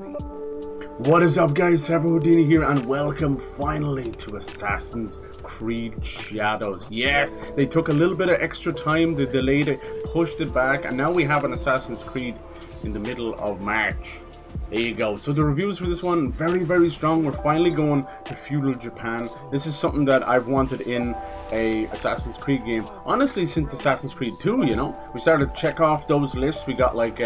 What is up, guys? Houdini here, and welcome finally to Assassin's Creed Shadows. Yes, they took a little bit of extra time, they delayed it, pushed it back, and now we have an Assassin's Creed in the middle of March. There you go. So the reviews for this one, very strong. We're finally going to feudal Japan. This is something that I've wanted in a Assassin's Creed game, honestly, since Assassin's Creed 2, you know. We started to check off those lists. We got like,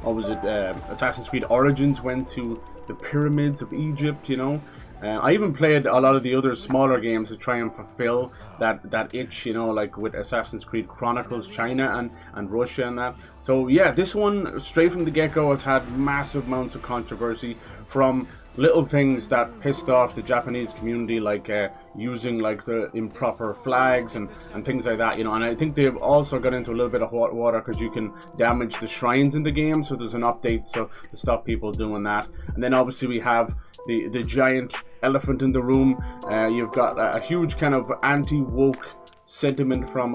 what was it, Assassin's Creed Origins went to the pyramids of Egypt, you know. I even played a lot of the other smaller games to try and fulfill that itch, you know, like with Assassin's Creed Chronicles China and Russia and that. So yeah, this one straight from the get-go has had massive amounts of controversy, from little things that pissed off the Japanese community, like using like the improper flags and things like that, you know. And I think they've also got into a little bit of hot water because you can damage the shrines in the game, so there's an update so to stop people doing that. And then obviously we have the giant elephant in the room. You've got a huge kind of anti-woke sentiment from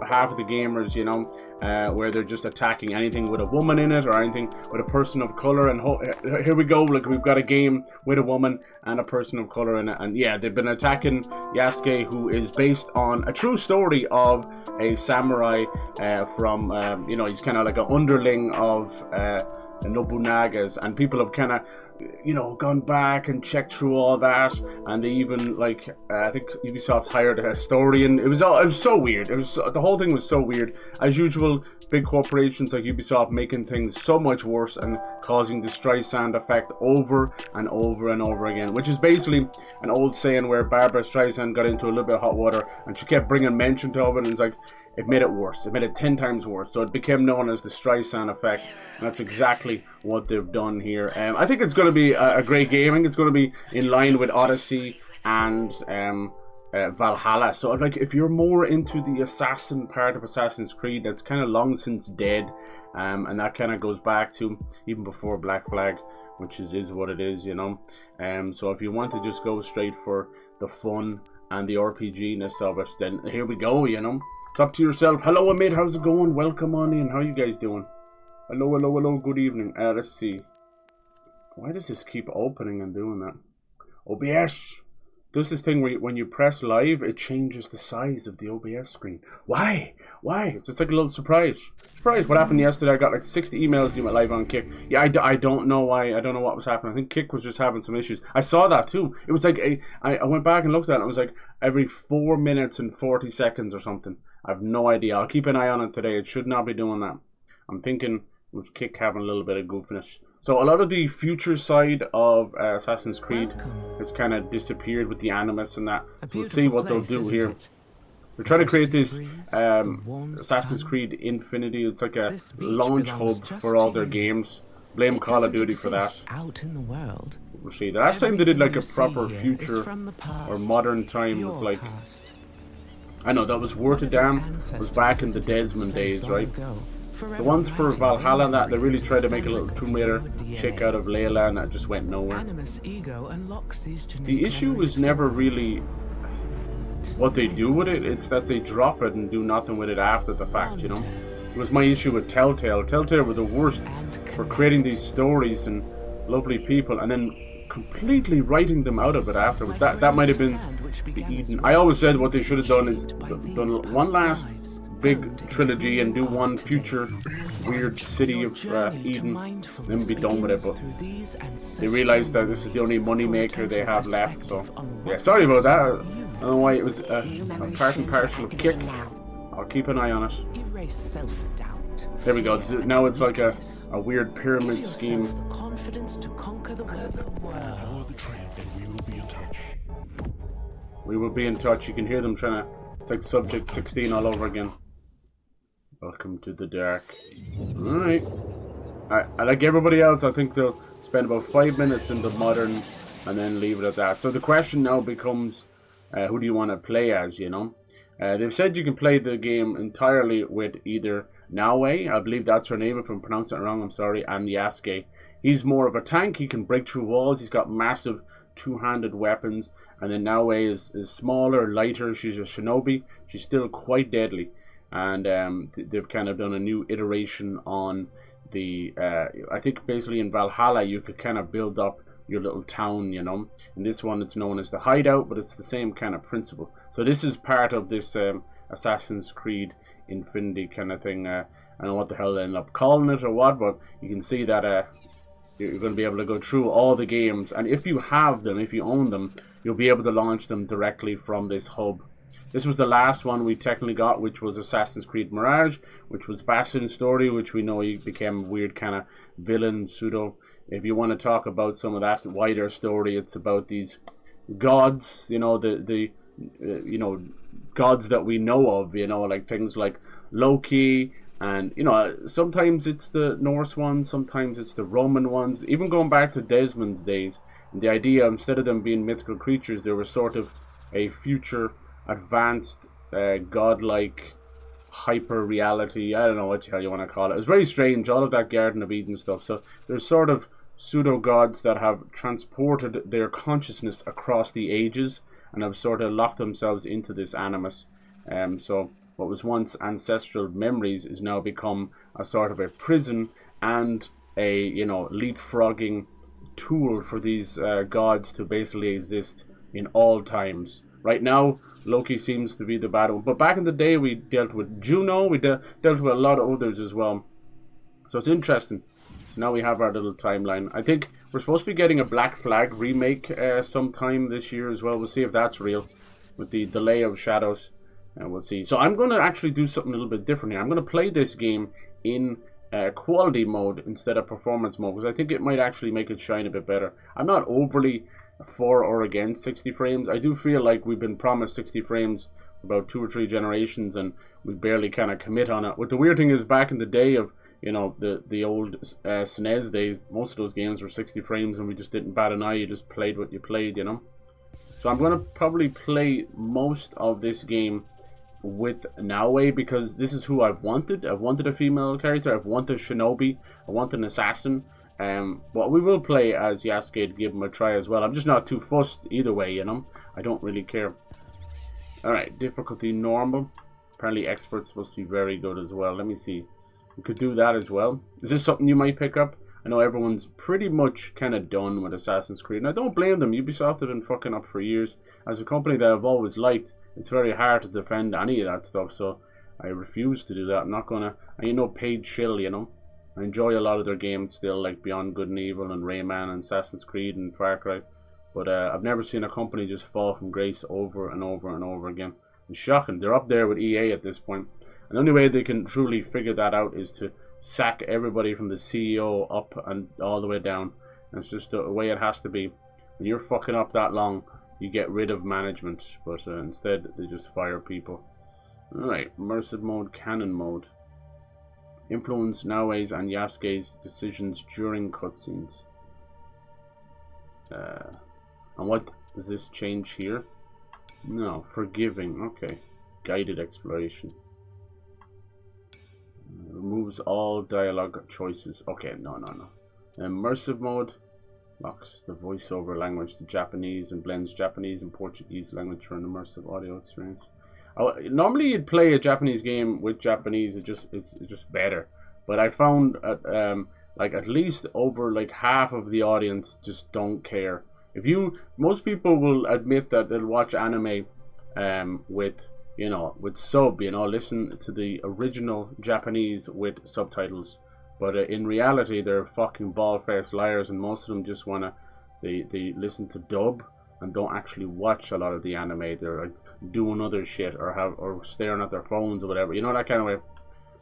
half of the gamers, you know, where they're just attacking anything with a woman in it or anything with a person of color. And here we go, like we've got a game with a woman and a person of color in it. And yeah, they've been attacking Yasuke, who is based on a true story of a samurai from you know, he's kind of like an underling of Nobunaga's, and people have kind of, you know, gone back and checked through all that, and they even like I think Ubisoft hired a historian. It was so weird. The whole thing was so weird. As usual, big corporations like Ubisoft making things so much worse and causing the Streisand effect over and over and over again, which is basically an old saying where Barbara Streisand got into a little bit of hot water and she kept bringing mention to it, and it's like it made it worse. It made it 10 times worse. So it became known as the Streisand effect. And that's exactly what they've done here. I think it's going to be a great game. I think it's going to be in line with Odyssey and Valhalla. So like, if you're more into the assassin part of Assassin's Creed, that's kind of long since dead. And that kind of goes back to even before Black Flag, which is what it is, you know. So if you want to just go straight for the fun and the RPG-ness of it, then here we go, you know. It's up to yourself. Hello, Amit. How's it going? Welcome on in. How are you guys doing? Hello. Good evening. Let's see. Why does this keep opening and doing that? OBS does this thing where when you press live, it changes the size of the OBS screen. Why? It's just like a little surprise. What happened yesterday? I got like 60 emails you went live on Kick. Yeah, I don't know why. I don't know what was happening. I think Kick was just having some issues. I saw that too. It was like I went back and looked at it. And it was like every 4 minutes and 40 seconds or something. I have no idea. I'll keep an eye on it today. It should not be doing that. I'm thinking it was Kick having a little bit of goofiness. So a lot of the future side of Assassin's Creed has kind of disappeared with the Animus and that. So we'll see what they'll do here. They're trying to create this Assassin's Creed Infinity. It's like a launch hub for all their games. Blame Call of Duty for that. We'll see. The last time they did like a proper future or modern time was like, I know that was War to Damn, was back in the Desmond days, right? The ones for Valhalla, that they really tried to make a little Tomb Raider chick out of Layla, and that just went nowhere. The issue was never really what they do with it, it's that they drop it and do nothing with it after the fact, you know? It was my issue with Telltale. Telltale were the worst for creating these stories and lovely people and then completely writing them out of it afterwards. That might have been the Eden. I always said what they should have done is done one last big trilogy and do one future weird city of Eden, then be done with it. But they realized that this is the only money maker they have left. So yeah, sorry about that. I don't know why it was a part and parcel of Kick. I'll keep an eye on it. There we go. Now it's like a weird pyramid scheme. We will be in touch. You can hear them trying to. It's like Subject 16 all over again. Welcome to the dark. Alright. I like everybody else, I think they'll spend about 5 minutes in the modern and then leave it at that. So the question now becomes, who do you want to play as, you know? They've said you can play the game entirely with either Naoe, I believe that's her name, if I'm pronouncing it wrong, I'm sorry, and Yasuke. He's more of a tank, he can break through walls, he's got massive two-handed weapons, and then Naoe is smaller, lighter, she's a shinobi, she's still quite deadly. And they've kind of done a new iteration on I think basically in Valhalla you could kind of build up your little town, you know. In this one it's known as the hideout, but it's the same kind of principle. So this is part of this Assassin's Creed Infinity kind of thing. I don't know what the hell they end up calling it or what, but you can see that you're going to be able to go through all the games, and if you have them, if you own them, you'll be able to launch them directly from this hub. This was the last one we technically got, which was Assassin's Creed Mirage, which was Bastion's story, which we know he became a weird kind of villain, pseudo. If you want to talk about some of that wider story, it's about these gods, you know, the you know, gods that we know of, you know, like things like Loki, and, you know, sometimes it's the Norse ones, sometimes it's the Roman ones, even going back to Desmond's days. And the idea, instead of them being mythical creatures, they were sort of a future advanced godlike hyper reality. I don't know what the hell you want to call it. It was very strange, all of that Garden of Eden stuff. So there's sort of pseudo gods that have transported their consciousness across the ages and have sort of locked themselves into this animus. So what was once ancestral memories is now become a sort of a prison and a, you know, leapfrogging tool for these gods to basically exist in all times. Right now, Loki seems to be the bad one, but back in the day we dealt with Juno, we dealt with a lot of others as well. So it's interesting. So now we have our little timeline. I think we're supposed to be getting a Black Flag remake sometime this year as well. We'll see if that's real with the delay of Shadows. And we'll see. So I'm going to actually do something a little bit different here. I'm going to play this game in quality mode instead of performance mode, because I think it might actually make it shine a bit better. I'm not overly for or against 60 frames. I do feel like we've been promised 60 frames about 2 or 3 generations and we barely kind of commit on it. What the weird thing is, back in the day of, you know, the old SNES days, most of those games were 60 frames and we just didn't bat an eye. You just played what you played, you know. So I'm going to probably play most of this game with Naoe, because this is who I've wanted. I've wanted a female character, I've wanted a shinobi, I want an assassin. But we will play as Yasuke to give him a try as well. I'm just not too fussed either way, you know. I don't really care. Alright, difficulty normal. Apparently expert's supposed to be very good as well. Let me see. We could do that as well. Is this something you might pick up? I know everyone's pretty much kind of done with Assassin's Creed, and I don't blame them. Ubisoft have been fucking up for years. As a company that I've always liked, it's very hard to defend any of that stuff, so I refuse to do that. I'm not gonna. I ain't no paid shill, you know. I enjoy a lot of their games still, like Beyond Good and Evil and Rayman and Assassin's Creed and Far Cry, but I've never seen a company just fall from grace over and over and over again. It's shocking. They're up there with EA at this point, and the only way they can truly figure that out is to sack everybody from the CEO up and all the way down. And it's just the way it has to be. When you're fucking up that long, you get rid of management, but instead they just fire people. Alright, immersive mode, canon mode. Influence Naoe's and Yasuke's decisions during cutscenes. And what does this change here? No, forgiving. Okay, guided exploration. Removes all dialogue choices. Okay, no. Immersive mode locks the voiceover language to Japanese and blends Japanese and Portuguese language for an immersive audio experience. Normally you'd play a Japanese game with Japanese, it's just better. But I found like at least over like half of the audience just don't care. Most people will admit that they'll watch anime with, you know, with sub, you know, listen to the original Japanese with subtitles. But in reality, they're fucking bald-faced liars, and most of them just wanna they listen to dub and don't actually watch a lot of the anime. They're like doing other shit or staring at their phones or whatever. You know, that kind of way.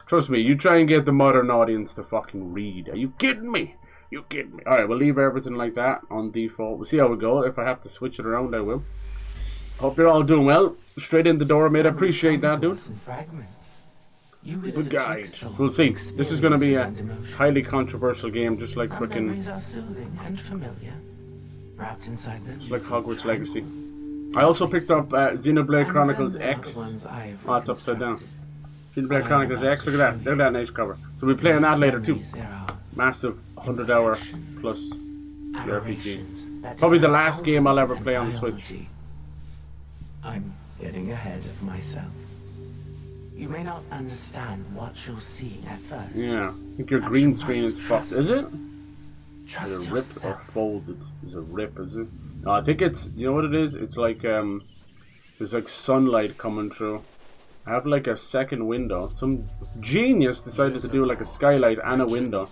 Trust me, you try and get the modern audience to fucking read. Are you kidding me? You kidding me? Alright, we'll leave everything like that on default. We'll see how we go. If I have to switch it around, I will. Hope you're all doing well. Straight in the door, mate. I appreciate that, dude. Good guide. So we'll see. This is going to be a highly controversial game, just like freaking... It's like Hogwarts Legacy. I also picked up Xenoblade Chronicles X. Oh, it's upside down. Xenoblade Chronicles X. Look at that. Look at that nice cover. So we'll be playing that later too. Massive 100-hour plus RPG. Probably the last game I'll ever play on the Switch. I'm getting ahead of myself. You may not understand what you'll see at first. Yeah, I think your green screen is fucked, is it? Trust Is it ripped or yourself. folded? Is it rip, is it? No, I think it's, you know what it is? It's like, there's like sunlight coming through. I have like a second window. Some genius decided to do like a skylight and a window.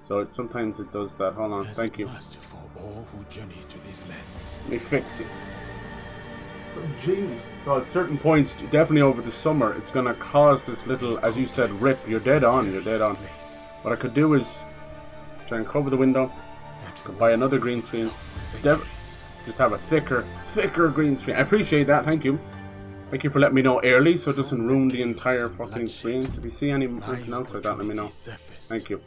So sometimes it does that. Hold on, thank you. Let me fix it. Some genius. So at certain points, definitely over the summer, it's gonna cause this little, as you said, rip. You're dead on, you're dead on. What I could do is try and cover the window. Could buy another green screen. Just have a thicker green screen. I appreciate that, thank you. Thank you for letting me know early so it doesn't ruin the entire fucking screens. If you see anything else like that, let me know. Thank you.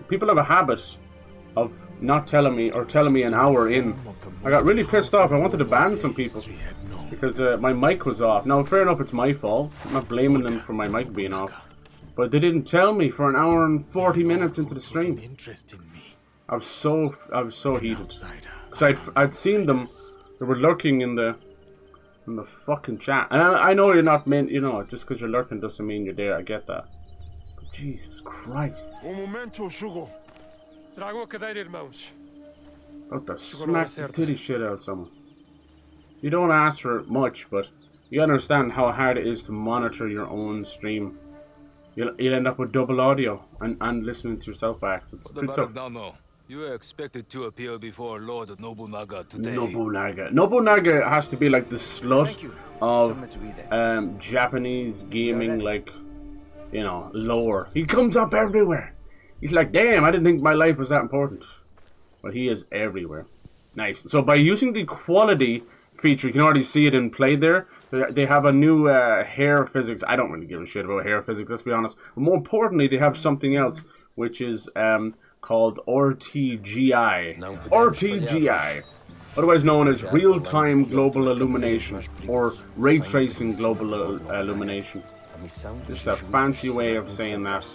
People have a habit of not telling me, or telling me an hour in. I got really pissed off. I wanted to ban some people because my mic was off. Now, fair enough, it's my fault. I'm not blaming them for my mic being off. But they didn't tell me for an hour and 40 minutes into the stream. I was so heated. Because I'd seen them. They were lurking in the fucking chat. And I know you're not meant, you know, just because you're lurking doesn't mean you're there. I get that. But Jesus Christ. About to smack the titty shit out of someone. You don't ask for much, but you understand how hard it is to monitor your own stream. You'll end up with double audio and listening to yourself back. So it's pretty tough. You are expected to appear before Lord Nobunaga today. Nobunaga has to be like the slut of Japanese gaming, like, you know, lore. He comes up everywhere. He's like, damn, I didn't think my life was that important. But he is everywhere. Nice. So by using the quality feature, you can already see it in play there. They have a new hair physics. I don't really give a shit about hair physics, let's be honest. But more importantly, they have something else, which is called RTGI. RTGI, otherwise known as real-time global illumination or ray tracing global illumination. Just a fancy way of saying that.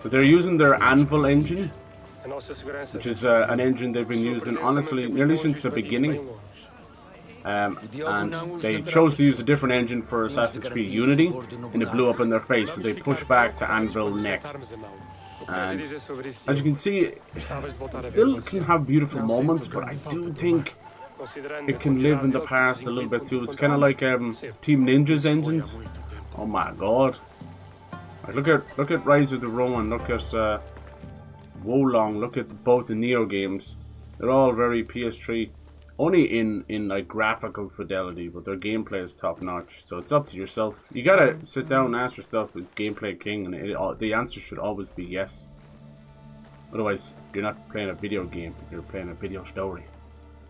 So they're using their Anvil engine, which is an engine they've been using honestly nearly since the beginning. And they chose to use a different engine for Assassin's Creed Unity, and it blew up in their face, so they pushed back to Anvil next. And as you can see, it still can have beautiful moments, but I do think it can live in the past a little bit too. It's kind of like Team Ninja's engines. Oh my god! Like, look at Rise of the Ronin. Look at Wolong. Look at both the Neo games. They're all very PS3. Only in like graphical fidelity, but their gameplay is top notch. So it's up to yourself. You gotta sit down and ask yourself, is gameplay king? And the answer should always be yes. Otherwise, you're not playing a video game. You're playing a video story.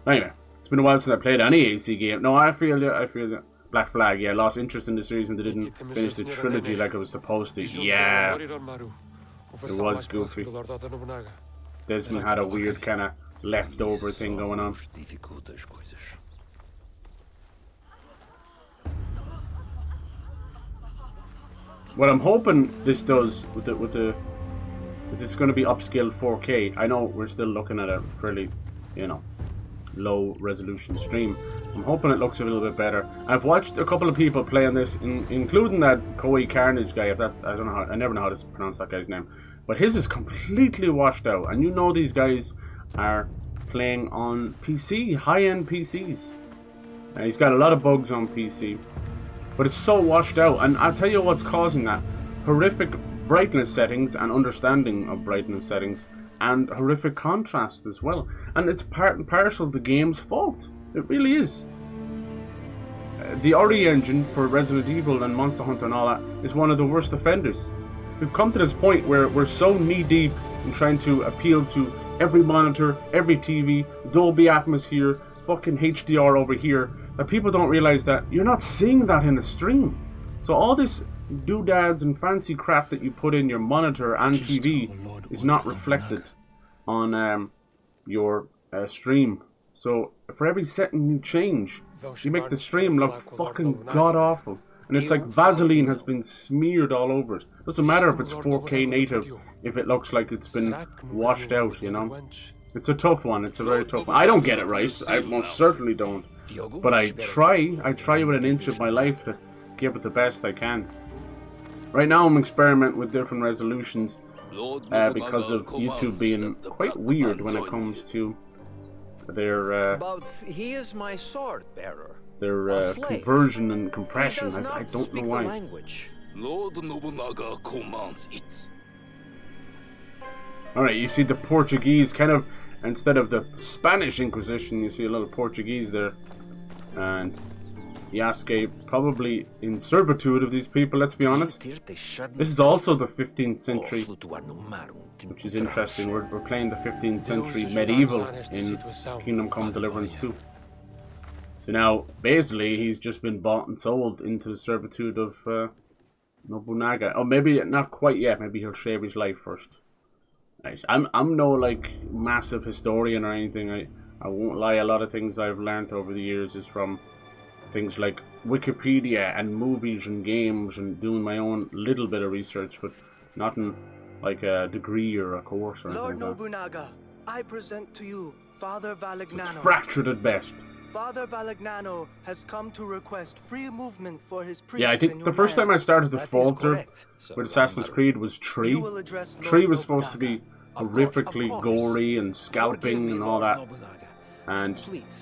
Anyway, it's been a while since I played any AC game. No, I feel that. Black Flag, yeah, lost interest in the series when they didn't finish the trilogy like it was supposed to. Yeah, it was goofy. Desmond had a weird kind of leftover thing going on. What I'm hoping this does with this is going to be upscaled 4K. I know we're still looking at a fairly, you know, low resolution stream. I'm hoping it looks a little bit better. I've watched a couple of people playing this, including that Koi Carnage guy. If that's, I don't know how, I never know how to pronounce that guy's name, but his is completely washed out. And you know these guys are playing on PC, high-end PCs. He's got a lot of bugs on PC, but it's so washed out. And I'll tell you what's causing that: horrific brightness settings and understanding of brightness settings, and horrific contrast as well. And it's part and parcel of the game's fault. It really is. The RE engine for Resident Evil and Monster Hunter and all that is one of the worst offenders. We've come to this point where we're so knee-deep in trying to appeal to every monitor, every TV, Dolby Atmos here, fucking HDR over here, that people don't realize that you're not seeing that in a stream. So all this doodads and fancy crap that you put in your monitor and TV is not reflected on your stream. So for every setting you change, you make the stream look fucking god-awful. And it's like Vaseline has been smeared all over it. Doesn't matter if it's 4K native, if it looks like it's been washed out, you know. It's a tough one. It's a very tough one. I don't get it right. I most certainly don't. But I try with an inch of my life give it the best I can. Right now I'm experimenting with different resolutions because of YouTube being quite weird when it comes to their But he is my sword bearer. conversion and compression. He does not I don't know speak why. the language. Lord Nobunaga commands it. Alright, you see the Portuguese kind of, instead of the Spanish Inquisition, you see a little Portuguese there. And Yasuke probably in servitude of these people, let's be honest. This is also the 15th century, which is interesting. We're playing the 15th century medieval in Kingdom Come Deliverance 2. So now, basically, he's just been bought and sold into the servitude of Nobunaga. Oh, maybe not quite yet. Maybe he'll shave his life first. Nice. I'm no like massive historian or anything. I won't lie. A lot of things I've learned over the years is from things like Wikipedia and movies and games and doing my own little bit of research, but nothing like a degree or a course or anything. Lord Nobunaga, I present to you Father Valignano. It's fractured at best. Father Valignano has come to request free movement for his priests. Yeah, I think the first time I started to falter with Assassin's Creed was 3. 3 was supposed to be horrifically gory and scalping and all that. And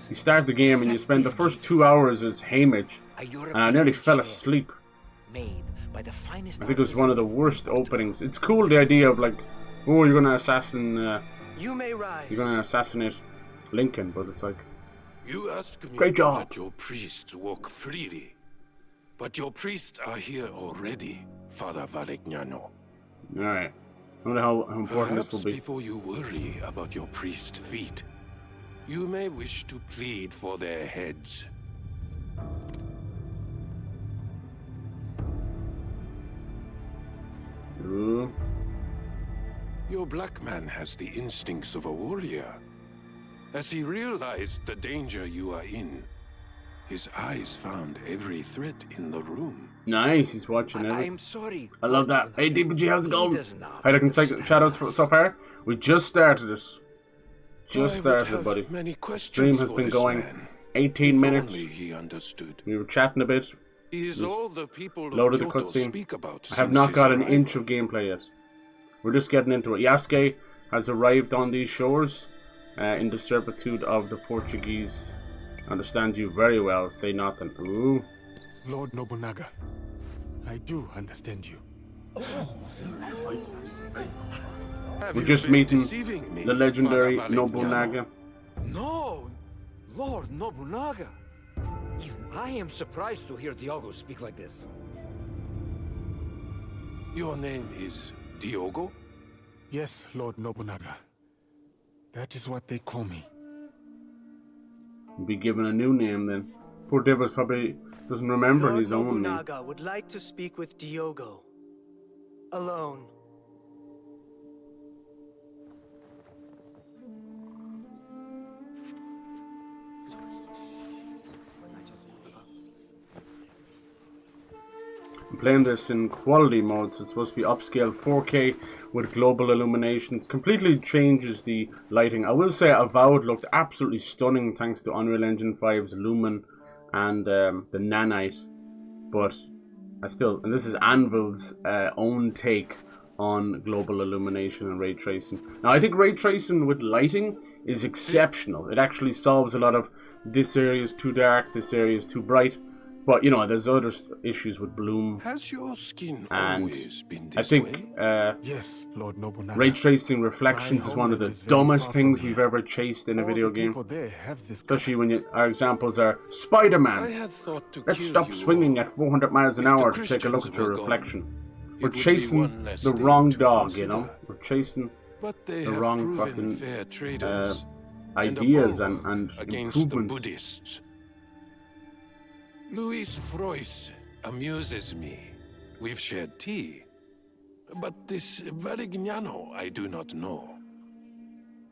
you start the game and you spend the first 2 hours as Hamish, and I nearly fell asleep. I think it was one of the worst openings. It's cool, the idea of like, oh, you're gonna assassinate Lincoln, but it's like, You ask me great job. to let your priests walk freely, but your priests are here already, Father Valignano. Alright. I wonder how important this will Perhaps be. before you worry about your priest's feet, you may wish to plead for their heads. Ooh. Your black man has the instincts of a warrior. As he realized the danger you are in, his eyes found every threat in the room. Nice, he's watching I everything. am sorry. I love that. Hey DPG, how's it He going? does not How you looking Shadows so far? We just started this. Just I would started, have buddy. many questions Stream has for been this going man. 18 If minutes. only he understood. We were chatting a bit. He is Just all the people of loaded the Kyoto cutscene. speak about I have since not his got an arrival. inch of gameplay yet. We're just getting into it. Yasuke has arrived on these shores in the servitude of the Portuguese. Understand you very well. Say nothing. Ooh. Lord Nobunaga, I do understand you. Have We're you just been meeting deceiving me, the legendary Father Valignano? Nobunaga. No, Lord Nobunaga. Even I am surprised to hear Diogo speak like this. Your name is Diogo? Yes, Lord Nobunaga. That is what they call me. He'll be given a new name then. Poor Devils probably doesn't remember Lord his own name. Nobunaga would like to speak with Diogo. Alone. I'm playing this in quality mode, so it's supposed to be upscale 4K with global illuminations. Completely changes the lighting. I will say Avowed looked absolutely stunning thanks to Unreal Engine 5's Lumen and the Nanite. But I still, and this is Anvil's own take on global illumination and ray tracing. Now I think ray tracing with lighting is exceptional. It actually solves a lot of this area is too dark, this area is too bright. But, you know, there's other issues with bloom. Has your skin And always been this I think way? Yes, Lord Nobunaga. ray tracing reflections is one of the homeland is very dumbest far things from we've here. ever chased in a All video the game. people there have this Especially when our examples are Spider-Man. I had thought to Let's kill stop you swinging all. at 400 miles an If the hour to take a look Christians at your were gone, reflection. it We're would be chasing one less the thing wrong to dog, you consider. know? We're chasing But they the have wrong proven fucking fair traders ideas a and bulwark against the improvements. Buddhists. Luis Frois amuses me. We've shared tea. But this Valignano I do not know.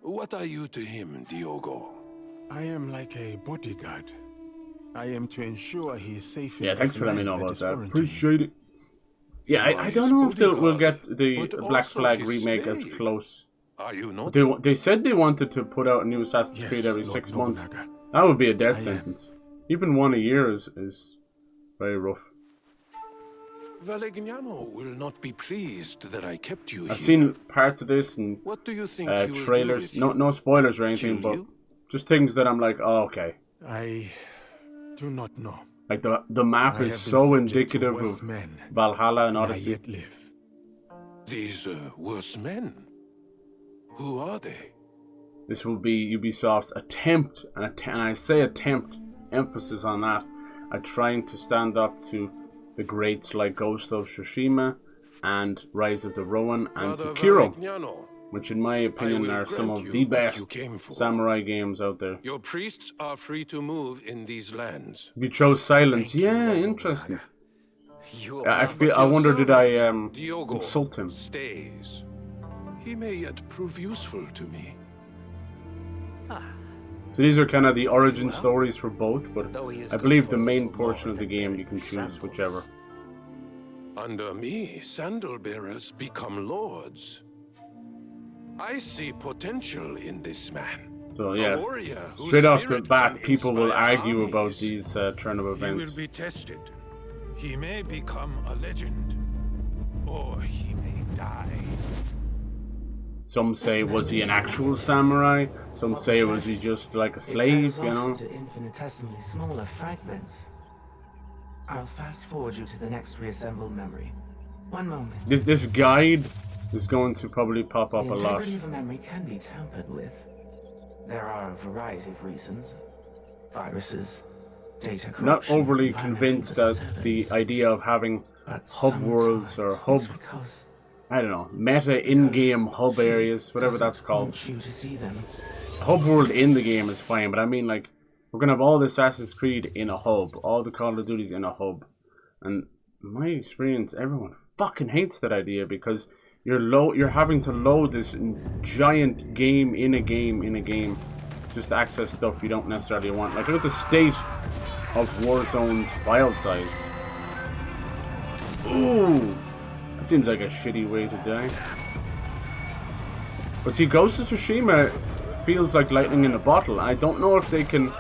What are you to him, Diogo? I am like a bodyguard. I am to ensure he is safe in Yeah, thanks this for letting me know land about is that. foreign to him. Appreciate it. Yeah, You are I don't his know if we'll bodyguard, get the but Black also Flag his remake as slave. close. Are you not? They said they wanted to put out a new Assassin's Yes, Creed every Lord 6 months. Nobunaga. That would be a death I am. sentence. Even one a year is very rough. Valegnano will not be pleased that I kept you I've here. seen parts of this and What do you think he will trailers. do with No you? spoilers or anything, Kill but you? just things that I'm like, oh, okay. I do not know. Like the map I is have been so subject to indicative worse of men, Valhalla and and I Odyssey. yet live. These worse men? Who are they? This will be Ubisoft's attempt, and I say attempt, emphasis on that, at trying to stand up to the greats like Ghost of Tsushima and Rise of the Ronin and Brother Sekiro, Valegnano, which in my opinion will are some grant of you the what best you came for. samurai games out there. your priests are free to move in these lands. You chose silence. Thank you, Yeah, Lord interesting. You I are feel. But I your wonder, did I servant, Diogo, insult him? stays. He may yet prove useful to me. So these are kind of the origin stories for both, but Though he is I good believe for the a main little portion more of the than game bearing you can choose sandals. whichever. Under me, sandal bearers become lords. I see potential in this man. So yeah, A warrior whose straight off the spirit bat, can people will inspire argue about armies. these turn of He events. will be tested. He may become a legend, or he may die. Some say, was he an actual samurai? Some say, was he just like a It slave, tears you off know? into infinitesimally smaller fragments. I'll fast forward you to the next reassembled memory. One moment. This guide is going to probably pop up The a lot. integrity of a memory can be tampered with. There are a variety of reasons. Viruses, data Not corruption, overly environmental convinced that the disturbance. idea of having But hub worlds or sometimes hub, it's because I don't know, meta in-game hub she areas, whatever doesn't that's called. want you to see them. Hub world in the game is fine, but I mean, like, we're gonna have all the Assassin's Creed in a hub, all the Call of Duties in a hub, and in my experience, everyone fucking hates that idea because you're having to load this giant game in a game just to access stuff you don't necessarily want. Like, look at the state of Warzone's file size. Ooh, that seems like a shitty way to die. But see, Ghost of Tsushima feels like lightning in a bottle. I don't know if they can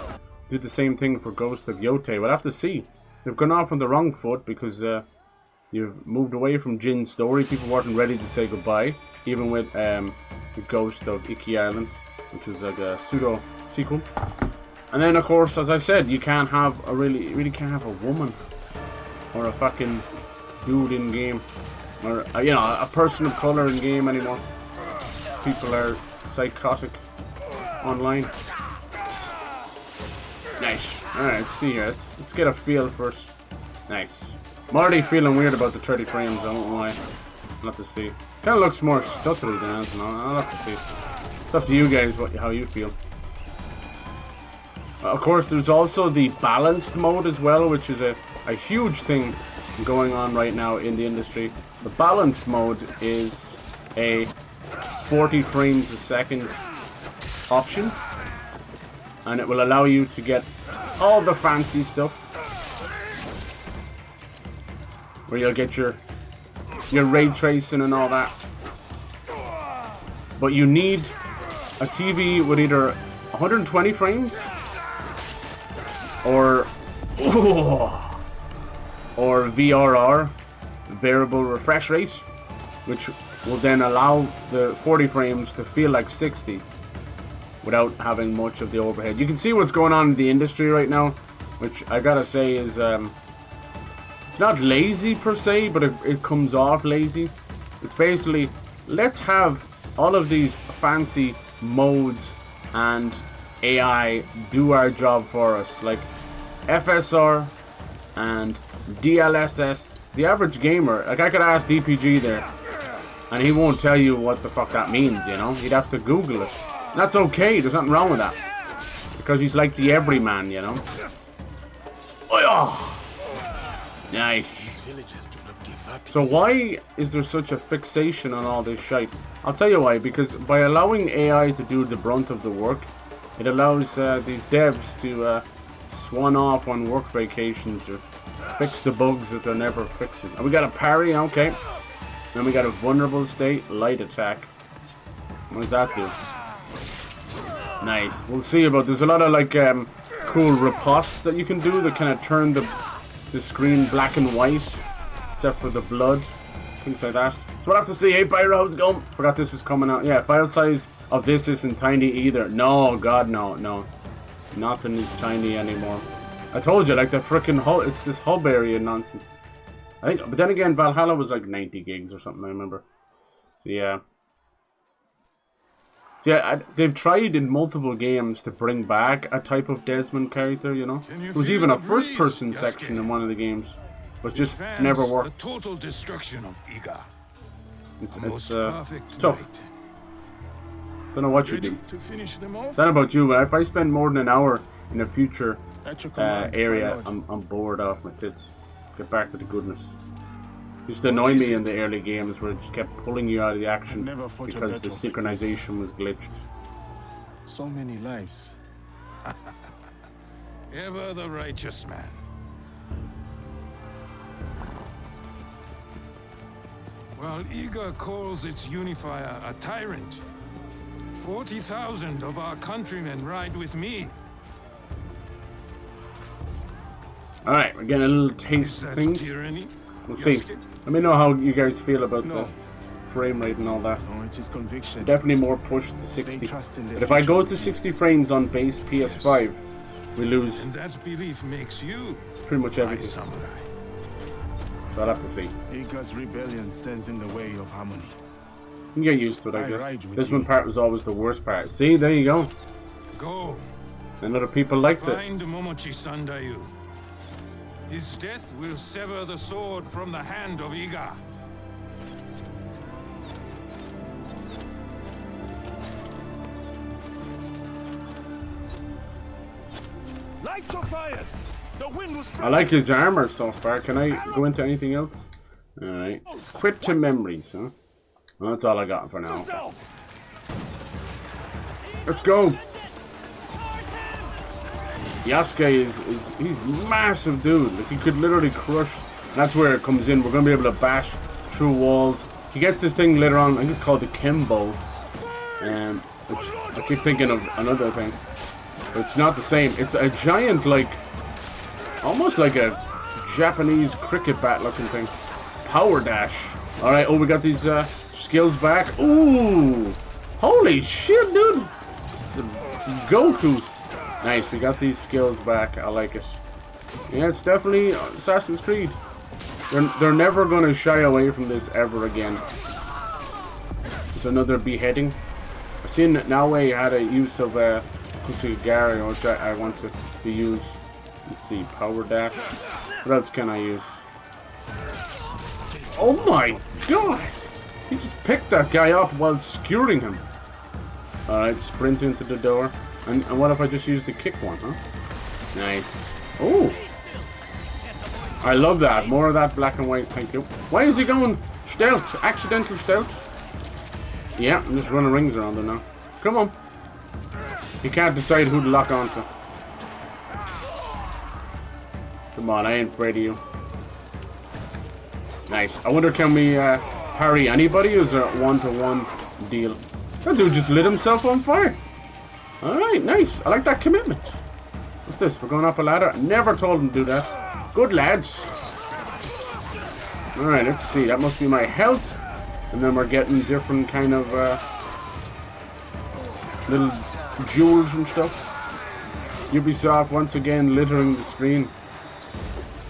do the same thing for Ghost of Yotei. We'll have to see. They've gone off on the wrong foot because you've moved away from Jin's story. People weren't ready to say goodbye, even with the Ghost of Iki Island, which was like a pseudo sequel. And then, of course, as I said, you can't have you really can't have a woman or a fucking dude in game, or you know, a person of color in game anymore. People are psychotic online. Nice. Alright, let's see here. Let's get a feel first. Nice. I'm already feeling weird about the 30 frames, I won't lie. I'll have to see. Kinda looks more stuttery than anything. I'll have to see. It's up to you guys how you feel. Of course, there's also the balanced mode as well, which is a huge thing going on right now in the industry. The balanced mode is a 40 frames a second option, and it will allow you to get all the fancy stuff, where you'll get your ray tracing and all that. But you need a TV with either 120 frames or VRR, variable refresh rate, which will then allow the 40 frames to feel like 60 without having much of the overhead. You can see what's going on in the industry right now, which I gotta say is it's not lazy per se, but it comes off lazy. It's basically, let's have all of these fancy modes and AI do our job for us, like FSR and DLSS. The average gamer, like I could ask DPG there, and he won't tell you what the fuck that means, you know? He'd have to Google it. And that's okay, there's nothing wrong with that. Because he's like the everyman, you know? Oh, nice. So why is there such a fixation on all this shite? I'll tell you why. Because by allowing AI to do the brunt of the work, it allows these devs to swan off on work vacations or fix the bugs that they're never fixing. And we got a parry, okay. Then we got a vulnerable state, light attack. What does that do? Nice. We'll see about. There's a lot of like cool ripostes that you can do that kind of turn the screen black and white. except for the blood, things like that. So we'll have to see. Hey, Pyro, how's it going? Forgot this was coming out. Yeah, file size of this isn't tiny either. No, God, no, no. Nothing is tiny anymore. I told you, like the freaking hub, it's this hub area nonsense. I think, but then again, Valhalla was like 90 gigs or something, I remember. So yeah. So yeah, they've tried in multiple games to bring back a type of Desmond character, you know? There was even a first-person section in one of the games. But it's never worked. The total destruction of Iga. It's tough. Don't know what you do. Finish them off? It's not about you, but if I spend more than an hour in a future area, I'm bored off my tits. Get back to the goodness. Used to annoy me in the early games where it just kept pulling you out of the action because the synchronization was glitched. So many lives. Ever the righteous man. While Iga calls its unifier a tyrant, 40,000 of our countrymen ride with me. Alright, we're getting a little taste of things. Tyranny? We'll see. Let me know how you guys feel about the frame rate and all that. No, it is conviction. Definitely more pushed to 60. But if I go to 60 frames on base PS5, we lose And that belief makes you pretty much everything. samurai. So I'll have to see. Iga's rebellion stands in the way of harmony. You can get used to it, I I guess. ride with This you. one part was always the worst part. See, there you go. Go. And other people liked it. Find Momochi Sandayu. His death will sever the sword from the hand of Iga. Light your fires! The wind was I like his armor so far. Can I go into anything else? Alright. Quit to memories, huh? Well, that's all I got for now. Let's go! Yasuke he's massive, dude. Like, he could literally crush. That's where it comes in. We're gonna be able to bash through walls. He gets this thing later on. I think it's called the Kimbo. Which I keep thinking of another thing. But it's not the same. It's a giant, like, almost like a Japanese cricket bat looking thing. Power dash. Alright, oh, we got these skills back. Ooh! Holy shit, dude! Some Goku's. Nice, we got these skills back. I like it. Yeah, it's definitely Assassin's Creed. They're never going to shy away from this ever again. It's another beheading. I've seen Naoe had a use of Kusugari, which I want to use. Let's see, power dash. What else can I use? Oh my god! He just picked that guy up while skewering him. Alright, sprint into the door. And what if I just use the kick one, huh? Nice. Oh! I love that. More of that black and white, thank you. Why is he going stealth? Accidental stealth? Yeah, I'm just running rings around him now. Come on. He can't decide who to lock onto. Come on, I ain't afraid of you. Nice. I wonder, can we parry anybody? Or is there a one-to-one deal? That dude just lit himself on fire. Alright, nice. I like that commitment. What's this? We're going up a ladder? Never told him to do that. Good lads. Alright, let's see. That must be my health. And then we're getting different kind of little jewels and stuff. Ubisoft once again littering the screen.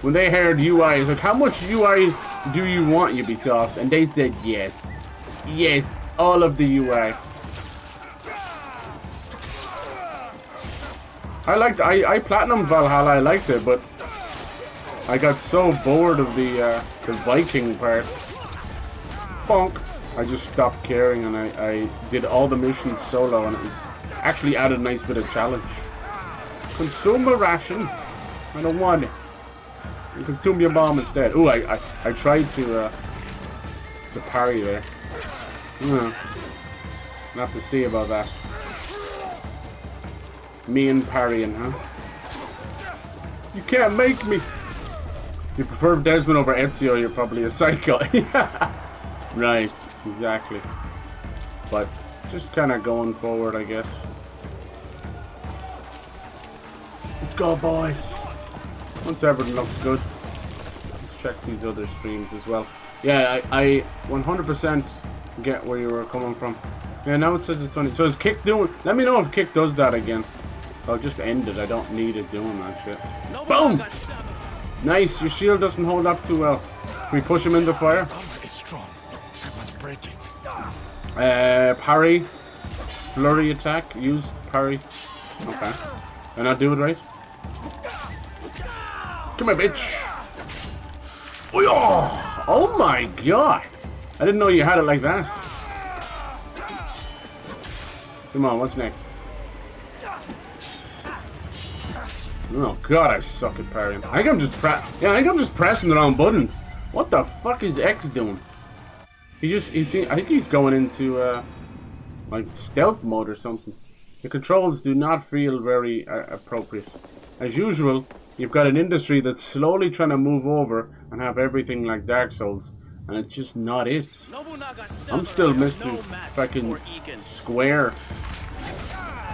When they heard UI, it's like, how much UI do you want, Ubisoft? And they said yes. Yes, all of the UI. I platinum Valhalla, I liked it, but I got so bored of the Viking part. Bonk. I just stopped caring, and I did all the missions solo, and it was actually added a nice bit of challenge. Consume a ration. I don't want it. You consume your bomb instead. Ooh, I tried to parry there. I'll have to see about that. Me and parrying, huh? You can't make me. If you prefer Desmond over Ezio, you're probably a psycho. Right, exactly. But just kind of going forward, I guess. Let's go, boys. Once everything looks good, let's check these other streams as well. Yeah, I 100% get where you were coming from. Yeah, now it says it's only... So is kick doing... Let me know if kick does that again. I'll just end it. I don't need it doing that shit. Boom! Nice. Your shield doesn't hold up too well. Can we push him in the fire? It's strong. I must break it. Parry. Flurry attack. Used parry. Okay. Did I not do it right? Come here, bitch. Oh my god. I didn't know you had it like that. Come on, what's next? Oh god, I suck at parrying. I think I'm just pressing the wrong buttons. What the fuck is X doing? I think he's going into like stealth mode or something. The controls do not feel very appropriate. As usual, you've got an industry that's slowly trying to move over and have everything like Dark Souls, and it's just not it. I'm still Mr. fucking Square.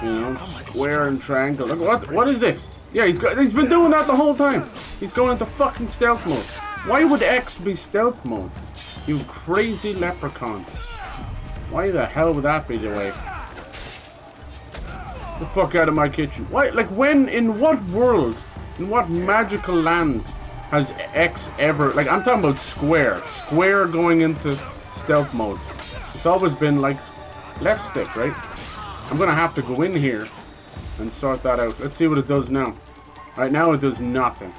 You know, square and triangle. Look, what is this? Yeah, he's been doing that the whole time. He's going into fucking stealth mode. Why would X be stealth mode? You crazy leprechauns. Why the hell would that be the way? The fuck out of my kitchen. Why? Like when? In what world? In what magical land has X ever... Like, I'm talking about square. Square going into stealth mode. It's always been like left stick, right? I'm gonna have to go in here and sort that out. Let's see what it does now. Right now it does nothing.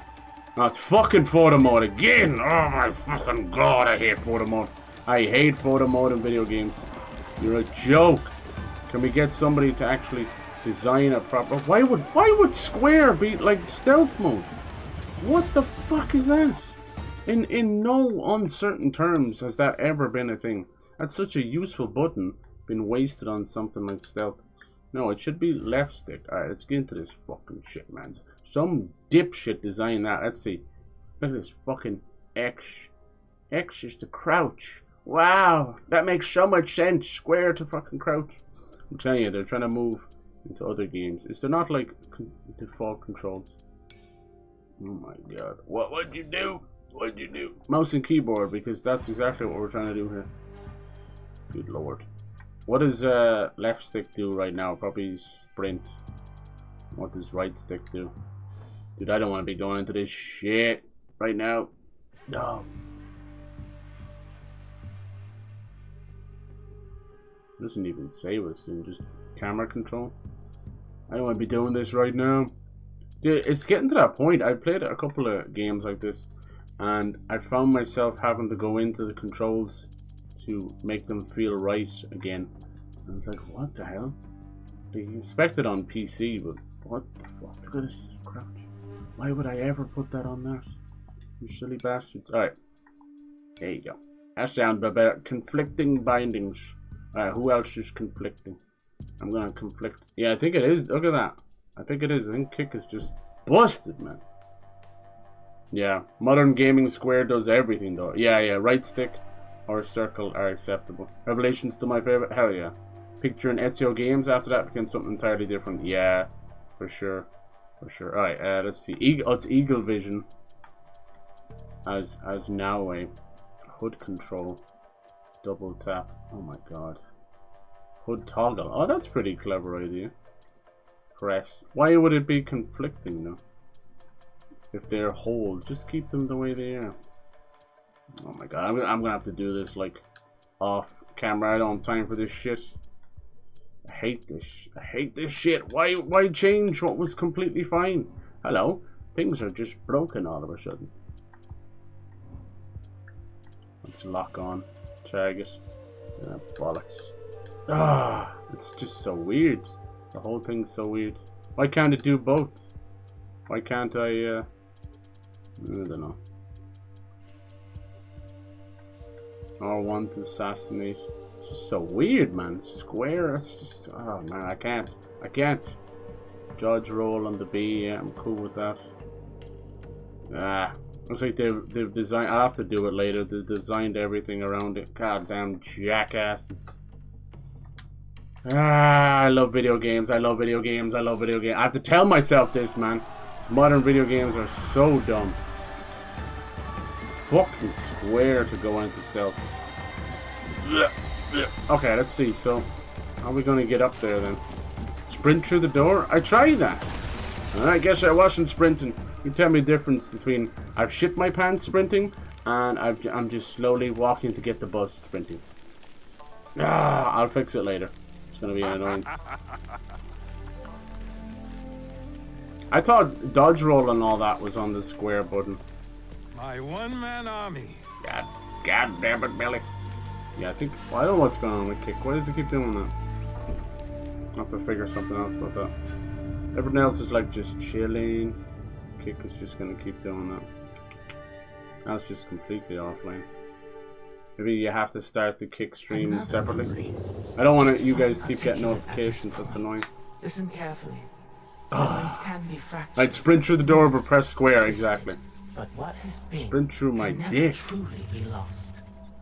Oh, it's fucking photo mode again! Oh my fucking god, I hate photo mode. I hate photo mode in video games. You're a joke. Can we get somebody to actually design a proper... Why would Square be like stealth mode? What the fuck is that? In no uncertain terms has that ever been a thing. That's such a useful button been wasted on something like stealth. No, it should be left stick. Alright, let's get into this fucking shit, man. Some dipshit designed that. Let's see. Look at this fucking X. X is to crouch. Wow, that makes so much sense. Square to fucking crouch. I'm telling you, they're trying to move into other games. Is there not like default controls? Oh my god. What'd you do? What'd you do? Mouse and keyboard, because that's exactly what we're trying to do here. Good lord. What does left stick do right now? Probably sprint. What does right stick do? Dude, I don't want to be going into this shit right now. No. It doesn't even say what's doing, just camera control. I don't want to be doing this right now. Dude, it's getting to that point. I played a couple of games like this, and I found myself having to go into the controls to make them feel right again. And I was like, what the hell? They expect it on PC, but what the fuck? Look at this crouch. Why would I ever put that on that? You silly bastards. Alright. There you go. That's down about conflicting bindings. Alright, who else is conflicting? I'm gonna conflict. Yeah, I think it is. Look at that. I think it is. I think kick is just busted, man. Yeah. Modern Gaming Square does everything, though. Yeah, right stick or circle are acceptable. Revelations to my favorite. Hell yeah. Picture in Ezio games after that became something entirely different. Yeah, for sure. For sure. Alright, let's see. It's Eagle Vision as Naoe. Hood control. Double tap. Oh my god. Hood toggle. Oh, that's pretty clever idea. Press. Why would it be conflicting though? If they're hold, just keep them the way they are. Oh my god, I'm gonna have to do this like off camera. I don't have time for this shit. I hate this. I hate this shit. Why change what was completely fine? Hello? Things are just broken all of a sudden. Let's lock on. Target. Bollocks. Ah, it's just so weird. The whole thing's so weird. Why can't it do both? Why can't I don't know. R1 to assassinate. It's just so weird, man. Square, that's just... Oh, man, I can't. Dodge roll on the B, yeah, I'm cool with that. Ah, looks like they've designed... I'll have to do it later. They've designed everything around it. Goddamn jackasses. Ah, I love video games. I love video games. I have to tell myself this, man. Modern video games are so dumb. fucking square to go into stealth. Okay, let's see. So, how are we gonna get up there then? Sprint through the door? I tried that. And I guess I wasn't sprinting. You tell me the difference between I've shit my pants sprinting and I'm just slowly walking to get the bus sprinting. I'll fix it later. It's gonna be an annoyance. I thought dodge roll and all that was on the square button. My one-man army. God damn it, Billy. Yeah, I think. Well, I don't know what's going on with kick. Why does it keep doing that? I'll have to figure something else about that. Everything else is like just chilling. Kick is just gonna keep doing that. That's just completely offline. Maybe you have to start the kick stream separately. I don't want you guys to keep getting notifications. That's annoying. Listen carefully. Memories can be fractured. I'd sprint through the door but press square, exactly. But what has been Sprint through my can never dick. truly be lost.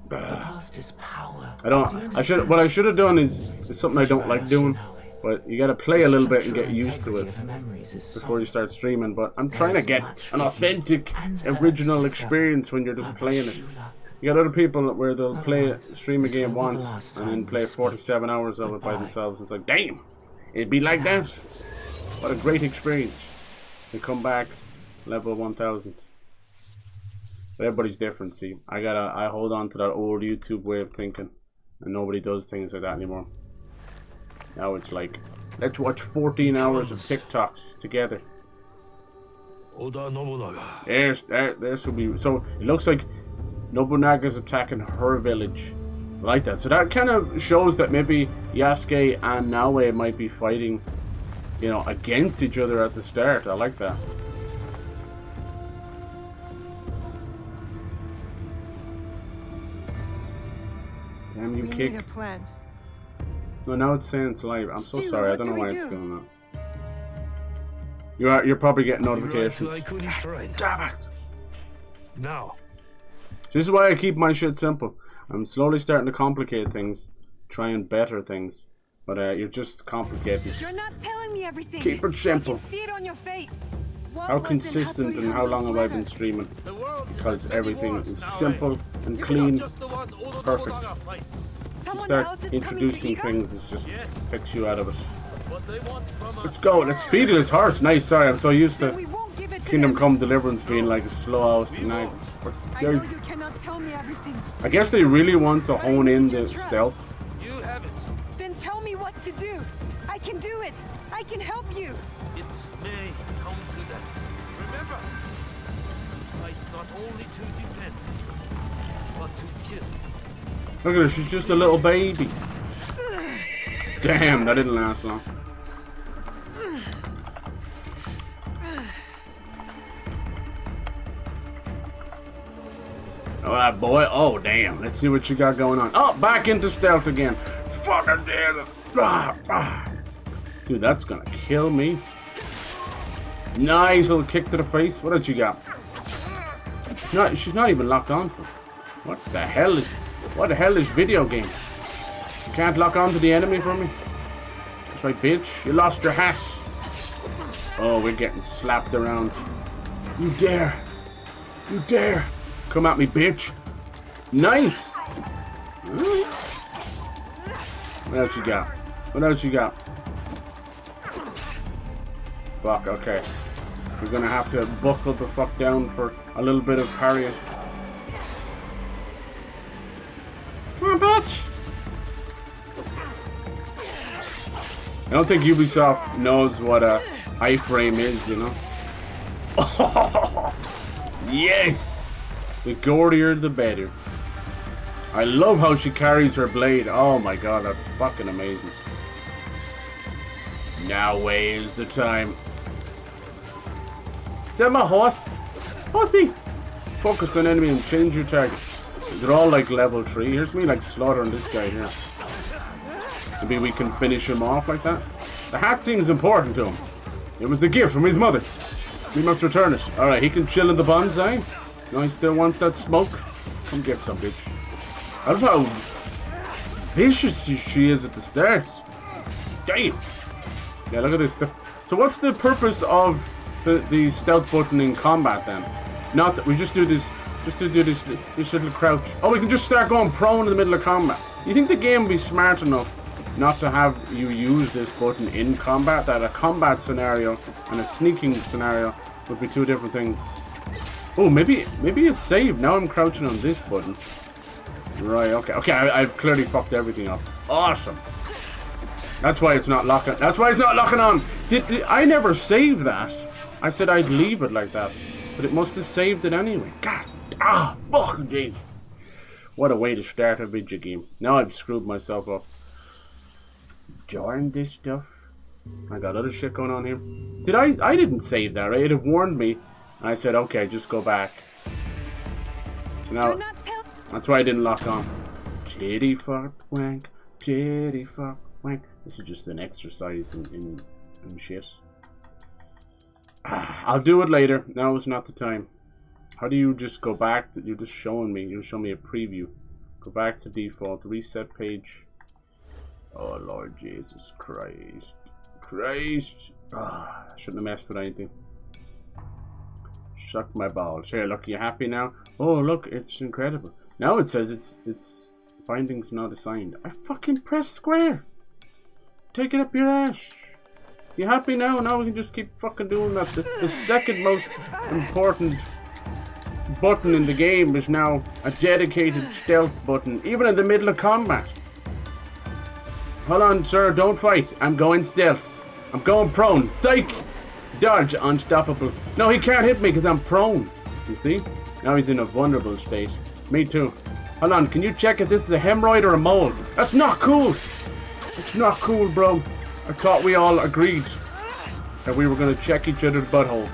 The past is power. What I should have done is something I don't like doing. But you gotta play a little bit and get used to it before you start streaming. But I'm trying to get an authentic, original experience when you're just playing it. You got other people where they'll stream a game once and then play 47 hours of it by themselves. It's like, damn, it'd be like that. What a great experience. They come back, level 1000. But everybody's different, see. I hold on to that old YouTube way of thinking. And nobody does things like that anymore. Now it's like, let's watch 14 hours of TikToks together. There's will be. So it looks like Nobunaga's attacking her village. I like that. So that kind of shows that maybe Yasuke and Naoe might be fighting, you know, against each other at the start. I like that. Damn you, kick. Need a plan. No, now it's saying it's live. I'm so Stu, sorry. I what don't know do why we it's do? doing that. You're probably getting notifications. Damn it! Now. This is why I keep my shit simple. I'm slowly starting to complicate things, try and better things, but you're just complicating. You're not telling me everything. Keep it simple. I can see it on your face. How consistent and how long have I been streaming? Because everything is simple and clean, perfect. You start introducing things, it just takes you out of it. Let's go. Let's speed this horse. Nice. Sorry, I'm so used to Kingdom Come Deliverance being like a slow house. And I know you cannot tell me everything. I guess they really want to hone in the stealth. You have it. Then tell me what to do. I can do it. I can help you. It may come to that. Remember, fight not only to defend, but to kill. Look at her. She's just a little baby. Damn, that didn't last long. Alright, boy. Oh, damn. Let's see what you got going on. Oh, back into stealth again. Fucking damn it. Dude, that's gonna kill me. Nice little kick to the face. What else you got? She's not even locked on to. What the hell is video game? You can't lock on to the enemy for me? That's right, bitch. You lost your hat. Oh, we're getting slapped around. You dare. You dare. Come at me, bitch. Nice. What else you got? What else you got? Fuck, okay. We're gonna have to buckle the fuck down for a little bit of parrying. Come on, bitch. I don't think Ubisoft knows what a iframe is, you know? Yes! The gorier the better. I love how she carries her blade. Oh my god, that's fucking amazing. Now is the time. Get my horse. Horsey! Focus on enemy and change your target. They're all like level 3. Here's me like slaughtering this guy here. Maybe we can finish him off like that. The hat seems important to him. It was a gift from his mother. We must return it. Alright, he can chill in the bonsai. No, he still wants that smoke. Come get some, bitch. I love how vicious she is at the start. Damn. Yeah, look at this. So what's the purpose of the stealth button in combat then? Not that we just do this Just to do this little crouch. Oh, we can just start going prone in the middle of combat. You think the game would be smart enough not to have you use this button in combat? That a combat scenario and a sneaking scenario would be two different things. Oh, maybe it's saved. Now I'm crouching on this button. Right, okay, I've clearly fucked everything up. Awesome. That's why it's not locking. That's why it's not locking on. I never saved that. I said I'd leave it like that, but it must have saved it anyway. God, fuck, jeez. What a way to start a video game. Now I've screwed myself up. Join this stuff. I got other shit going on here. I didn't save that, right? It had warned me, and I said, okay, just go back. So now, that's why I didn't lock on. Titty fuck wank, titty fuck wank. This is just an exercise in shit. I'll do it later. Now is not the time. How do you just go back? You're just showing me. You'll show me a preview. Go back to default. Reset page. Oh, Lord Jesus Christ. I shouldn't have messed with anything. Suck my balls. Here, look. You happy now? Oh, look. It's incredible. Now it says it's findings not assigned. I fucking pressed square. Take it up your ass. You happy now? Now we can just keep fucking doing that. The second most important button in the game is now a dedicated stealth button, even in the middle of combat. Hold on, sir, don't fight. I'm going stealth. I'm going prone. Psych! Dodge, unstoppable. No, he can't hit me because I'm prone. You see? Now he's in a vulnerable state. Me too. Hold on, can you check if this is a hemorrhoid or a mole? That's not cool! It's not cool, bro. I thought we all agreed that we were going to check each other's butthole.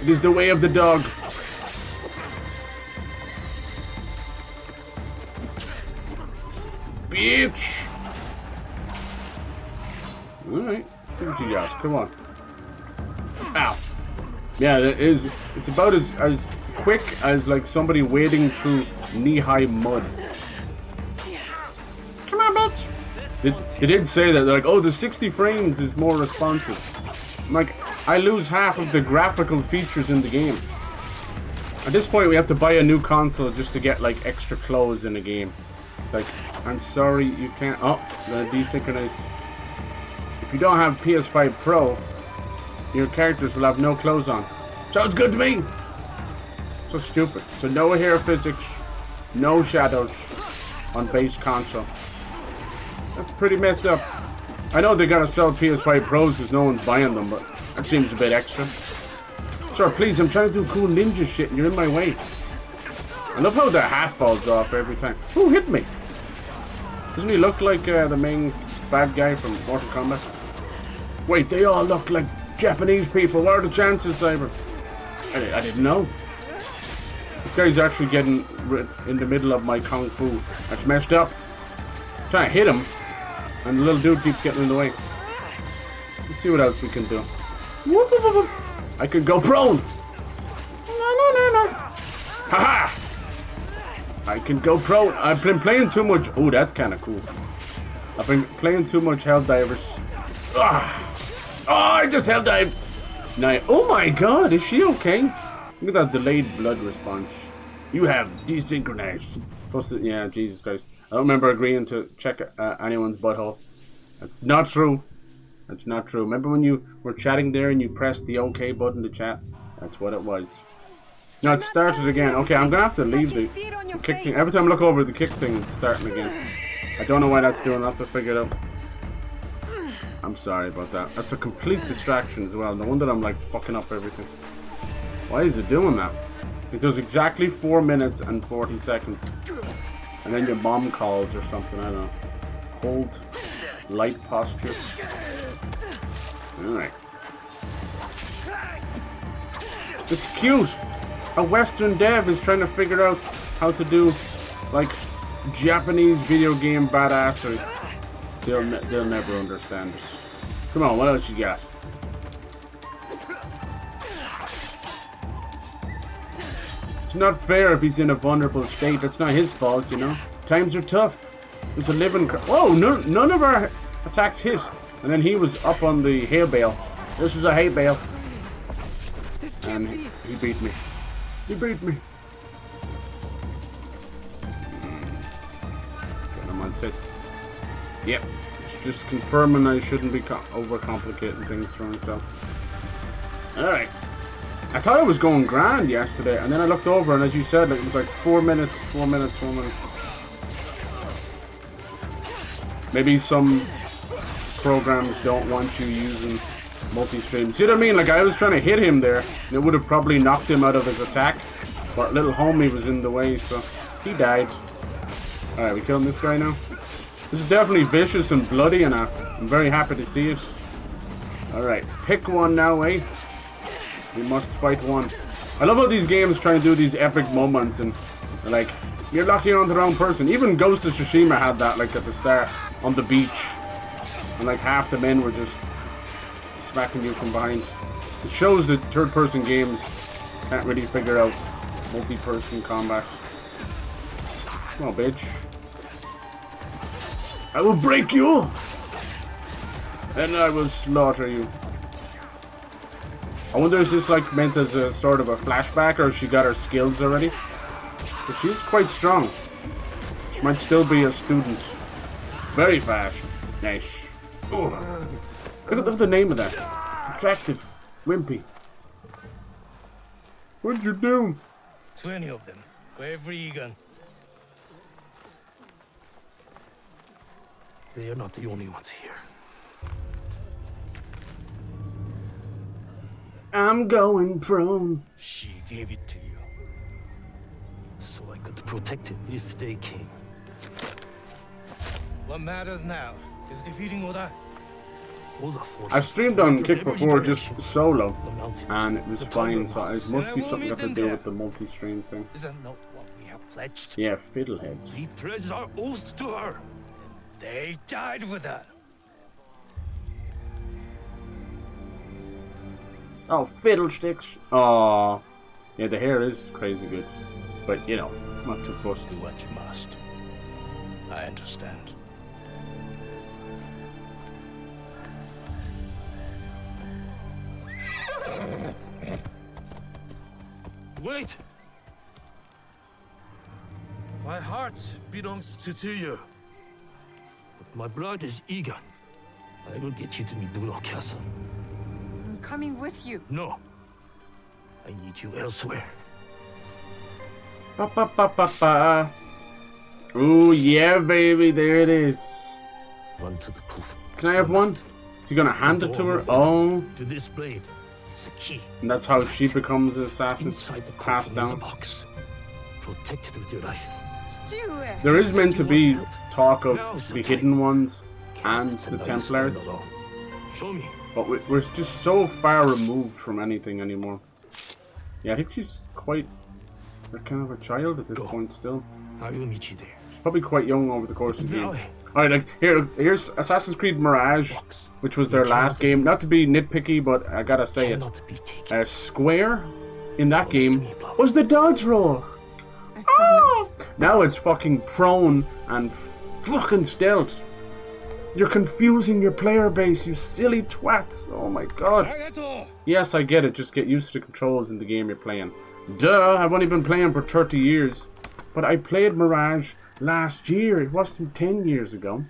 It is the way of the dog. Bitch! Alright, see what you got. Come on. Ow. Yeah, it's about as quick as like somebody wading through knee-high mud. Come on, bitch! They did say that, like, oh, the 60 frames is more responsive. I'm like, I lose half of the graphical features in the game. At this point, we have to buy a new console just to get, like, extra clothes in the game. Like, I'm sorry, you can't... Oh, the desynchronize. If you don't have PS5 Pro, your characters will have no clothes on. Sounds good to me! So stupid. So no hair physics, no shadows on base console. That's pretty messed up. I know they gotta sell PS5 Pros because no one's buying them, but that seems a bit extra. Sir, please, I'm trying to do cool ninja shit and you're in my way. I love how the hat falls off every time. Who hit me? Doesn't he look like the main bad guy from Mortal Kombat? Wait, they all look like Japanese people. What are the chances, Cyber? I didn't know. This guy's actually getting in the middle of my kung fu. That's messed up. I'm trying to hit him, and the little dude keeps getting in the way. Let's see what else we can do. Whoop, whoop, whoop. I could go prone. No. Haha! I can go prone. I've been playing too much. Oh, that's kind of cool. I've been playing too much Helldivers. Oh, I just Helldived. Now, oh my god, is she okay? Look at that delayed blood response. You have desynchronized. Plus, yeah, Jesus Christ. I don't remember agreeing to check anyone's butthole. That's not true. That's not true. Remember when you were chatting there and you pressed the OK button to chat? That's what it was. Now it started again. Okay, I'm gonna have to leave the kick thing. Every time I look over the kick thing, it's starting again. I don't know why that's doing. I'll have to figure it out. I'm sorry about that. That's a complete distraction as well. No wonder I'm like fucking up everything. Why is it doing that? It does exactly 4 minutes and 40 seconds. And then your mom calls or something, I don't know. Hold light posture. Alright. It's cute! A Western dev is trying to figure out how to do, like, Japanese video game badassery. They'll never understand us. Come on, what else you got? It's not fair if he's in a vulnerable state. That's not his fault, you know. Times are tough. There's a living... Whoa, none of our attacks hit. And then he was up on the hay bale. This was a hay bale. And he beat me. He beat me. tits. Yep. Just confirming I shouldn't be overcomplicating things for myself. Alright. I thought it was going grand yesterday, and then I looked over, and as you said, like, it was like 4 minutes, 4 minutes, 4 minutes. Maybe some programs don't want you using multi-stream. See what I mean? Like, I was trying to hit him there. It would have probably knocked him out of his attack. But little homie was in the way, so he died. Alright, we killing this guy now? This is definitely vicious and bloody, and I'm very happy to see it. Alright, pick one now, eh? We must fight one. I love how these games try and do these epic moments, and like, you're locking on the wrong person. Even Ghost of Tsushima had that, like, at the start, on the beach. And like, half the men were just smacking you from behind. It shows that third-person games can't really figure out multi-person combat. Come on, bitch. I will break you! Then I will slaughter you. I wonder, is this like meant as a sort of a flashback, or she got her skills already? But she's quite strong. She might still be a student. Very fast. Nice. Oh. Look at the name of that. Attractive. Wimpy. What'd you do? 20 of them. For every Egan. They are not the only ones here. I'm going prone. She gave it to you. So I could protect it if they came. What matters now is defeating Oda. I've streamed on Kick before, just solo, and it was fine, so it must be something got to do with the multi-stream thing. Is that not what we have pledged? Yeah, fiddleheads. We pledged our oath to her. And they died with her. Oh, fiddlesticks. Oh, yeah, the hair is crazy good, but you know, not too close. Do what you must. I understand. Wait! My heart belongs to you. But my blood is eager. I will get you to Mibuno Castle. I'm coming with you. No. I need you elsewhere. Ba ba ba ba ba. Ooh, yeah, baby, there it is. Run to the Kufa. Can I have one? Is he gonna hand it to her? Oh. To this blade is a key. And that's how she becomes an assassin. Inside the Passed coffin is a down. box. Protected with your life. There is meant to be talk of the hidden ones and the Templars, Show me. but we're just so far removed from anything anymore. Yeah, I think she's quite kind of a child at this point still. I will meet you there. She's probably quite young over the course of the game. Alright, like here's Assassin's Creed Mirage, which was their last game. Not to be nitpicky, but I gotta say it. Square in that game was the dodge roll. Oh! Now it's fucking prone and fucking stealth. You're confusing your player base, you silly twats. Oh my god. Yes, I get it. Just get used to the controls in the game you're playing. Duh, I've only been playing for 30 years. But I played Mirage last year. It wasn't 10 years ago.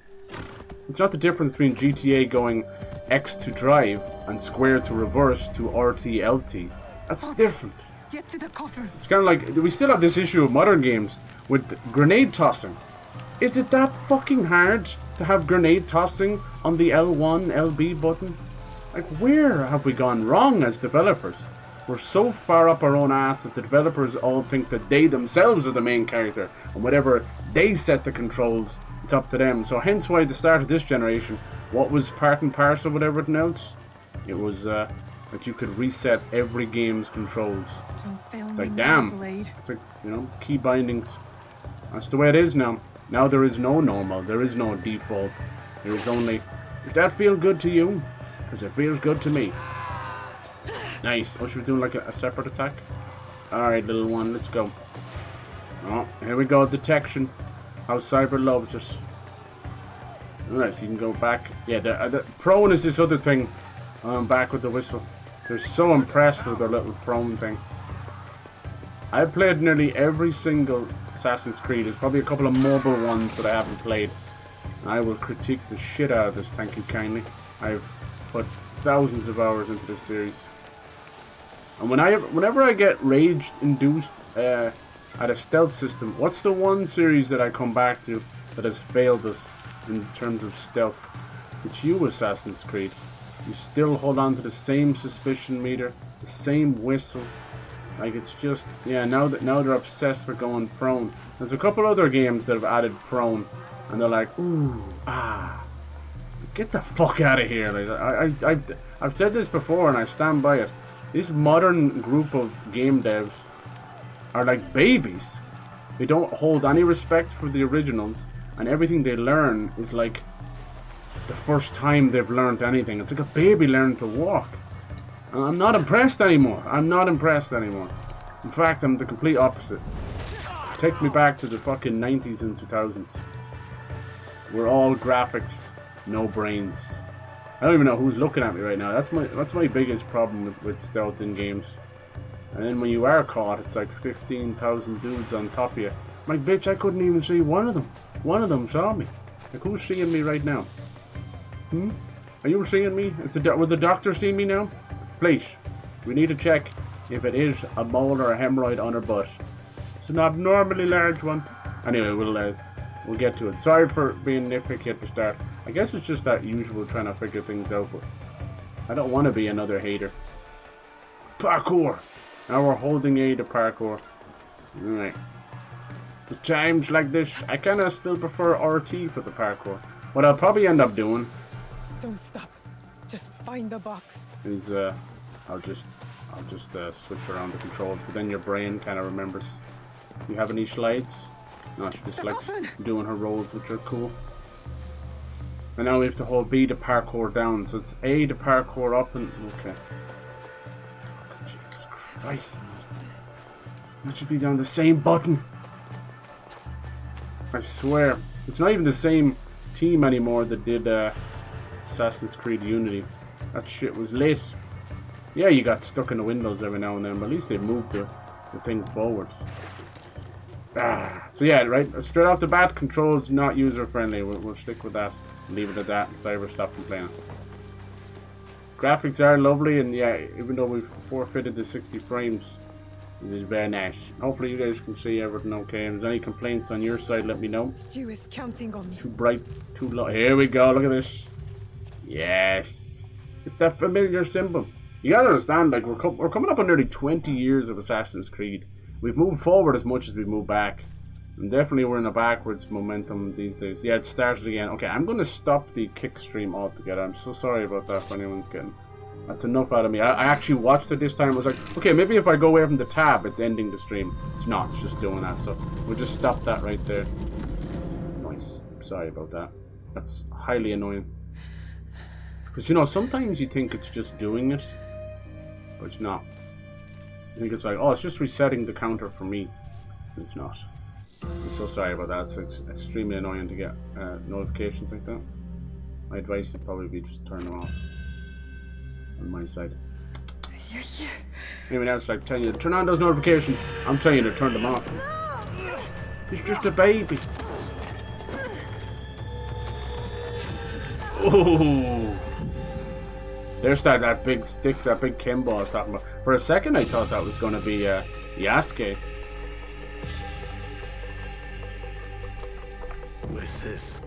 It's not the difference between GTA going X to drive and square to reverse to RT LT. That's different. Get to the coffer. It's kind of like, we still have this issue of modern games with grenade tossing. Is it that fucking hard to have grenade tossing on the L1, LB button? Like, where have we gone wrong as developers? We're so far up our own ass that the developers all think that they themselves are the main character, and whatever they set the controls, it's up to them. So hence why at the start of this generation, what was part and parcel with everything else? It was that you could reset every game's controls. It's like, damn. It's like, you know, key bindings. That's the way it is now. Now there is no normal. There is no default. There is only, does that feel good to you? Because it feels good to me. Nice. Oh, should we do like a separate attack? Alright, little one, let's go. Oh, here we go. Detection. How Cyber loves us. Alright, so you can go back. Yeah, the prone is this other thing. Back with the whistle. They're so impressed with their little prone thing. I've played nearly every single Assassin's Creed. There's probably a couple of mobile ones that I haven't played. I will critique the shit out of this, thank you kindly. I've put thousands of hours into this series. And whenever I get rage-induced at a stealth system, what's the one series that I come back to that has failed us in terms of stealth? It's you, Assassin's Creed. You still hold on to the same suspicion meter, the same whistle. Like, it's just, yeah, now they're obsessed with going prone. There's a couple other games that have added prone, and they're like, ooh, get the fuck out of here. Like, I've said this before and I stand by it. This modern group of game devs are like babies. They don't hold any respect for the originals, and everything they learn is like the first time they've learned anything. It's like a baby learning to walk. And I'm not impressed anymore. I'm not impressed anymore. In fact, I'm the complete opposite. Take me back to the fucking 90s and 2000s. We're all graphics, no brains. I don't even know who's looking at me right now. That's my biggest problem with stealth in games. And then when you are caught, it's like 15,000 dudes on top of you. I'm like, bitch, I couldn't even see one of them. One of them saw me. Like, who's seeing me right now? Are you seeing me? Will the doctor see me now? Please, we need to check if it is a mole or a hemorrhoid on her butt. It's an abnormally large one. Anyway, we'll get to it. Sorry for being nitpicky at the start. I guess it's just that usual trying to figure things out, but I don't want to be another hater. Parkour! Now we're holding A to parkour. Alright. At times like this, I kinda still prefer RT for the parkour. What I'll probably end up doing... Don't stop. Just find the box. ...is, I'll just switch around the controls, but then your brain kinda remembers. You have any slides? No, she just likes doing her rolls, which are cool. And now we have to hold B to parkour down. So it's A to parkour up and... Okay. Jesus Christ. That should be down the same button. I swear. It's not even the same team anymore that did Assassin's Creed Unity. That shit was lit. Yeah, you got stuck in the windows every now and then, but at least they moved the thing forward. So yeah, right, straight off the bat, controls not user-friendly. We'll stick with that. Leave it at that. Cyber, stop complaining. Graphics are lovely, and yeah, even though we've forfeited the 60 frames, it is very nice. Hopefully you guys can see everything okay. If there's any complaints on your side, let me know. Stu is counting on me. Too bright, too low. Here we go, look at this. Yes. It's that familiar symbol. You gotta understand, like, we're coming up on nearly 20 years of Assassin's Creed. We've moved forward as much as we've moved back. And definitely we're in a backwards momentum these days. Yeah, it started again. Okay, I'm going to stop the kick stream altogether. I'm so sorry about that for anyone's getting... That's enough out of me. I actually watched it this time. I was like, okay, maybe if I go away from the tab, it's ending the stream. It's not. It's just doing that. So we'll just stop that right there. Nice. Sorry about that. That's highly annoying. Because, you know, sometimes you think it's just doing it. But it's not. I think it's like, oh, it's just resetting the counter for me. It's not. I'm so sorry about that. It's extremely annoying to get notifications like that. My advice would probably be just turn them off on my side. Maybe now it's like telling you to turn on those notifications. I'm telling you to turn them off. He's just a baby. Oh, there's that big stick, that big Kimbo I was talking about. For a second I thought that was going to be Yasuke. With this,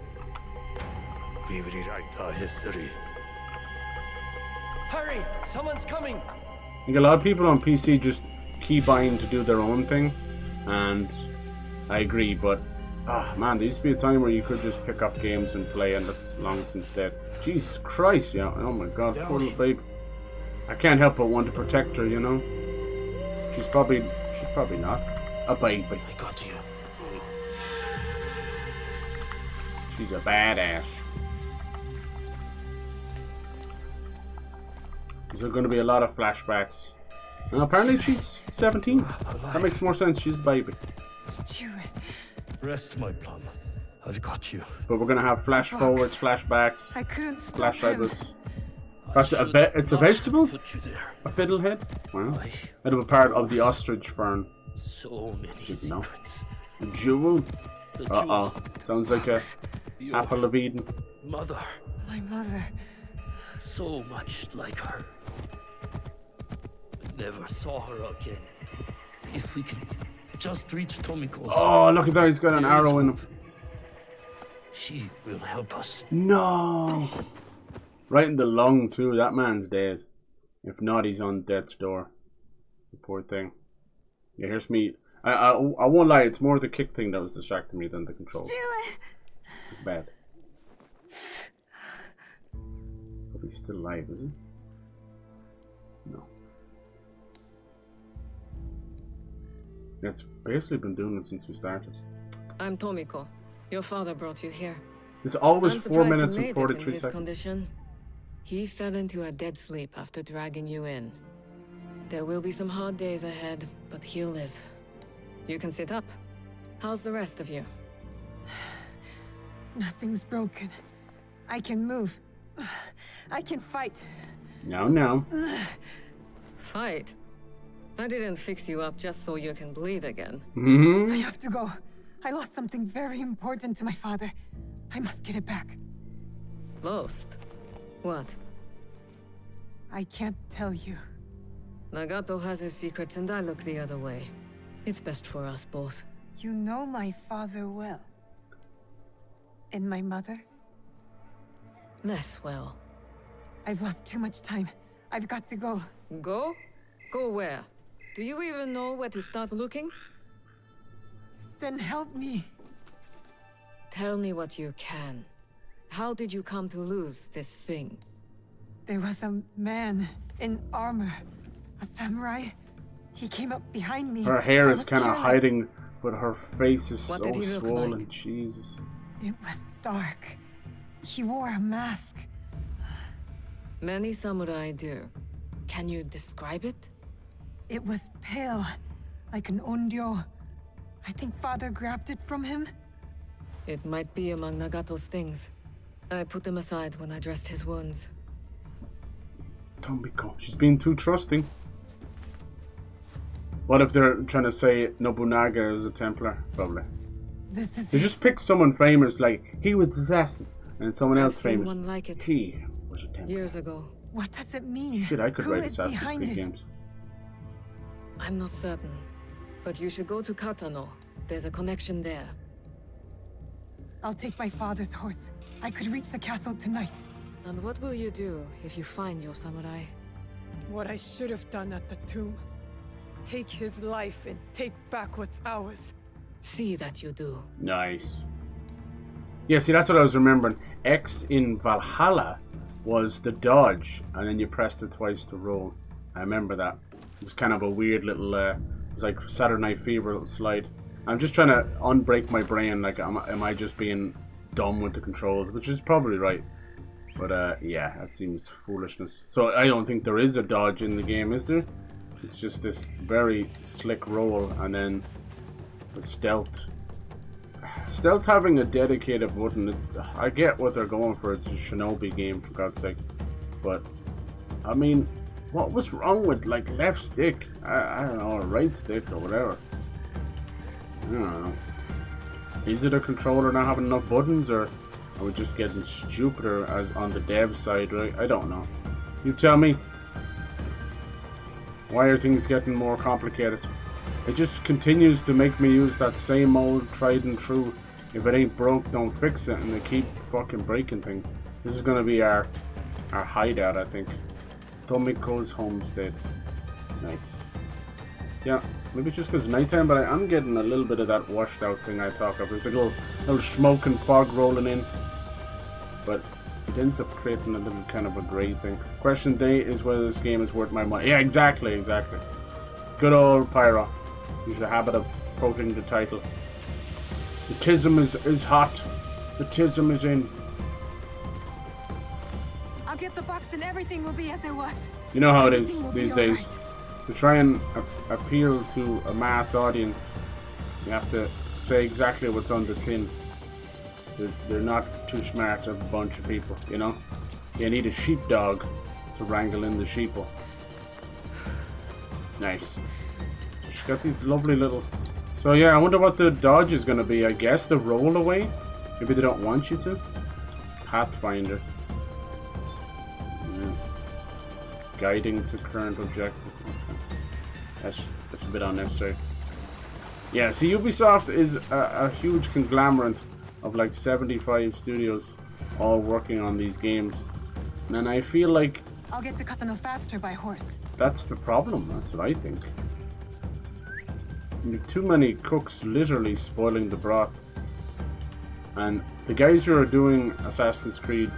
we rewrite our history. Hurry! Someone's coming! I think a lot of people on PC just keep buying to do their own thing, and I agree, but man, there used to be a time where you could just pick up games and play, and that's long since dead. Jesus Christ, yeah, oh my god, poor little babe. I can't help but want to protect her, you know? She's probably not a baby. I got you. She's a badass. There's going to be a lot of flashbacks. And apparently she's 17. That makes more sense. She's a baby. Stu. Rest my plan. I've got you. But we're going to have flash forwards, flashbacks, I couldn't stop flash him. sideways. It's a vegetable? Put you there. A fiddlehead? Wow. Out of a part of the ostrich fern. So many Didn't know. secrets. A jewel? The Uh-oh. jewel. Sounds like a Your Apple of Eden. mother, My mother. so much like her. I never saw her again. If we can just reach Tomiko's, Oh, look at that. He's got an there is arrow in him. hope. She will help us. No. Right in the lung, too. That man's dead. If not, he's on death's door. The poor thing. Yeah, here's me. I won't lie. It's more the kick thing that was distracting me than the control. It's bad. But he's still alive, is he? No. It's basically been doing it since we started. I'm Tomiko. Your father brought you here. It's always I'm 4 surprised minutes you and made it in 43 his seconds. condition. He fell into a dead sleep after dragging you in. There will be some hard days ahead, but he'll live. You can sit up. How's the rest of you? Nothing's broken. I can move. I can fight. No. Fight? I didn't fix you up just so you can bleed again. Mm-hmm. I have to go. I lost something very important to my father. I must get it back. Lost? What? I can't tell you. Nagato has his secrets and I look the other way. It's best for us both. You know my father well. And my mother? Less well. I've lost too much time. I've got to go. Go? Go where? Do you even know where to start looking? Then help me. Tell me what you can. How did you come to lose this thing? There was a man in armor. A samurai. He came up behind me. Her hair I is was kind of careless. hiding, but her face is What so did he look swollen. like? Jesus. It was dark. He wore a mask. Many samurai do. Can you describe it? It was pale, like an onryo. I think father grabbed it from him. It might be among Nagato's things. I put them aside when I dressed his wounds. Tomiko. She's being too trusting. What if they're trying to say Nobunaga is a Templar? Probably. This is They it. just pick someone famous, like he was the assassin, and someone I've else seen famous. one like it. He was a Templar. Years ago. What does it mean? Shit, I could Who write is Assassin's behind Creed it? games. I'm not certain. But you should go to Katano. There's a connection there. I'll take my father's horse. I could reach the castle tonight. And what will you do if you find your samurai? What I should have done at the tomb. Take his life and take back what's ours. See that you do. Nice. Yeah, see, that's what I was remembering. X in Valhalla was the dodge, and then you pressed it twice to roll. I remember that. It was kind of a weird little, it was like Saturday Night Fever little slide. I'm just trying to unbreak my brain, like, am I just being dumb with the controls? Which is probably right. But, yeah, that seems foolishness. So, I don't think there is a dodge in the game, is there? It's just this very slick roll, and then the stealth. Stealth having a dedicated button, I get what they're going for. It's a shinobi game, for God's sake. But, I mean, what was wrong with, like, left stick? I don't know, or right stick, or whatever. I don't know. Is it a controller not having enough buttons, or are we just getting stupider as on the dev side, right? I don't know. You tell me. Why are things getting more complicated? It just continues to make me use that same old tried and true, if it ain't broke, don't fix it, and they keep fucking breaking things. This is gonna be our hideout, I think. Tomiko's homestead. Nice. Yeah, maybe it's just because it's nighttime, but I'm getting a little bit of that washed out thing I talk of. There's a little smoke and fog rolling in, but it ends up creating a little kind of a grey thing. Question day is whether this game is worth my money. Yeah, exactly. Good old Pyro. He's a habit of quoting the title. The tism is hot. The tism is in. I'll get the box and everything will be as it was. You know how it is Everything will be these all days. right. To try and appeal to a mass audience, you have to say exactly what's on the tin. They're not too smart, a bunch of people, you know? You need a sheepdog to wrangle in the sheeple. Nice. She's got these lovely little... So yeah, I wonder what the dodge is going to be. I guess the roll away? Maybe they don't want you to. Pathfinder. Yeah. Guiding to current objective. Okay. That's a bit unnecessary. Yeah, see, Ubisoft is a huge conglomerate of like 75 studios all working on these games. And I feel like I'll get to Katano faster by horse. that's the problem. That's what I think. You have too many cooks literally spoiling the broth. And the guys who are doing Assassin's Creed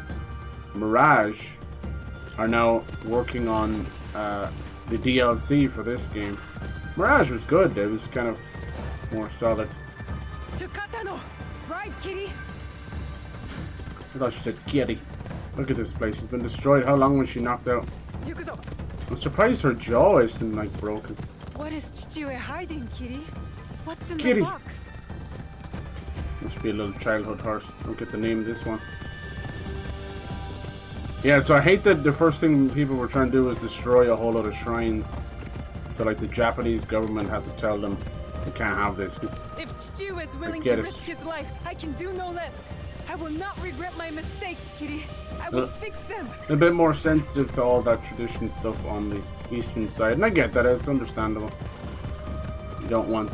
Mirage are now working on the DLC for this game. Mirage was good. It was kind of more solid. To Katano! Right, kitty? I thought she said kitty. Look at this place. It's been destroyed. How long was she knocked out? Yukuzo, I'm surprised her jaw isn't like broken. what is Chichiue hiding, kitty? What's in Kitty. the box? Must be a little childhood horse. Don't get the name of this one. Yeah, so I hate that the first thing people were trying to do was destroy a whole lot of shrines. So like the Japanese government had to tell them they can't have this. Cause If Chichiue is willing get to it. risk his life, I can do no less. I will not regret my mistakes, kitty. I will fix them. a bit more sensitive to all that tradition stuff on the eastern side. And I get that, it's understandable. You don't want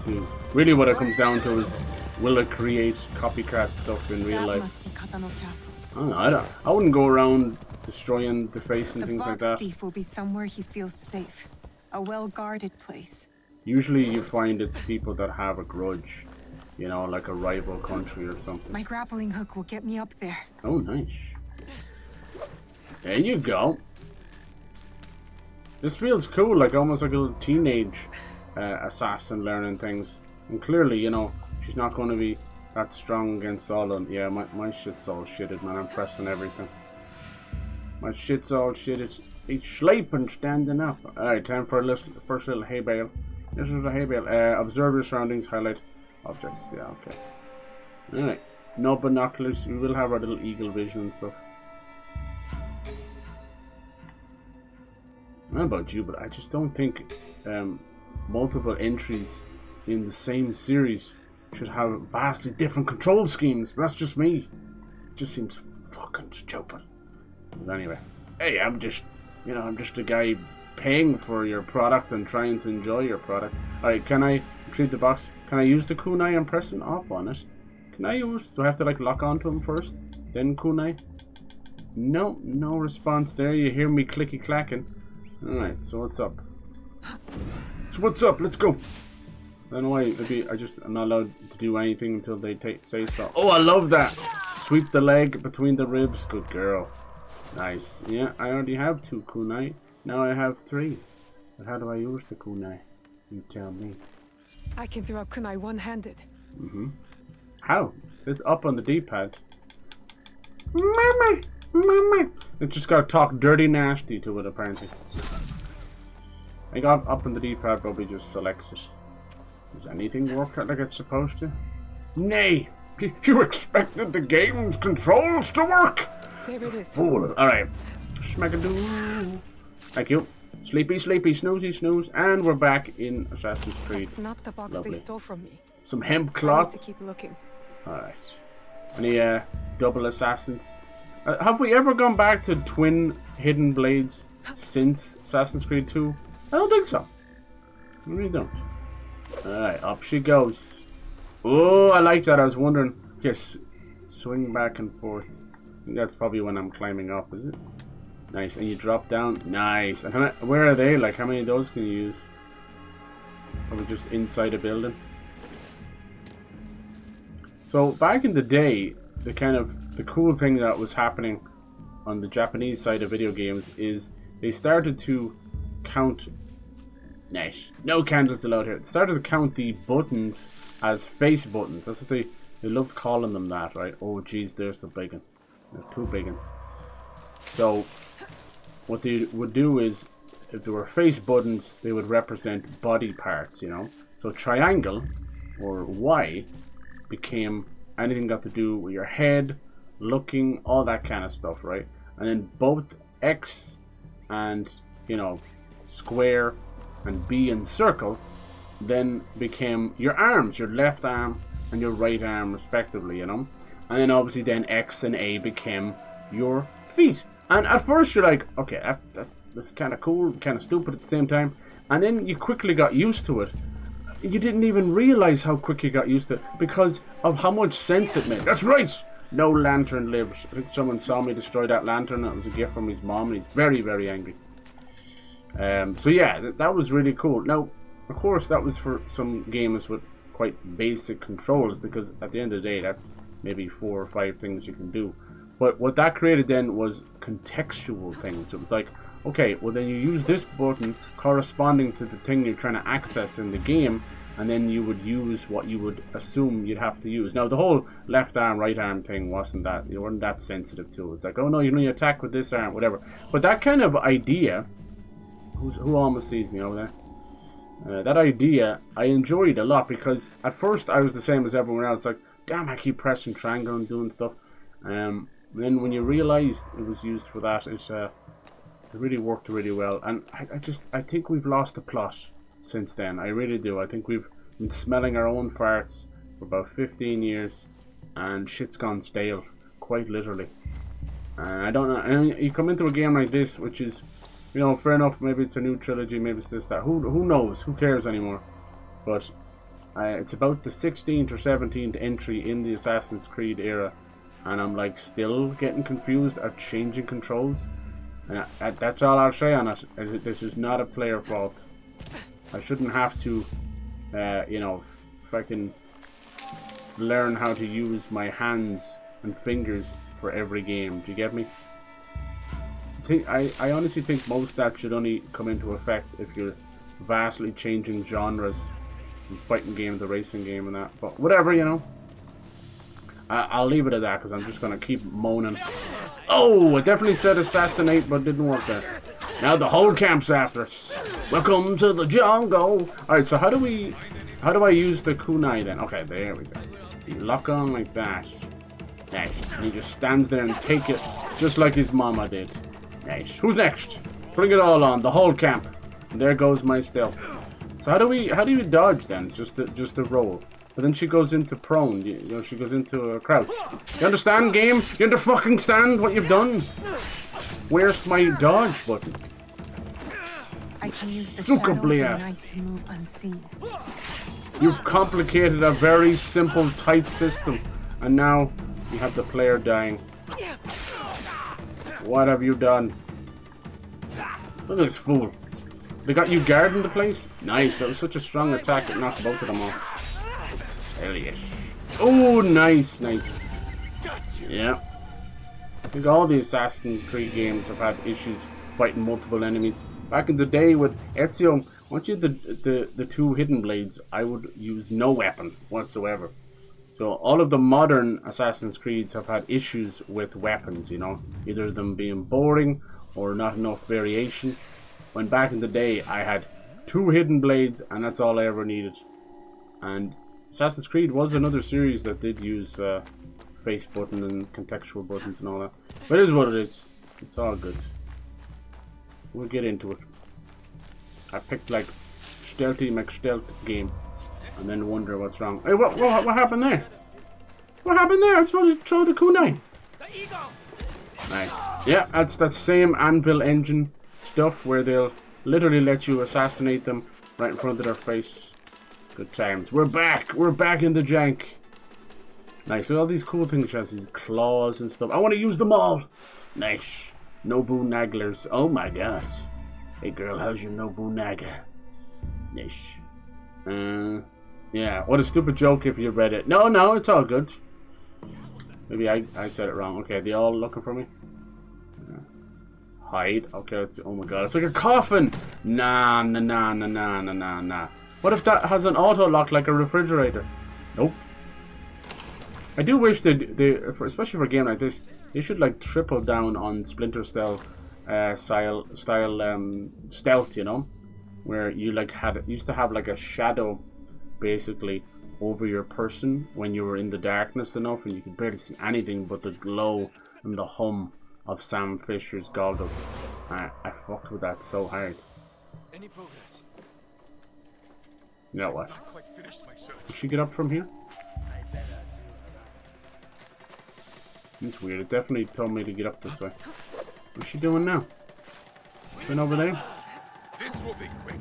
to... Really what it comes down to is, will it create copycat stuff in real That life? must be Katano Castle. I don't know. I wouldn't go around destroying the face and The things like box that. thief will be somewhere he feels safe. A well-guarded place. Usually you find it's people that have a grudge. You know, like a rival country or something. My grappling hook will get me up there. Oh, nice. There you go. This feels cool, like almost like a little teenage assassin learning things. And clearly, you know, she's not going to be that strong against all of them. Yeah, my shit's all shitted, man. I'm pressing everything. My shit's all shitted. It's sleeping, standing up. Alright, time for a first little hay bale. This is a hay bale. Observe your surroundings, highlight objects. Yeah, okay. Alright. No binoculars. We will have our little eagle vision and stuff. I don't know about you, but I just don't think multiple entries in the same series should have vastly different control schemes. But that's just me. It just seems fucking stupid. But anyway. Hey, I'm just a guy paying for your product and trying to enjoy your product. Alright, can I retrieve the box? Can I use the kunai? I'm pressing up on it. Can I use... Do I have to like lock onto him first? Then kunai? No, no response there. You hear me clicky clacking. Alright, so what's up? So what's up? Let's go! I don't know why. Maybe I'm not allowed to do anything until they say so. Oh, I love that! Sweep the leg between the ribs. Good girl. Nice. Yeah, I already have 2 kunai. Now I have 3. But how do I use the kunai? You tell me. I can throw a kunai one-handed. How? It's up on the D-pad. Mama! Mama! It's just gotta talk dirty nasty to it, apparently. I got up on the D-pad, probably just selects it. Does anything work out like it's supposed to? Nay! You expected the game's controls to work? There it is. Fool. Alright. Smack-a-doo. Thank you. Sleepy, sleepy, snoozy, snooze. And we're back in Assassin's Creed. It's not the box Lovely. they stole from me. Some hemp I cloth. need to keep looking. Alright. Any double assassins? Have we ever gone back to twin hidden blades since Assassin's Creed 2? I don't think so. I really don't. Alright, up she goes. Oh, I like that. I was wondering. Yes, swing back and forth. I think that's probably when I'm climbing up, is it? Nice. And you drop down. Nice. And where are they? Like, how many of those can you use? Are we just inside a building? So back in the day, the cool thing that was happening on the Japanese side of video games is they started to count. Nice. No candles allowed here. They started to count the buttons as face buttons. That's what they loved calling them that, right? Oh geez, there's the big one. There's 2 big ones. So what they would do is, if there were face buttons, they would represent body parts, you know. So triangle or Y became anything got to do with your head, looking, all that kind of stuff, right? And then both X and, you know, square and B and circle then became your arms, your left arm and your right arm respectively, you know. And then obviously then X and A became your feet. And at first you're like, okay, that's kind of cool, kind of stupid at the same time. And then you quickly got used to it. You didn't even realize how quick you got used to it because of how much sense it made. That's right! No lantern lives. I think someone saw me destroy that lantern. That was a gift from his mom, and he's very, very angry. So yeah, that was really cool. Now, of course, that was for some games with quite basic controls, because at the end of the day, that's maybe 4 or 5 things you can do. But what that created then was contextual things. It was like, okay, well then you use this button corresponding to the thing you're trying to access in the game, and then you would use what you would assume you'd have to use. Now, the whole left arm, right arm thing wasn't that, you weren't that sensitive to it. It's like, oh no, you attack with this arm, whatever. But that kind of idea, who almost sees me over there? That idea, I enjoyed a lot, because at first I was the same as everyone else. Like, damn, I keep pressing triangle and doing stuff. And then when you realized it was used for that, it really worked really well. And I think we've lost the plot since then. I really do. I think we've been smelling our own farts for about 15 years, and shit's gone stale, quite literally. And I don't know. And you come into a game like this, which is, you know, fair enough. Maybe it's a new trilogy. Maybe it's this, that. Who knows? Who cares anymore? But it's about the 16th or 17th entry in the Assassin's Creed era, and I'm like still getting confused at changing controls. And that's all I'll say on it. This is not a player fault. I shouldn't have to, you know, fucking learn how to use my hands and fingers for every game. Do you get me? I honestly think most of that should only come into effect if you're vastly changing genres, the fighting game, the racing game, and that. But whatever, you know. I'll leave it at that, because I'm just going to keep moaning. Oh, it definitely said assassinate, but didn't work there. Now the whole camp's after us. Welcome to the jungle. Alright, so how do I use the kunai then? Okay, there we go. So you lock on like that. Nice. And he just stands there and take it, just like his mama did. Nice. Who's next? Bring it all on, the whole camp. And there goes my stealth. So how do you dodge then? It's just a roll. But then she goes into prone, you know, she goes into a crouch. You understand, game? You understand what you've done? Where's my dodge button? I can use the shadows of night to move unseen. You've complicated a very simple, tight system, and now you have the player dying. What have you done? Look at this fool. They got you guarding the place? Nice, that was such a strong attack that knocked both of them off. Hell yes. Oh, nice, nice. Yeah. I think all the Assassin's Creed games have had issues fighting multiple enemies. Back in the day with Ezio, once you had the 2 hidden blades, I would use no weapon whatsoever. So all of the modern Assassin's Creeds have had issues with weapons, you know. Either them being boring or not enough variation. When back in the day, I had 2 hidden blades, and that's all I ever needed. And Assassin's Creed was another series that did use face button and contextual buttons and all that. But it is what it is. It's all good. We'll get into it. I picked like stealthy McStealth game and then wonder what's wrong. Hey, what happened there? What happened there? I just wanted to throw the kunai. Nice. Yeah, that's that same Anvil engine stuff where they'll literally let you assassinate them right in front of their face. Good times. We're back. We're back in the jank. Nice. So all these cool things, has these claws and stuff. I want to use them all. Nice. Nobu Nagglers. Oh my god. Hey girl, how's your Nobu Naga? Nice. Yeah. What a stupid joke if you read it. No, it's all good. Maybe I said it wrong. Okay, they all looking for me. Hide. Okay, it's, oh my god, it's like a coffin. Nah. What if that has an auto lock like a refrigerator? Nope. I do wish they especially for a game like this, they should like triple down on Splinter Cell style stealth, you know, where you like used to have like a shadow basically over your person when you were in the darkness enough, and you could barely see anything but the glow and the hum of Sam Fisher's goggles. I fucked with that so hard. Any progress? You know what? Did she get up from here? It's weird. It definitely told me to get up this way. What's she doing now? Been over there? This will be quick.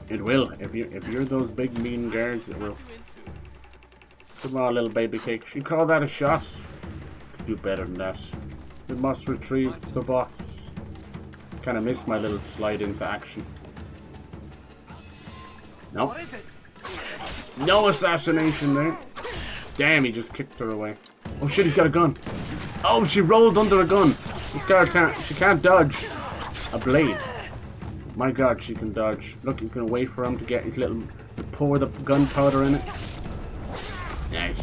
It will. If you're those big mean guards, it will. Come on, little baby cake. She called that a shot. Could do better than that. We must retrieve the box. Kind of missed my little slide into action. Nope. No assassination there. Damn, he just kicked her away. Oh shit, he's got a gun. Oh, she rolled under a gun. This girl can't dodge a blade. My god, she can dodge. Look, you can wait for him to get his little, to pour the gunpowder in it. Nice.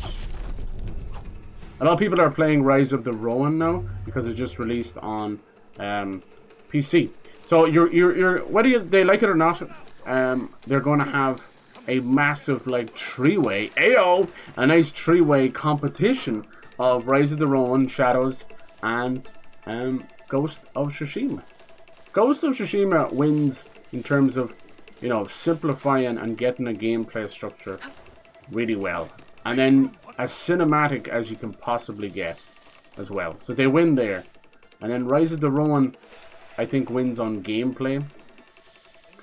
A lot of people are playing Rise of the Rowan now because it's just released on PC. So you're whether they like it or not, they're going to have a massive like a nice three-way competition of Rise of the Rowan, Shadows, and Ghost of Tsushima. Ghost of Tsushima wins in terms of, you know, simplifying and getting a gameplay structure really well, and then as cinematic as you can possibly get as well. So they win there, and then Rise of the Rowan, I think, wins on gameplay.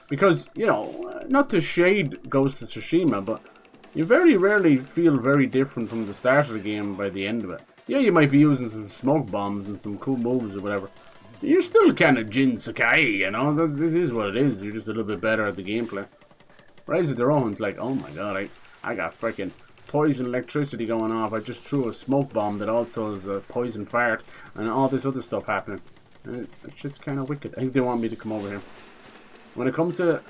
Because, you know, not to shade Ghost of Tsushima, but you very rarely feel very different from the start of the game by the end of it. Yeah, you might be using some smoke bombs and some cool moves or whatever. You're still kind of Jin Sakai, you know? This is what it is. You're just a little bit better at the gameplay. Rise of the Rowan's like, oh my god, I got freaking poison electricity going off. I just threw a smoke bomb that also is a poison fart and all this other stuff happening. And that shit's kind of wicked. I think they want me to come over here. When it comes to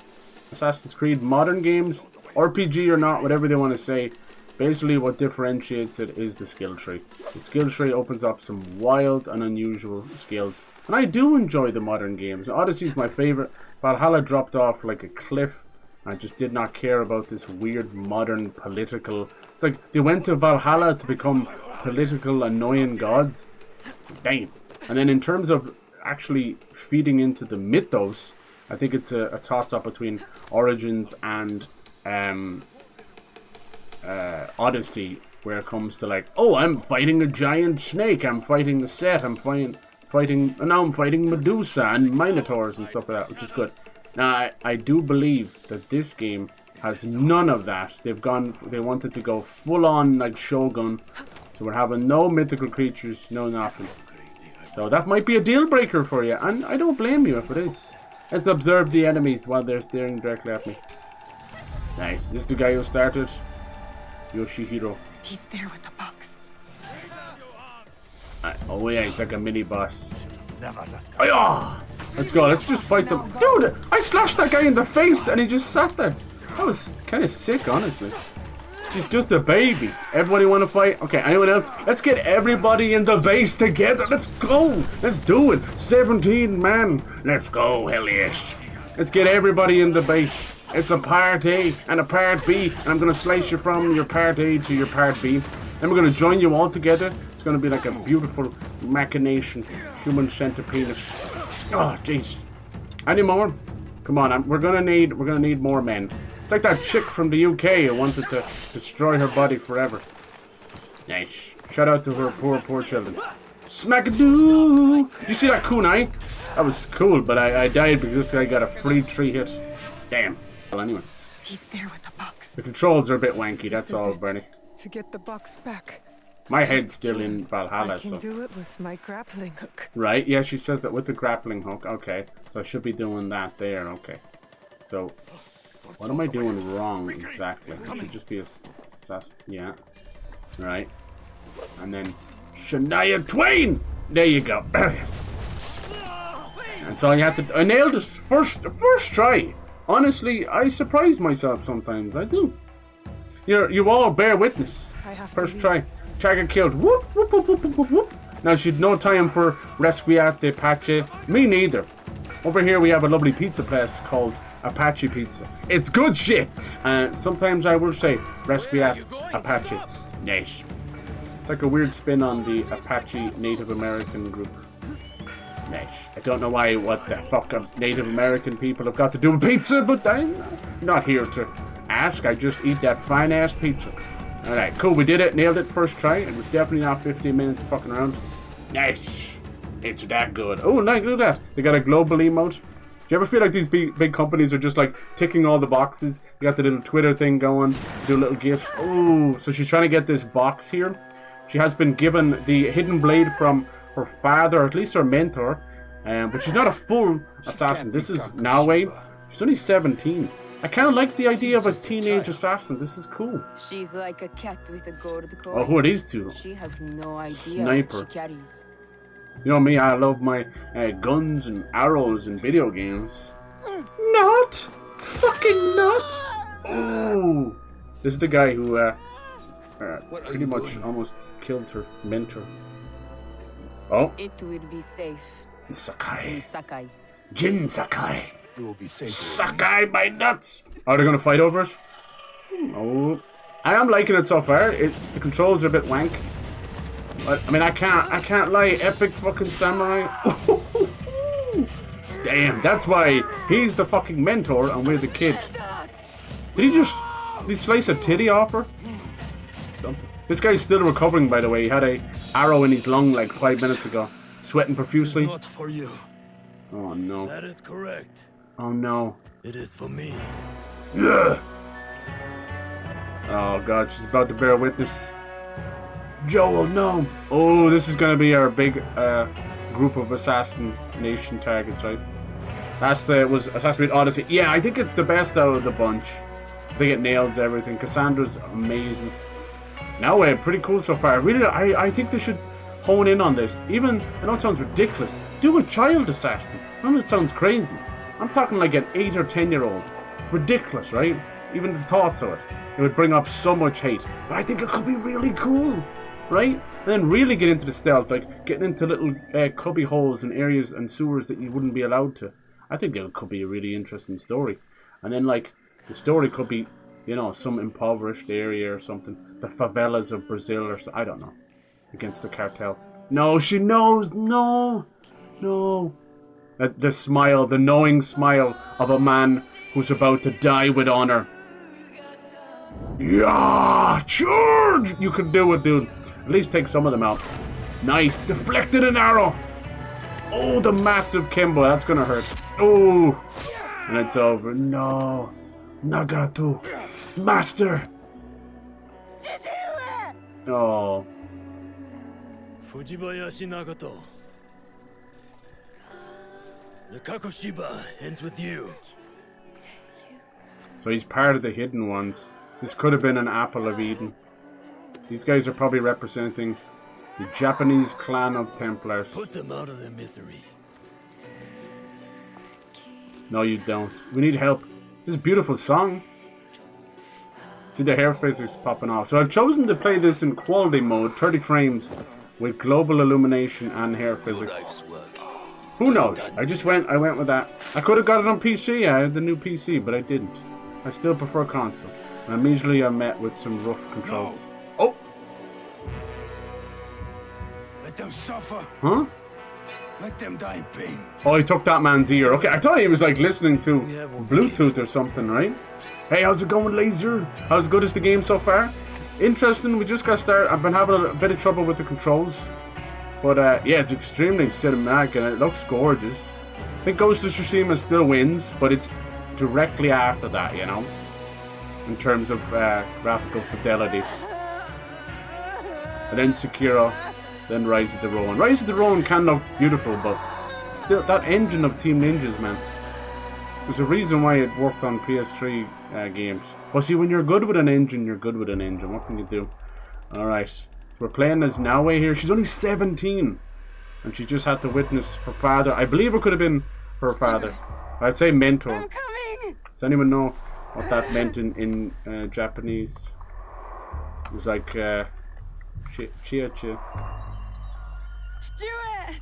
Assassin's Creed modern games, RPG or not, whatever they want to say, basically what differentiates it is the skill tree. The skill tree opens up some wild and unusual skills. And I do enjoy the modern games. Odyssey's my favorite. Valhalla dropped off like a cliff. I just did not care about this weird modern political... It's like they went to Valhalla to become political annoying gods. Damn. And then in terms of actually feeding into the mythos, I think it's a toss-up between Origins and Odyssey, where it comes to like, oh, I'm fighting a giant snake, I'm fighting the Set, now I'm fighting Medusa and Minotaurs and stuff like that, which is good. Now, I do believe that this game has none of that. They wanted to go full-on like Shogun, so we're having no mythical creatures, no nothing. So that might be a deal breaker for you, and I don't blame you if it is. Let's observe the enemies while they're staring directly at me. Nice. This is the guy who started. Yoshihiro. He's there with the box. Oh yeah, he's like a mini boss. Oh, let's go. Let's just fight them. Dude, I slashed that guy in the face and he just sat there. That was kind of sick, honestly. She's just a baby. Everybody want to fight? Okay, anyone else? Let's get everybody in the base together. Let's go. Let's do it. 17 men. Let's go, hell yes. Let's get everybody in the base. It's a part A and a part B. And I'm going to slice you from your part A to your part B. Then we're going to join you all together. It's going to be like a beautiful machination. Human centipede. Oh, jeez. Any more? Come on, we're going to need more men. It's like that chick from the UK who wanted to destroy her body forever. Nice. Shout out to her poor children. Smack-a-doo! Did you see that kunai? That was cool, but I died because this guy got a free 3 hit. Damn. Well, anyway. He's there with the box. The controls are a bit wanky, that's all, Bernie. To get the box back. My head's still in Valhalla, I can do it with my grappling hook. Right, yeah, she says that with the grappling hook. Okay, so I should be doing that there, okay. So... what am I doing wrong exactly? It should just be a yeah. Right. And then Shania Twain! There you go. Yes. That's all you have to. I nailed it first try. Honestly, I surprise myself sometimes. I do. You all bear witness. First try. Chagga killed. Whoop, whoop, whoop, whoop, whoop, whoop. Now she'd no time for Resquiate Pace. Me neither. Over here we have a lovely pizza place called Apache Pizza. It's good shit. Sometimes I will say Resquiat Apache. Nice. It's like a weird spin on the Apache Native American group. Nice. I don't know what the fuck Native American people have got to do with pizza, but I'm not here to ask. I just eat that fine ass pizza. Alright, cool. We did it. Nailed it first try. It was definitely not 15 minutes fucking around. Nice. It's that good. Oh, nice, look at that. They got a global emote. Do you ever feel like these big companies are just like ticking all the boxes? You got the little Twitter thing going, do little gifs. Oh, so she's trying to get this box here. She has been given the hidden blade from her father, or at least her mentor. But she's not a full assassin. This is Naoe. She's only 17. I kind of like the idea of a teenage assassin. This is cool. She's like a cat with a gold coin. Oh, who are these two? She has no idea Sniper. what she carries. You know me, I love my guns and arrows in video games. Not! Fucking not! Oh! This is the guy who pretty much almost killed her mentor. Oh. It will be safe. Sakai. In Sakai. Jin Sakai. You will be safe. Sakai, my nuts! Are they gonna fight over it? Oh. I am liking it so far. The controls are a bit wank. But, I mean, I can't lie. Epic fucking samurai. Damn, that's why he's the fucking mentor and we're the kid. Did he slice a titty off her? Something. This guy's still recovering, by the way. He had a arrow in his lung like 5 minutes ago. Sweating profusely. Not for you. Oh no. That is correct. Oh no. It is for me. Yeah. Oh god, she's about to bear witness. Joel, no. Oh, this is gonna be our big group of assassination targets, right? Was Assassin's Creed Odyssey. Yeah, I think it's the best out of the bunch. I think it nails everything. Cassandra's amazing. Naoe, pretty cool so far. Really, I think they should hone in on this. Even, I know it sounds ridiculous, do a child assassin. I know it sounds crazy. I'm talking like an 8 or 10-year-old. Ridiculous, right? Even the thoughts of it. It would bring up so much hate. But I think it could be really cool. Right? And then really get into the stealth, like getting into little cubby holes and areas and sewers that you wouldn't be allowed to. I think it could be a really interesting story. And then, like, the story could be, you know, some impoverished area or something. The favelas of Brazil or so, I don't know. Against the cartel. No, she knows. No. No. The smile, the knowing smile of a man who's about to die with honor. Yeah, charge! You can do it, dude. At least take some of them out. Nice. Deflected an arrow. Oh, the massive Kimbo. That's gonna hurt. Oh. And it's over. No. Nagato. Master. Oh. Fujibayashi Nagato. The Kakoshiba ends with you. So he's part of the hidden ones. This could have been an apple of Eden. These guys are probably representing the Japanese clan of Templars. Put them out of their misery. No, you don't. We need help. This is a beautiful song. See the hair physics popping off. So I've chosen to play this in quality mode, 30 frames, with global illumination and hair physics. Who knows? I went with that. I could have got it on PC. I had the new PC, but I didn't. I still prefer console. And immediately I'm met with some rough controls. Oh! Let them suffer. Huh? Let them die in pain. Oh, he took that man's ear. Okay, I thought he was like listening to Bluetooth or something, right? Hey, how's it going, Laser? How's good is the game so far? Interesting, we just got started. I've been having a bit of trouble with the controls. But yeah, it's extremely cinematic and it looks gorgeous. I think Ghost of Tsushima still wins, but it's directly after that, you know? In terms of graphical fidelity. And then Sekiro, then Rise of the Ronin. Rise of the Ronin can look beautiful, but still, that engine of Team Ninjas, man. There's a reason why it worked on PS3 games. Well, see, when you're good with an engine, you're good with an engine. What can you do? Alright. So we're playing as Naoe here. She's only 17. And she just had to witness her father. I believe it could have been her father. I'd say mentor. I'm coming. Does anyone know what that meant in Japanese? It was like, chia-chia. Stuart!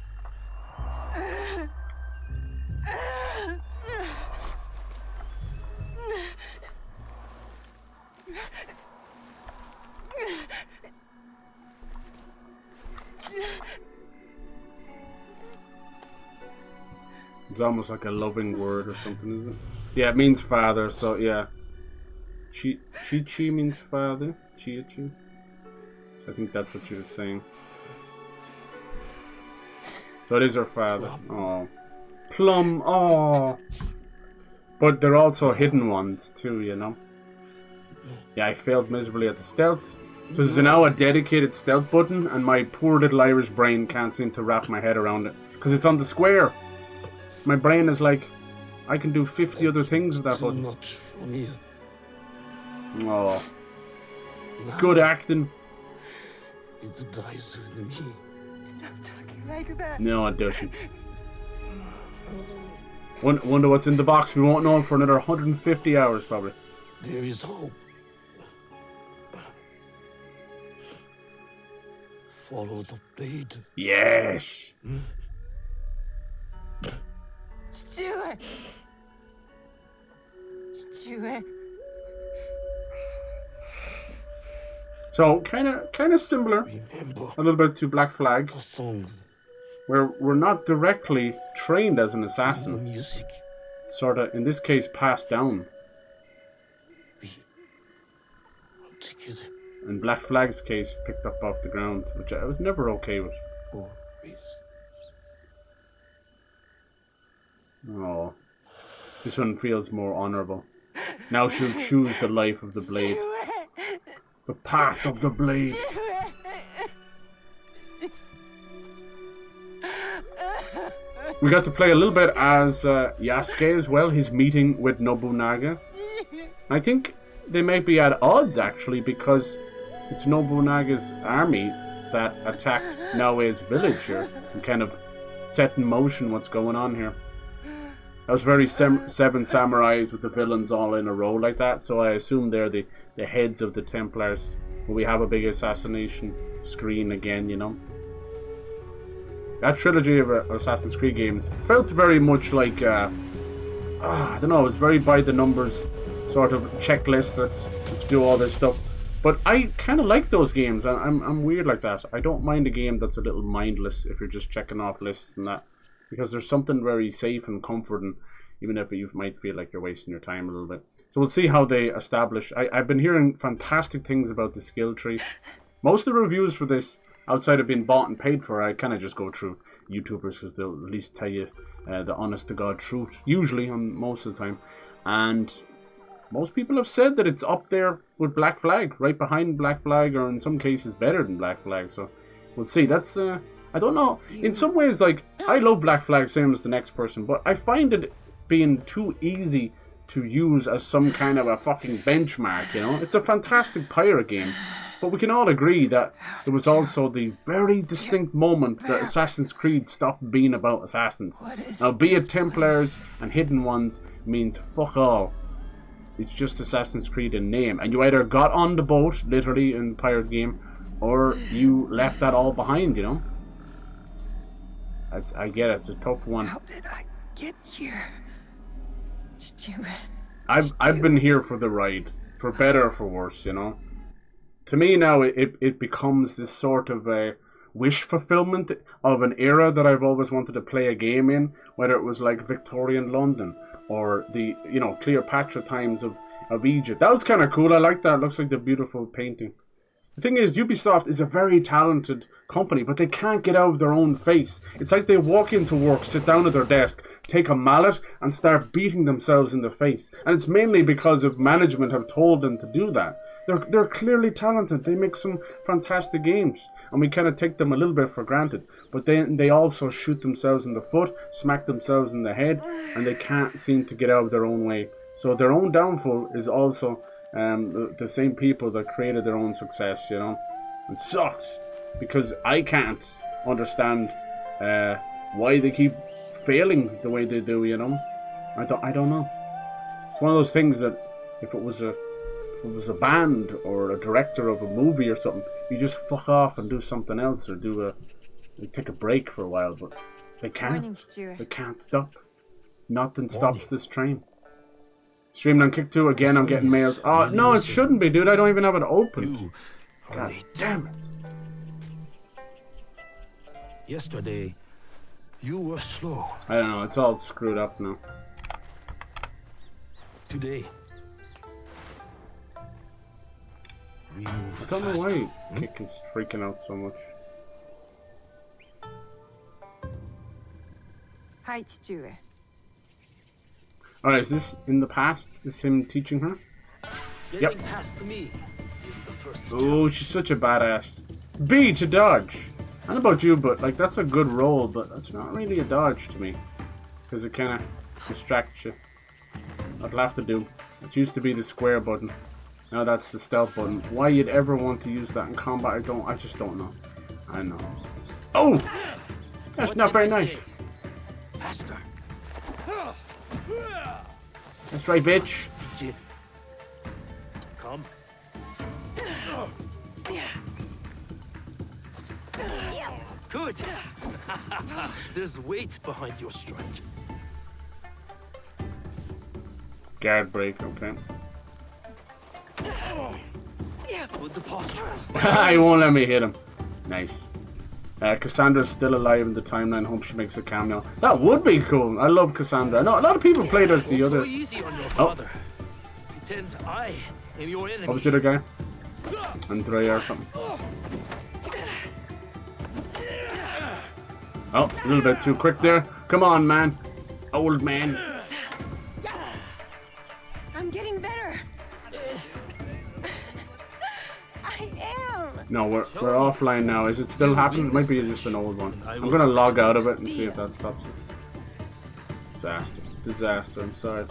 It's almost like a loving word or something, is it? Yeah, it means father, so yeah. Chi means father. Chia-chia. I think that's what she was saying. So it is her father. Oh. Plum. Oh. But they're also hidden ones too, you know. Yeah, I failed miserably at the stealth. So there's now a dedicated stealth button, and my poor little Irish brain can't seem to wrap my head around it. Because it's on the square. My brain is like, I can do 50 other things with that button. Oh. Good acting. It dies with me. Stop talking like that. No, it doesn't. Wonder what's in the box. We won't know for another 150 hours, probably. There is hope. Follow the blade. Yes. Stuart. Stuart. So kind of similar, a little bit to Black Flag, where we're not directly trained as an assassin, sort of in this case passed down. In Black Flag's case, picked up off the ground, which I was never okay with. Oh, this one feels more honourable. Now she'll choose the life of the blade. The path of the blade. We got to play a little bit as Yasuke as well. He's meeting with Nobunaga. I think they might be at odds actually, because it's Nobunaga's army that attacked Naoe's village here and kind of set in motion what's going on here. That was very Seven Samurais with the villains all in a row like that, so I assume they're the heads of the Templars. But we have a big assassination screen again, you know. That trilogy of Assassin's Creed games felt very much like, I don't know, it was very by the numbers sort of checklist. Let's do all this stuff. But I kind of like those games. I'm weird like that. I don't mind a game that's a little mindless if you're just checking off lists and that. Because there's something very safe and comforting, even if you might feel like you're wasting your time a little bit. So we'll see how they establish. I've been hearing fantastic things about the skill tree. Most of the reviews for this, outside of being bought and paid for, I kind of just go through YouTubers because they'll at least tell you the honest-to-God truth, usually, most of the time. And most people have said that it's up there with Black Flag, right behind Black Flag, or in some cases better than Black Flag. So we'll see. That's... I don't know. In some ways, like, I love Black Flag, same as the next person, but I find it being too easy to use as some kind of a fucking benchmark, you know? It's a fantastic pirate game, but we can all agree that there was also the very distinct moment that Assassin's Creed stopped being about assassins. Now, be it Templars and Hidden Ones means fuck all. It's just Assassin's Creed in name, and you either got on the boat, literally, in the pirate game, or you left that all behind, you know? I get it, it's a tough one. How did I get here? Stuart. I've been here for the ride, for better or for worse, you know. To me now, it becomes this sort of a wish fulfillment of an era that I've always wanted to play a game in, whether it was like Victorian London or the, you know, Cleopatra times of Egypt. That was kind of cool. I like that. It looks like the beautiful painting. The thing is, Ubisoft is a very talented company, but they can't get out of their own face. It's like they walk into work, sit down at their desk, take a mallet, and start beating themselves in the face. And it's mainly because of management have told them to do that. They're clearly talented. They make some fantastic games, and we kind of take them a little bit for granted. But then they also shoot themselves in the foot, smack themselves in the head, and they can't seem to get out of their own way. So their own downfall is also... the same people that created their own success, you know. It sucks because I can't understand why they keep failing the way they do, you know. I don't know. It's one of those things that if it was a band or a director of a movie or something, you just fuck off and do something else or take a break for a while, but they can't. Morning, Stuart. They can't stop. Nothing stops this train. Streamed on Kick 2 again, I'm getting mails. Oh, no, it shouldn't be, dude. I don't even have it open. God damn it. Yesterday, you were slow. I don't know, it's all screwed up now. Today, we move I don't know why Kick is freaking out so much. Hi, Chichue. Alright, is this in the past? Is him teaching her? Getting past me is the first Oh, she's such a badass. B to dodge. I don't know about you, but like that's a good roll, but that's not really a dodge to me. Because it kind of distracts you. That'll have to do. It used to be the square button. Now that's the stealth button. Why you'd ever want to use that in combat, I just don't know. I know. Oh! That's not very nice. Faster. That's right, bitch. Come. Good. There's weight behind your strike. Guard break, okay. With the posture. He won't let me hit him. Nice. Cassandra's still alive in the timeline. Hope she makes a cameo. That would be cool. I love Cassandra. I know a lot of people played as the other. Easy on your father. Pretend I am your enemy. What was the other guy? Andrea or something. Oh, a little bit too quick there. Come on, man. Old man. I'm getting better. I am. No, we're offline now. Is it still happening? It might be just an old one. I'm gonna log out of it and see if that stops it. Disaster. Disaster. I'm sorry.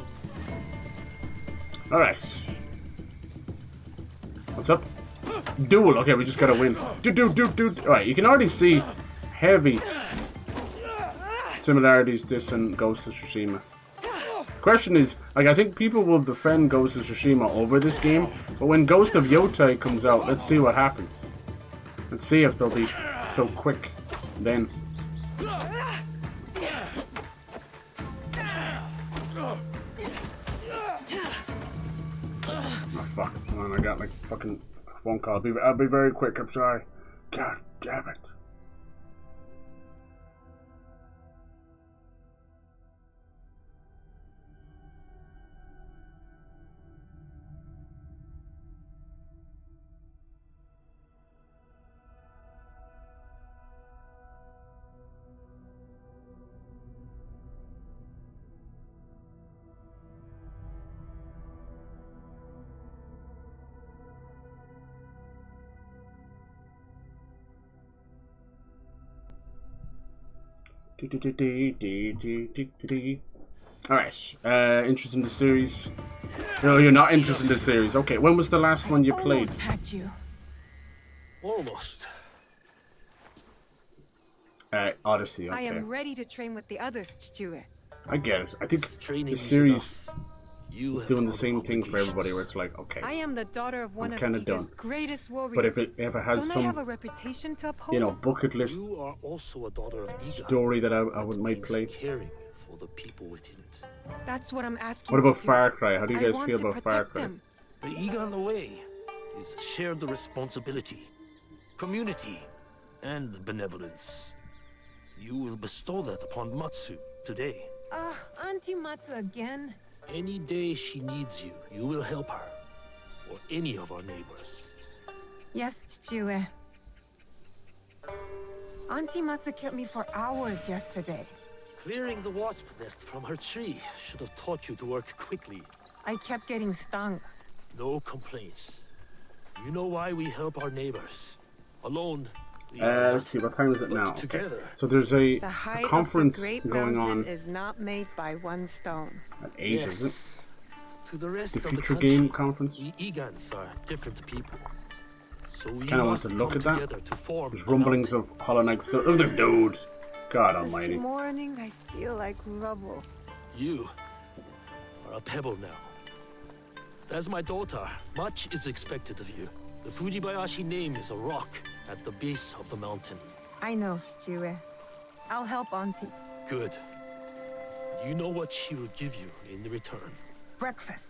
Alright. What's up? Duel. Okay, we just gotta win. Alright, you can already see heavy similarities this and Ghost of Tsushima. Question is, like, I think people will defend Ghost of Tsushima over this game, but when Ghost of Yotai comes out, let's see what happens. Let's see if they'll be so quick then. Oh fuck, come on, I got like fucking phone call. I'll be very quick, I'm sorry. God damn it. Alright, interested in the series? No, you're not interested in the series. Okay, when was the last one you played? Almost. Odyssey, okay. I am ready to train with the others, Chichue. I get it. I think the series is doing the same thing for everybody, where it's like, okay, I am the daughter of one of Iga's greatest warriors. but if it has Don't some, I have a reputation to uphold? you know, bucket list You are also a daughter of Iga. story that I might play. Caring for the people within it. That's what I'm asking. What about to do. Far Cry? How do you I guys want feel to about Far protect Cry? them. The Iga on the way is shared responsibility, community, and benevolence. You will bestow that upon Matsu today. Auntie Matsu again? Any day she needs you, you will help her. Or any of our neighbors. Yes, Chichue. Auntie Matsu kept me for hours yesterday. Clearing the wasp nest from her tree should have taught you to work quickly. I kept getting stung. No complaints. You know why we help our neighbors. Alone, Let's see, what time is it now? Okay. Together. So there's a height conference of the Great going Mountain on is not made by one stone. at 8, Yes. is it? To the rest The of future country, game conference? we Igans are different people. So we Kind of want must to look come at that. together to form There's a rumblings of Hollow Knight. So, oh, this dude! God Almighty! This morning I feel like rubble. You are a pebble now. As my daughter, much is expected of you. The Fujibayashi name is a rock at the base of the mountain. I know, Chichue. I'll help Auntie. Good. You know what she will give you in return. Breakfast.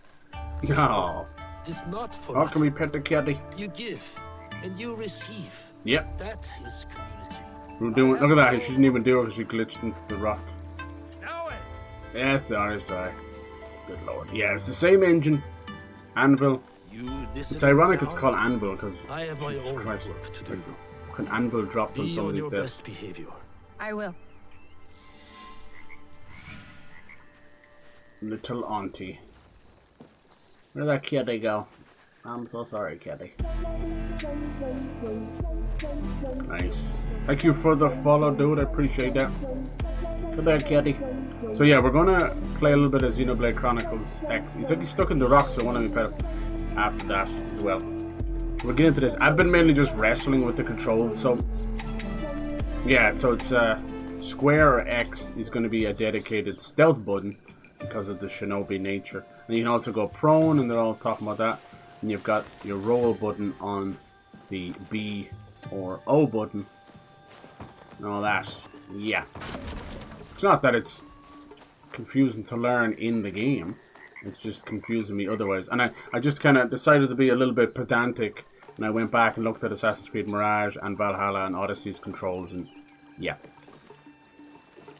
No. It's not for How can we pet the kitty? You give, and you receive. Yep. That is community. We're doing. Look at that. She didn't even do it because she glitched into the rock. Naoe! Yeah, sorry. Good lord. Yeah, it's the same engine. Anvil. It's ironic it's called Anvil because I have my Jesus own Christ. work to do. Fucking Anvil dropped on Be some of on these your deaths. best behavior. I will. little auntie. Where'd that kitty go? I'm so sorry, kitty. Nice. Thank you for the follow, dude. I appreciate that. Come there, kitty. So yeah, we're gonna play a little bit of Xenoblade Chronicles X. He's like he's stuck in the rocks, so I want to play after that as well. We'll get into this. I've been mainly just wrestling with the controls, so yeah. So it's square or X is going to be a dedicated stealth button because of the shinobi nature, and you can also go prone, and they're all talking about that. And you've got your roll button on the B or O button and all that. Yeah. It's not that it's confusing to learn in the game. It's just confusing me otherwise. And I just kind of decided to be a little bit pedantic. And I went back and looked at Assassin's Creed Mirage and Valhalla and Odyssey's controls. And yeah.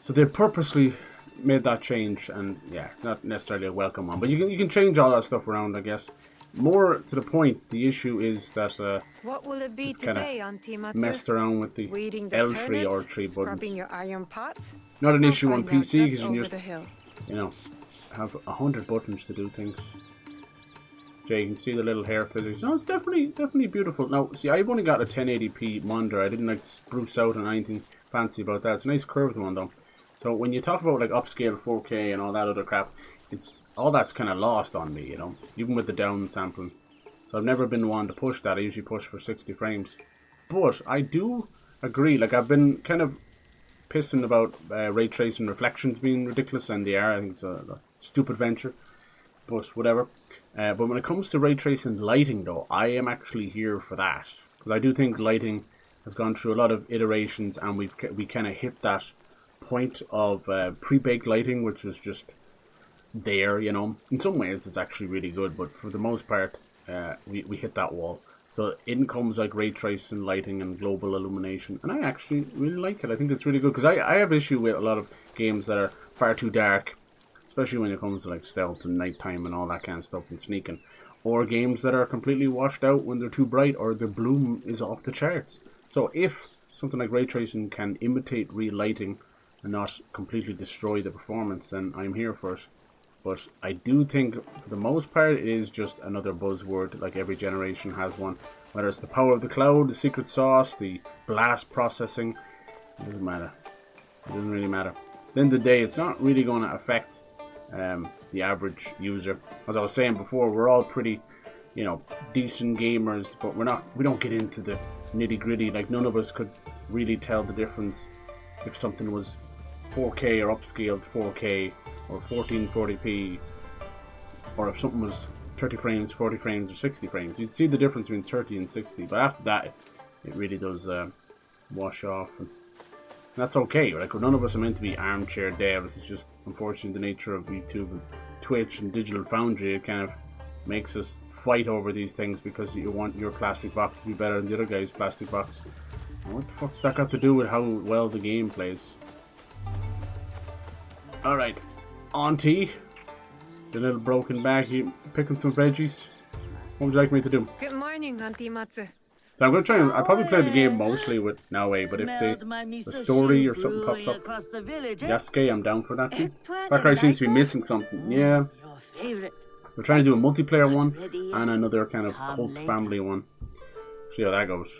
So they purposely made that change. And yeah, not necessarily a welcome one. But you can change all that stuff around, I guess. More to the point, the issue is that what will it be today, Auntie Matsu? Messed around with the L3 or 3 buttons. Your iron pots? Not an issue on PC because you can just, you know, have 100 buttons to do things. Jay, you can see the little hair physics. No, it's definitely beautiful. Now, see, I've only got a 1080p monitor. I didn't like spruce out on anything fancy about that. It's a nice curved one though. So when you talk about like upscale 4K and all that other crap, it's all that's kind of lost on me, you know, even with the down sampling. So I've never been one to push that. I usually push for 60 frames. But I do agree, like I've been kind of pissing about ray tracing reflections being ridiculous, and they are. I think it's a stupid venture, but whatever. But when it comes to ray tracing lighting though, I am actually here for that. Because I do think lighting has gone through a lot of iterations, and we kind of hit that point of pre-baked lighting, which was just there, you know. In some ways it's actually really good, but for the most part we hit that wall. So in comes like ray tracing, lighting and global illumination, and I actually really like it. I think it's really good because I have issue with a lot of games that are far too dark, especially when it comes to like stealth and nighttime and all that kind of stuff and sneaking, or games that are completely washed out when they're too bright or the bloom is off the charts. So if something like ray tracing can imitate real lighting and not completely destroy the performance, then I'm here for it. But I do think, for the most part, it is just another buzzword, like every generation has one. Whether it's the power of the cloud, the secret sauce, the blast processing, it doesn't matter. It doesn't really matter. At the end of the day, it's not really going to affect the average user. As I was saying before, we're all pretty, you know, decent gamers, but we don't get into the nitty-gritty. Like, none of us could really tell the difference if something was 4K or upscaled 4K or 1440p, or if something was 30 frames, 40 frames, or 60 frames. You'd see the difference between 30 and 60, but after that it really does wash off, and that's okay. Like, none of us are meant to be armchair devs. It's just unfortunately the nature of YouTube and Twitch and Digital Foundry. It kind of makes us fight over these things because you want your plastic box to be better than the other guy's plastic box. And what the fuck's that got to do with how well the game plays? Alright, Auntie, the little broken back, you picking some veggies? What would you like me to do? Good morning, Auntie Matsu. So I'm going to try and, I'll probably play the game mostly with Naoe, but if the story or something pops up, Yasuke, I'm down for that too. Far Cry seems to be missing something, yeah. We're trying to do a multiplayer one and another kind of cult family one. See how that goes.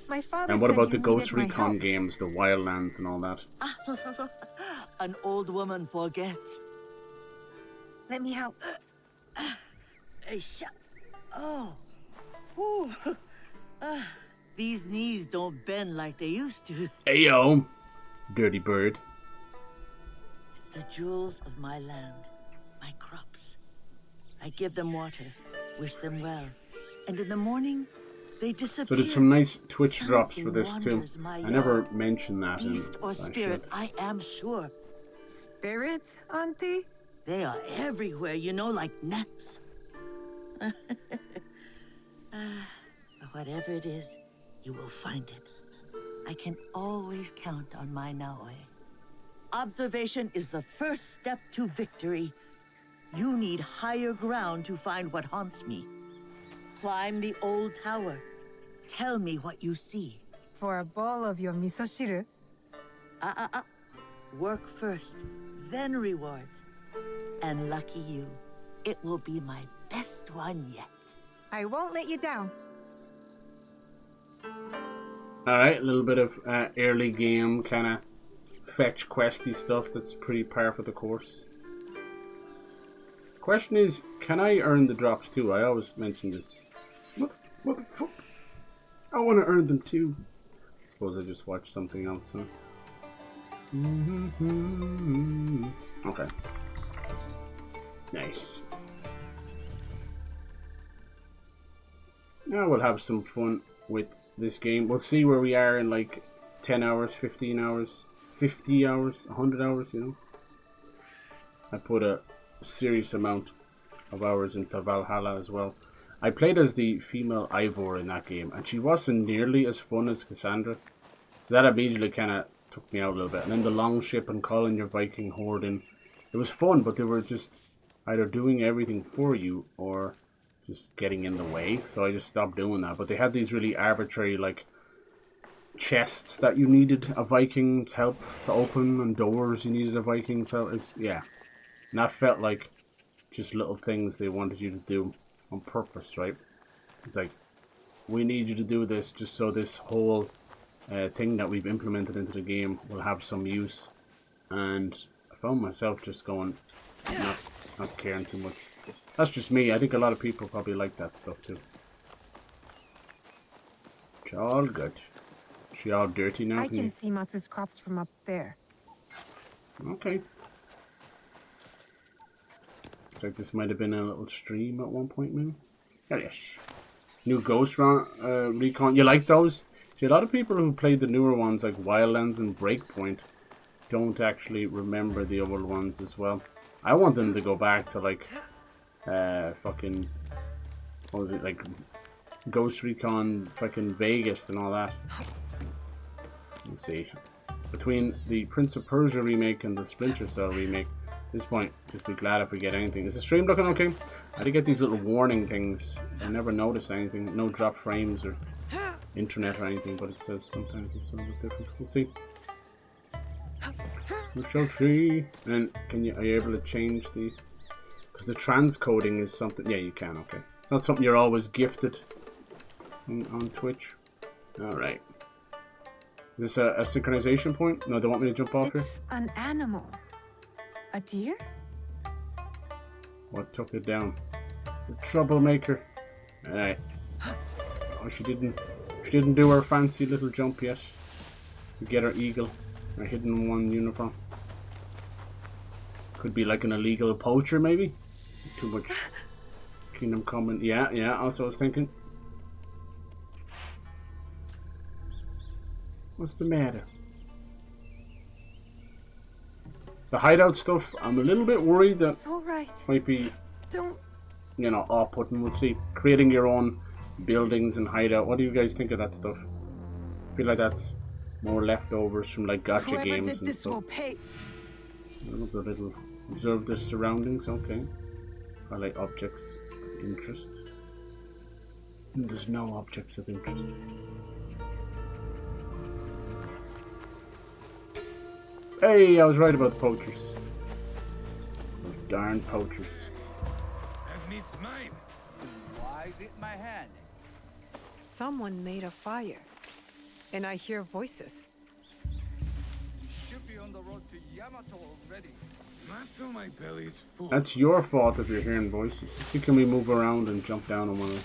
My father and what said about the you Ghost needed my Recon help. games, the Wildlands and all that? An old woman forgets. Let me help. Oh. Ooh. These knees don't bend like they used to. Ayo, dirty bird. The jewels of my land, my crops. I give them water, wish them well, and in the morning, they disappear. So there's some nice Twitch Something drops for this too. wanders my I never yard. mentioned that. Beast or spirit, I am sure. Spirits, Auntie? They are everywhere, you know, like gnats. Whatever it is, you will find it. I can always count on my Naoe. Observation is the first step to victory. You need higher ground to find what haunts me. Climb the old tower. Tell me what you see. For a bowl of your misoshiru? Work first, then rewards. And lucky you, it will be my best one yet. I won't let you down. Alright, a little bit of early game kind of fetch questy stuff that's pretty par for the course. Question is, can I earn the drops too? I always mention this. What the fuck? I want to earn them too. I suppose I just watched something else, huh? Okay. Nice. Now we'll have some fun with this game. We'll see where we are in like 10 hours, 15 hours, 50 hours, 100 hours, you know. I put a serious amount of hours into Valhalla as well. I played as the female Ivor in that game, and she wasn't nearly as fun as Cassandra. So that immediately kind of took me out a little bit. And then the long ship and calling your Viking horde in. It was fun, but they were just either doing everything for you or just getting in the way. So I just stopped doing that. But they had these really arbitrary, like, chests that you needed a Viking's help to open, and doors you needed a Viking's help. It's, yeah. And that felt like just little things they wanted you to do on purpose, right? It's like, we need you to do this just so this whole thing that we've implemented into the game will have some use. And I found myself just going, not caring too much. That's just me. I think a lot of people probably like that stuff too. It's all good. She all dirty now? I can see Matsu's crops from up there. Okay. Looks like this might have been a little stream at one point, maybe. Oh, yes. New Ghost Recon. You like those? See, a lot of people who played the newer ones, like Wildlands and Breakpoint, don't actually remember the old ones as well. I want them to go back to, like, fucking, what was it, like, Ghost Recon, fucking Vegas and all that. Let's see. Between the Prince of Persia remake and the Splinter Cell remake, at this point, just be glad if we get anything. Is the stream looking okay? I did get these little warning things. I never noticed anything. No drop frames or internet or anything, but it says sometimes it's a little bit different. We'll see. We shall see. And are you able to change the... Because the transcoding is something... Yeah, you can, okay. It's not something you're always gifted on Twitch. Alright. Is this a synchronization point? No, they want me to jump off here? It's an animal. A deer? What took it down? The troublemaker. Alright. Oh, she didn't do her fancy little jump yet. To get her eagle. Her hidden one uniform. Could be like an illegal poacher, maybe? Too much Kingdom Come. Yeah, also I was thinking. What's the matter? The hideout stuff, I'm a little bit worried that might be, you know, off-putting. We'll see. Creating your own buildings and hideout. What do you guys think of that stuff? I feel like that's more leftovers from like gacha games and stuff. Will pay. I love the little observe the surroundings. Okay. I like objects of interest. And there's no objects of interest. Hey, I was right about the poachers. Those darn poachers. That means mine. Why is it my hand? Someone made a fire, and I hear voices. You should be on the road to Yamato already. Matsu, my belly's full. That's your fault if you're hearing voices. Let's see, can we move around and jump down on one of them?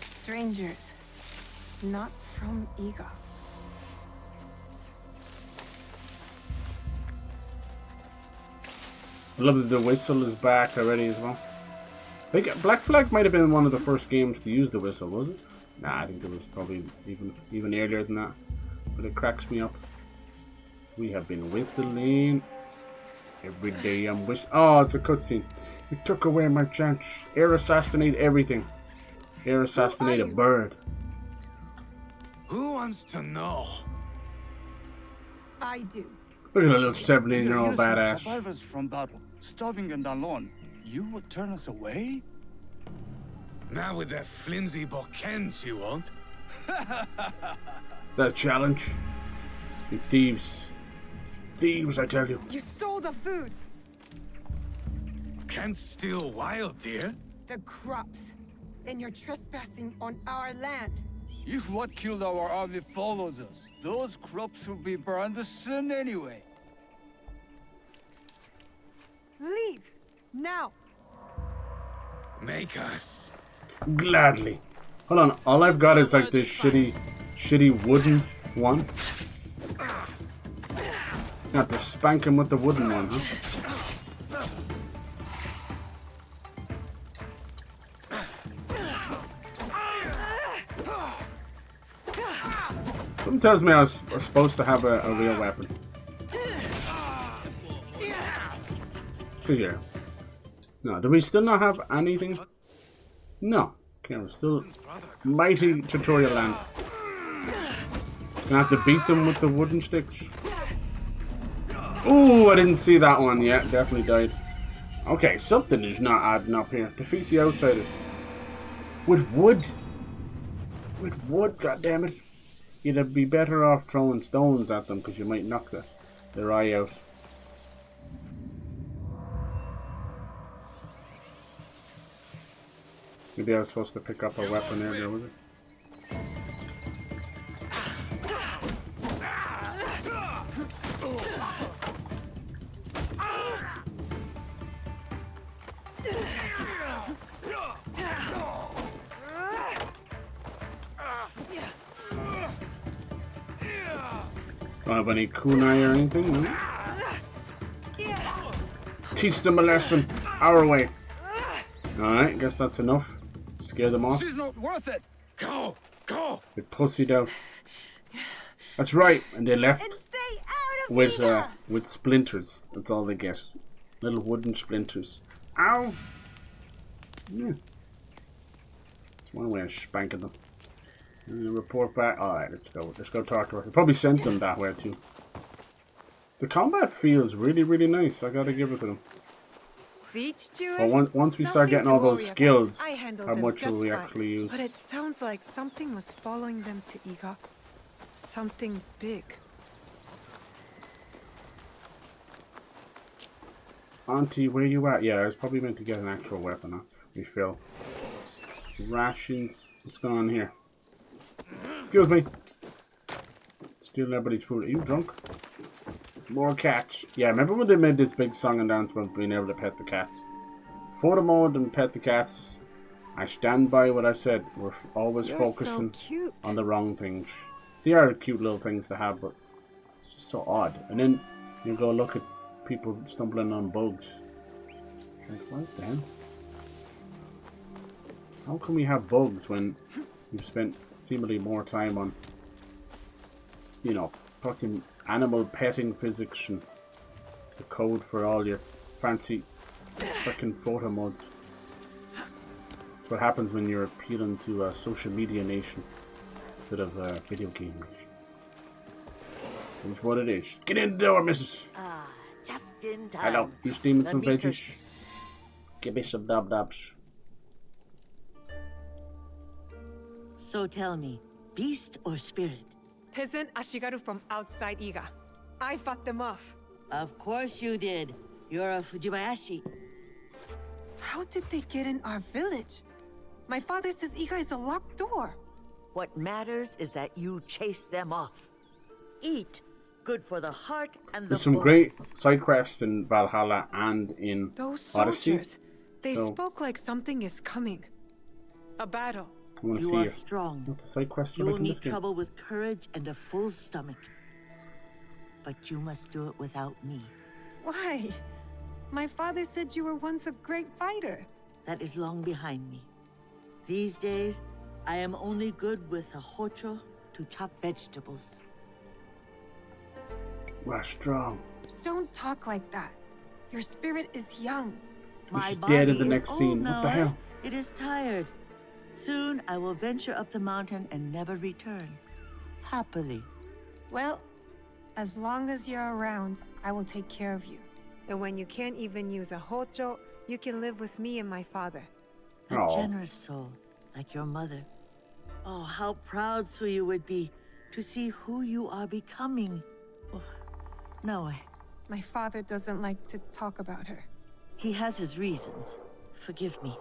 Strangers. Not from Iga. I love that the whistle is back already as well. I think Black Flag might have been one of the first games to use the whistle, was it? Nah, I think it was probably even earlier than that. But it cracks me up. We have been whistling. Every day I'm whistling. Oh, it's a cutscene. You took away my chance. Air assassinate everything. Air assassinate a bird. Who wants to know? I do. Look at a little 17-year-old badass. Survivors from battle, starving and alone. You would turn us away? Now with that flimsy Bokens you won't. Is that a challenge? You thieves. Thieves, I tell you. You stole the food. can't steal wild deer. The crops. And you're trespassing on our land. If what killed our army follows us, those crops will be burned soon anyway. Leave! Now! Make us. Gladly. Hold on, all I've got is like this shitty wooden one. Got to spank him with the wooden one, huh? Something tells me I was supposed to have a real weapon. See here. No, do we still not have anything? No. Okay, we're still mighty tutorial land. Gonna have to beat them with the wooden sticks. Ooh, I didn't see that one yet. Definitely died. Okay, something is not adding up here. Defeat the outsiders. With wood? With wood, goddammit. You'd be better off throwing stones at them because you might knock their eye out. Maybe I was supposed to pick up a weapon earlier, was it? Don't have any kunai or anything, no? Teach them a lesson, our way. Alright, guess that's enough. Scare them off. She's not worth it. Go, go. They pussied out. That's right, and they left with splinters. That's all they get. Little wooden splinters. Ow! Yeah. That's one way of spanking them. Report back. Alright, let's go talk to her. They probably sent them that way too. The combat feels really, really nice. I gotta give it to them. But once we start getting all those skills, how much will we actually use? But it sounds like something was following them to Iga. Something big. Auntie, where you at? Yeah, I was probably meant to get an actual weapon, huh? Refill. Rations. What's going on here? Excuse me. Stealing everybody's food. Are you drunk? More cats. Yeah, remember when they made this big song and dance about being able to pet the cats? Photo mode and pet the cats. I stand by what I said. We're always focusing on the wrong things. They are cute little things to have, but it's just so odd. And then you go look at people stumbling on bugs. Like, what the hell? How can we have bugs when you've spent seemingly more time on, you know, fucking animal petting physics and the code for all your fancy fucking photo modes? That's what happens when you're appealing to a social media nation instead of video games. It's what it is. Get in the door, missus. Just in time. Hello, you steaming some veggies? Give me some dub-dubs. So tell me, beast or spirit? Peasant Ashigaru from outside Iga. I fought them off. Of course you did. You're a Fujibayashi. How did they get in our village? My father says Iga is a locked door. What matters is that you chase them off. Eat. Good for the heart and the There's some great side quests in Valhalla and in Those Odyssey. soldiers, they spoke like something is coming. A battle. I want to see you are strong. what the side quests are You like will in need this game. trouble with courage and a full stomach. But you must do it without me. Why? My father said you were once a great fighter. That is long behind me. These days, I am only good with a hocho to chop vegetables. We're strong. Don't talk like that. Your spirit is young. My She's body dead in the is next old scene. now, What the hell? It is tired. Soon I will venture up the mountain and never return. Happily. Well, as long as you're around, I will take care of you. And when you can't even use a hocho, you can live with me and my father. A generous soul, like your mother. Oh, how proud Suyu would be to see who you are becoming. Oh, Naoe. My father doesn't like to talk about her. He has his reasons. Forgive me.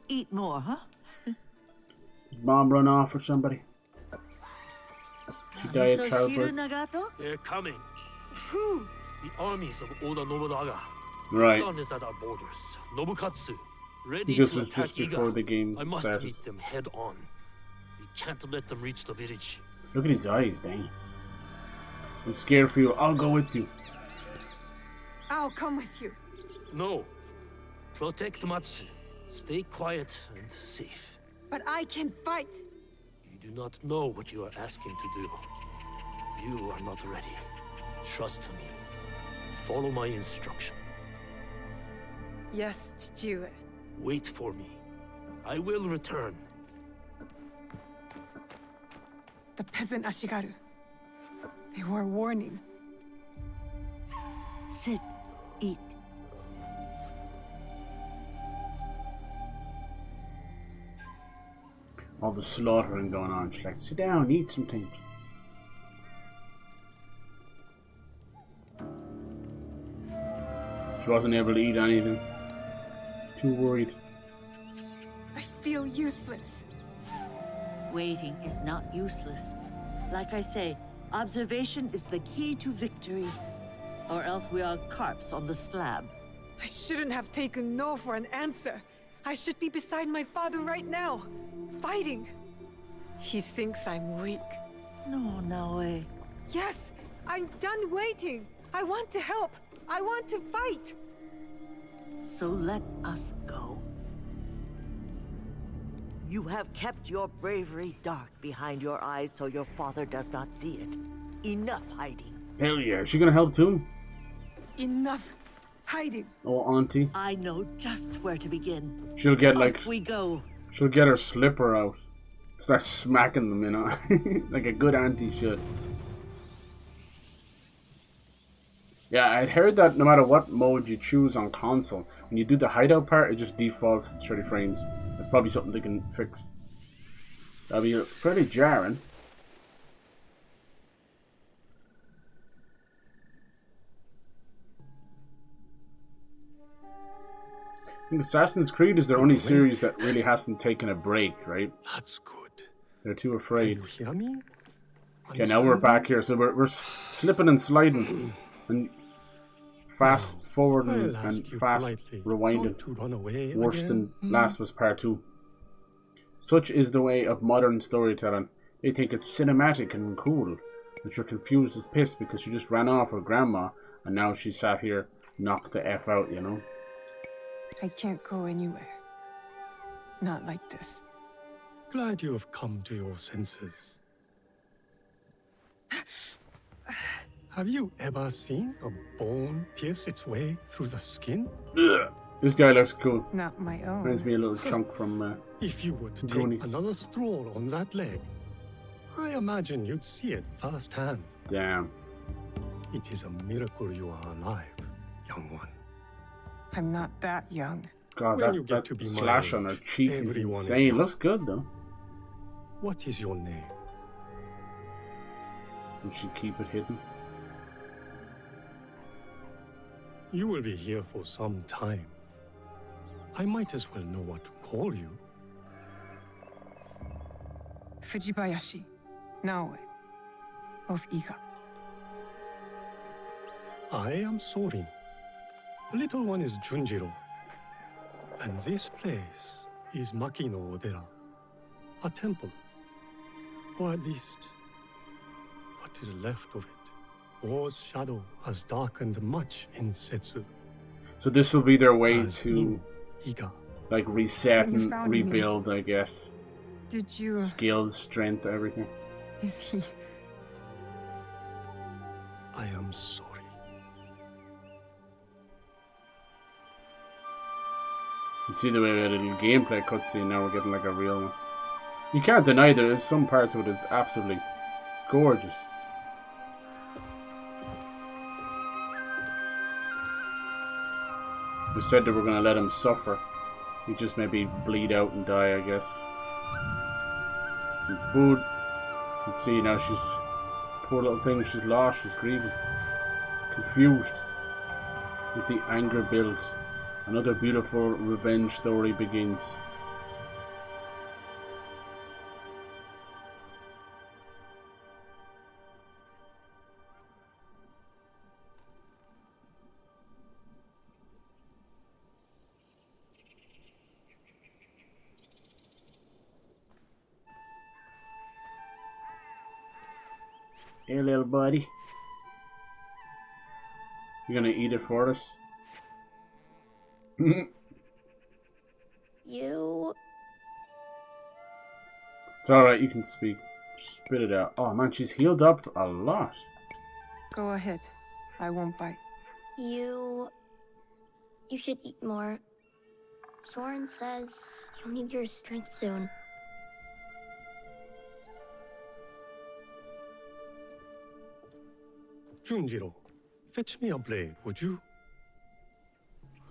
Eat more, huh? Did Mom run off or somebody? She died at childbirth. They're coming. Who? The armies of Oda Nobunaga. Right. The sun is at our borders. Nobukatsu, ready This to was attack just before Iga. the game I must started. meet them head on. We can't let them reach the village. Look at his eyes, dang. I'm scared for you. I'll go with you. I'll come with you. No. Protect Matsu. Stay quiet and safe. But I can fight. You do not know what you are asking to do. You are not ready. Trust me. Follow my instruction. Yes, Chichiue. Wait for me. I will return. The peasant Ashigaru. They were a warning. Sit. Eat. All the slaughtering going on. She's like, sit down, eat some things. She wasn't able to eat anything. Too worried. I feel useless. Waiting is not useless. Like I say, observation is the key to victory. Or else we are carps on the slab. I shouldn't have taken no for an answer. I should be beside my father right now, fighting. He thinks I'm weak. No, Naoe. Yes, I'm done waiting. I want to help. I want to fight. So let us go. You have kept your bravery dark behind your eyes so your father does not see it. Enough hiding. Hell yeah. Is she gonna help too? Enough hiding. Oh, auntie. I know just where to begin. She'll get like... Off we go. She'll get her slipper out. Start smacking them, you know? Like a good auntie should. Yeah, I'd heard that no matter what mode you choose on console, when you do the hideout part, it just defaults to 30 frames. That's probably something they can fix. That'll be fairly jarring. I think Assassin's Creed is their only series that really hasn't taken a break, right? That's good. They're too afraid. Can you hear me? Okay, now we're back here, so we're slipping and sliding and fast forwarding and fast rewinding. Worse than Last of Us Part 2. Such is the way of modern storytelling. They think it's cinematic and cool, but you're confused as piss because you just ran off with Grandma and now she sat here knocked the F out, you know? I can't go anywhere. Not like this. Glad you have come to your senses. Have you ever seen a bone pierce its way through the skin? Ugh. This guy looks cool. Not my own. Reminds me of a little chunk from If you were to Goonies. take another stroll on that leg, I imagine you'd see it firsthand. Damn. It is a miracle you are alive, young one. I'm not that young. God, When you that, get that to be my slash on her age, cheek is everyone is insane. young. Looks good though. What is your name? We should keep it hidden. You will be here for some time. I might as well know what to call you. Fujibayashi, Naoe, of Iga. I am Sorin. The little one is Junjiro. And this place is Makino Odera, a temple. Or at least, what is left of it. War's shadow has darkened much in Setsu. So this will be their way As to in Iga. like reset When you and found me. rebuild, I guess. Did you... Skills, strength, everything. Is he... I am sorry. You see the way a little gameplay cutscene now, we're getting like a real one. You can't deny there's some parts of it that's absolutely gorgeous. We said that we're going to let him suffer. He just maybe bleed out and die, I guess. Some food. You can see now she's... Poor little thing, she's lost, she's grieving. Confused. With the anger built, another beautiful revenge story begins. Hey, little buddy. You gonna eat it for us? You... It's alright, you can speak. Spit it out. Oh man, she's healed up a lot. Go ahead. I won't bite. You should eat more. Soren says you'll need your strength soon. Junjiro, fetch me a blade, would you?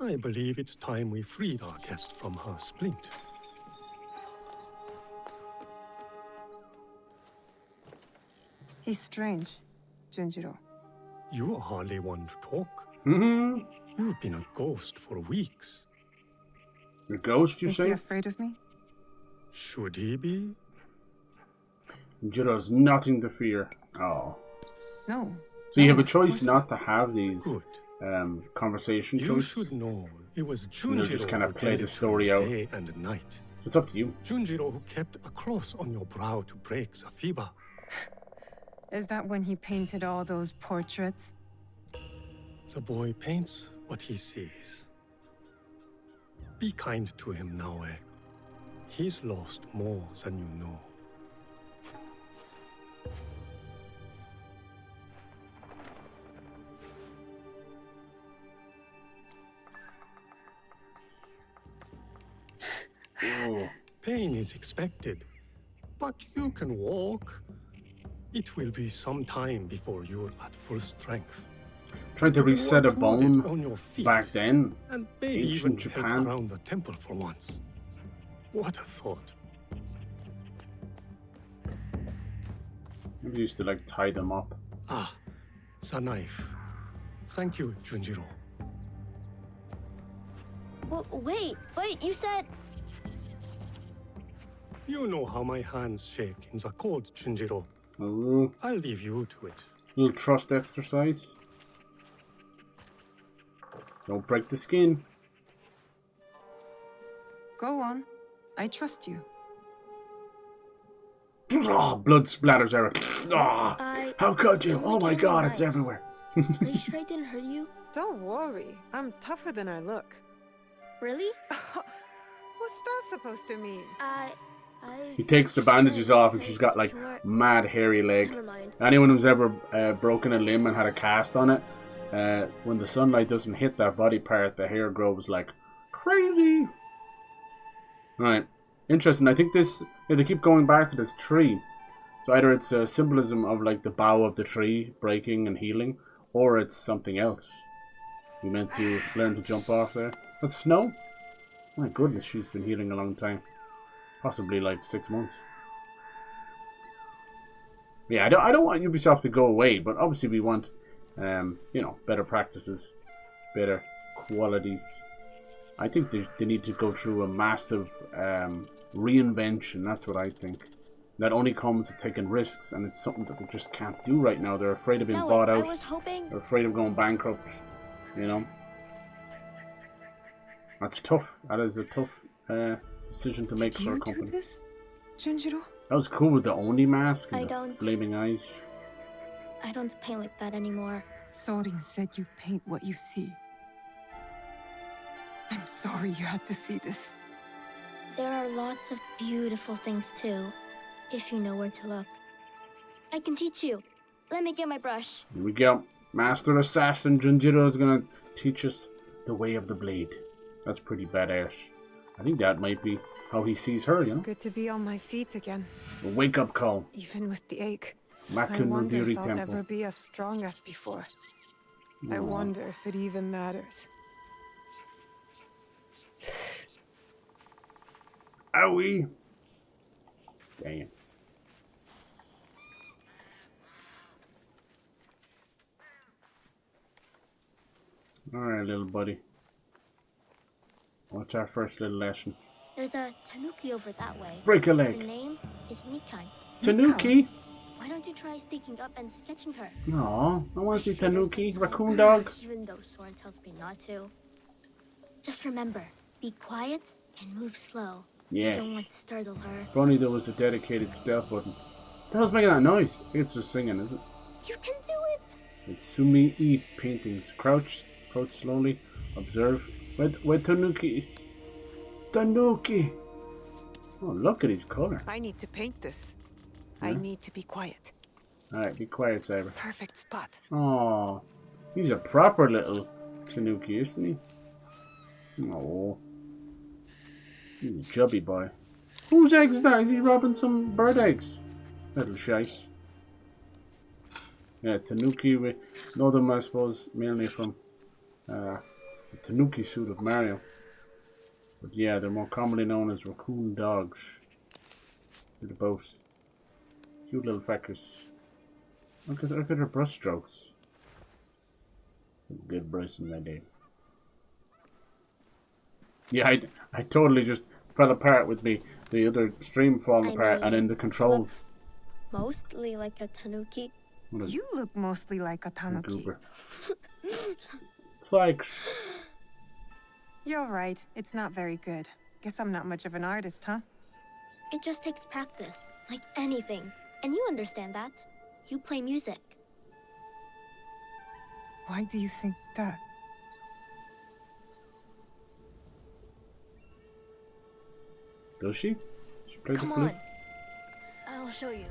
I believe it's time we freed our guest from her splint. He's strange, Junjiro. You are hardly one to talk. Mm-hmm. You've been a ghost for weeks. A ghost, you Is say? he afraid of me? Should he be? Jiro's nothing to fear. Oh. No. So you No, have a of choice course not to have these conversation You choices. should know it was You know, Junjiro just kind who of play the tended story to out. day and night. It's up to you. Junjiro who kept a cross on your brow to break Safiba. Is that when he painted all those portraits? The boy paints what he sees. Be kind to him, Naoe. He's lost more than you know. Pain is expected, but you can walk. It will be some time before you're at full strength. Trying to You can reset a walk toward it on bone your feet, back then. and maybe even Ancient head Japan. around the temple for once. What a thought. We used to like tie them up. Ah, the knife. Thank you, Junjiro. Wait, you said... You know how my hands shake in the cold, Junjiro. Oh. I'll leave you to it. Little trust exercise. Don't break the skin. Go on. I trust you. Oh, blood splatters everywhere. Oh, how could you? Oh my god, it's everywhere. Are you sure I didn't hurt you? Don't worry. I'm tougher than I look. Really? What's that supposed to mean? He takes the bandages off and she's got like mad hairy leg. Never mind. Anyone who's ever broken a limb and had a cast on it, when the sunlight doesn't hit that body part, the hair grows like crazy. Right. Interesting. I think this, they keep going back to this tree. So either it's a symbolism of like the bough of the tree breaking and healing, or it's something else. You meant to learn to jump off there. That's Snow? My goodness, she's been healing a long time. Possibly like 6 months. Yeah, I don't want Ubisoft to go away, but obviously we want, you know, better practices, better qualities. I think they need to go through a massive reinvention. That's what I think. That only comes with taking risks, and it's something that they just can't do right now. They're afraid of being bought out. I was hoping... They're afraid of going bankrupt. You know, that's tough. That is a tough decision to make for a company. Do this, Junjiro? That was cool with the Oni mask and I the don't- flaming eyes. I don't paint like that anymore. Sorin said you paint what you see. I'm sorry you had to see this. There are lots of beautiful things too, if you know where to look. I can teach you. Let me get my brush. Here we go. Master Assassin Junjiro is gonna teach us the way of the blade. That's pretty badass. I think that might be how he sees her, you know? Good to be on my feet again. A wake-up call. Even with the ache. I Makun wonder Nodiri if I'll Temple. ever be as strong as before. I Aw. wonder if it even matters. Owie! Damn. Alright, little buddy. What's our first little lesson? There's a tanuki over that way. Break a leg. Her name is Mikan. Tanuki? Why don't you try sneaking up and sketching her? No, I want to be Tanuki. Raccoon dog. Even though Soren tells me not to. Just remember, be quiet and move slow. Yes. You don't want to startle her. If only there was a dedicated stealth button. The hell's making that noise? I think it's just singing, is it? You can do it! It's Sumi-e paintings. Crouch slowly. Observe. Wait, Tanuki. Tanuki! Oh, look at his color. I need to paint this. I need to be quiet. Alright, be quiet, Saber. Perfect spot. Oh, he's a proper little Tanuki, isn't he? Oh, he's a chubby boy. Whose eggs is that? Is he robbing some bird eggs? Little shite. Yeah, Tanuki, we know them, I suppose, mainly from the Tanuki suit of Mario. But yeah, they're more commonly known as raccoon dogs. They're the both cute little feckers. Look at her brush strokes. Good brushing, my dude. Yeah, I totally just fell apart with the other stream falling apart, and then the controls. Mostly like a tanuki. You look mostly like a tanuki. Thanks. You're right. It's not very good. Guess I'm not much of an artist, huh? It just takes practice, like anything. And you understand that. You play music. Why do you think that? Does she? She plays Come the flute? on. I'll show you.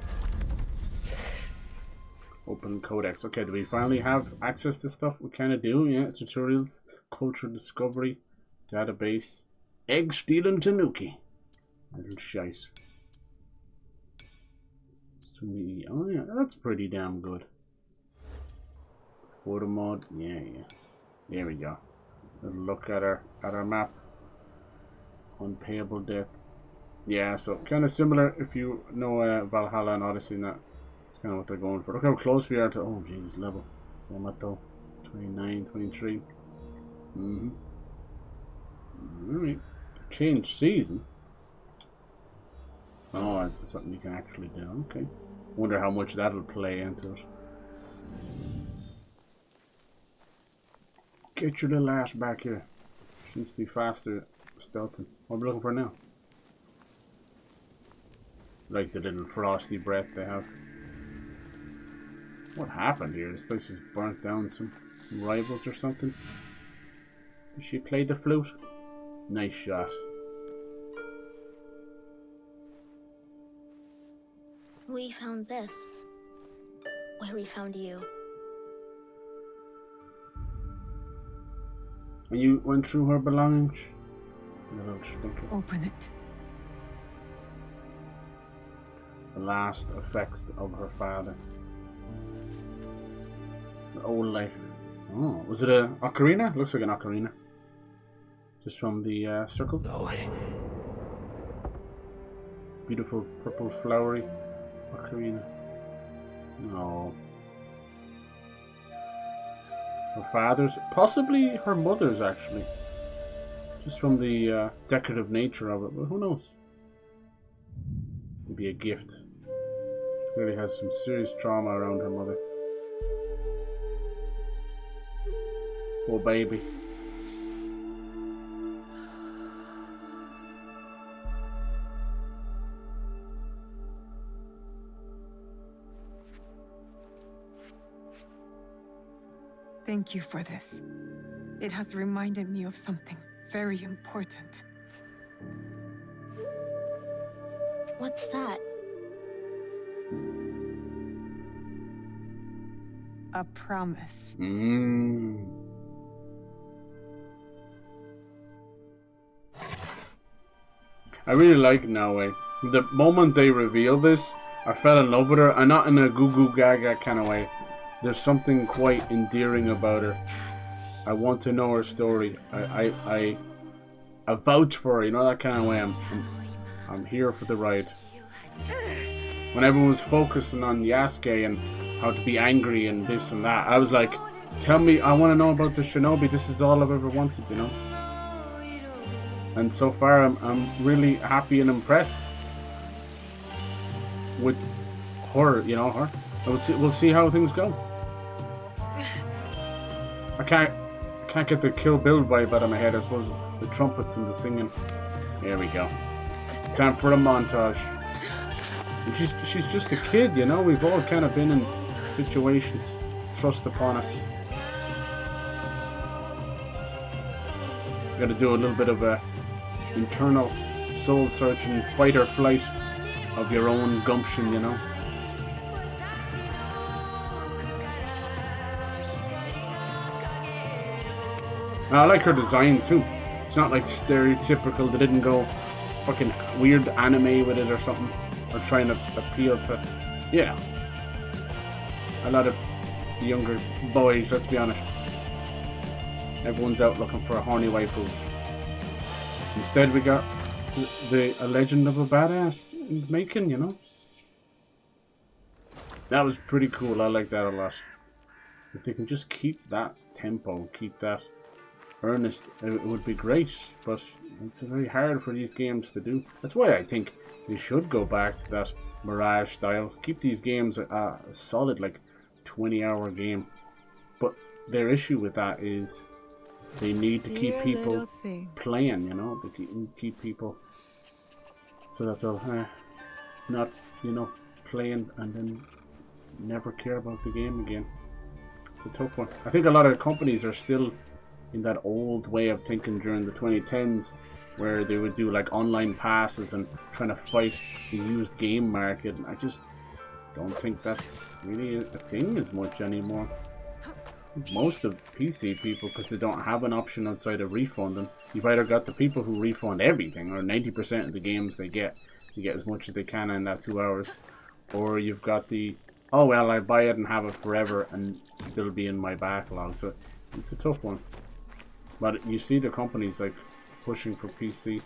Open codex. Okay, do we finally have access to stuff? We kind of do, yeah. Tutorials, culture discovery, database, egg stealing Tanuki. Little shite. Sweet. Oh yeah, that's pretty damn good. Photo mode, yeah. There we go. Let's look at our map. Unpayable debt. Yeah, so kind of similar if you know Valhalla and Odyssey and that. That's kind of what they're going for. Look how close we are to, oh Jesus, level. Yamato, 29, 23. Alright. Change season. Oh, that's something you can actually do. Okay. Wonder how much that'll play into it. Get your little ass back here. Seems to be faster stealthing. What are we looking for now? Like the little frosty breath they have. What happened here? This place was burnt down. Some rivals or something. Did she play the flute? Nice shot. We found this. Where we found you. And you went through her belongings? Open it. The last effects of her father. The old life. Oh, was it a ocarina? Looks like an ocarina. Just from the circles. Naoe. Beautiful purple flowery ocarina. No. Her father's, possibly her mother's actually. Just from the decorative nature of it, but who knows? Maybe a gift. She clearly has some serious trauma around her mother. Poor baby. Thank you for this. It has reminded me of something very important. What's that? A promise. I really like Naoe. The moment they reveal this, I fell in love with her. And not in a goo goo gaga kind of way. There's something quite endearing about her. I want to know her story. I vouch for her, you know, that kind of way. I'm here for the ride. When everyone was focusing on Yasuke and how to be angry and this and that, I was like, Tell me, I want to know about the shinobi. This is all I've ever wanted, you know. And so far, I'm really happy and impressed with her, you know, her. We'll see how things go. I can't get the Kill Bill vibe out of my head. I suppose the trumpets and the singing. Here we go. Time for a montage. And she's just a kid, you know. We've all kind of been in situations thrust upon us. Got to do a little bit of a internal soul searching, fight or flight of your own gumption, you know. And I like her design too. It's not like stereotypical. They didn't go fucking weird anime with it or something, or trying to appeal to, yeah, a lot of the younger boys. Let's be honest. Everyone's out looking for horny waifus. Instead, we got a legend of a badass in making, you know. That was pretty cool. I like that a lot. If they can just keep that tempo, keep that earnest, it would be great. But it's very hard for these games to do. That's why I think they should go back to that Mirage style. Keep these games a solid, like, 20-hour game. But their issue with that is they need to keep people playing, you know. They keep people so that they'll not, you know, playing and then never care about the game again. It's a tough one. I think a lot of companies are still in that old way of thinking during the 2010s, where they would do like online passes and trying to fight the used game market. I just don't think that's really a thing as much anymore. Most of PC people, because they don't have an option outside of refunding. You've either got the people who refund everything, or 90% of the games they get as much as they can in that 2 hours, or you've got the, oh well, I buy it and have it forever and still be in my backlog. So it's a tough one. But you see the companies like pushing for PC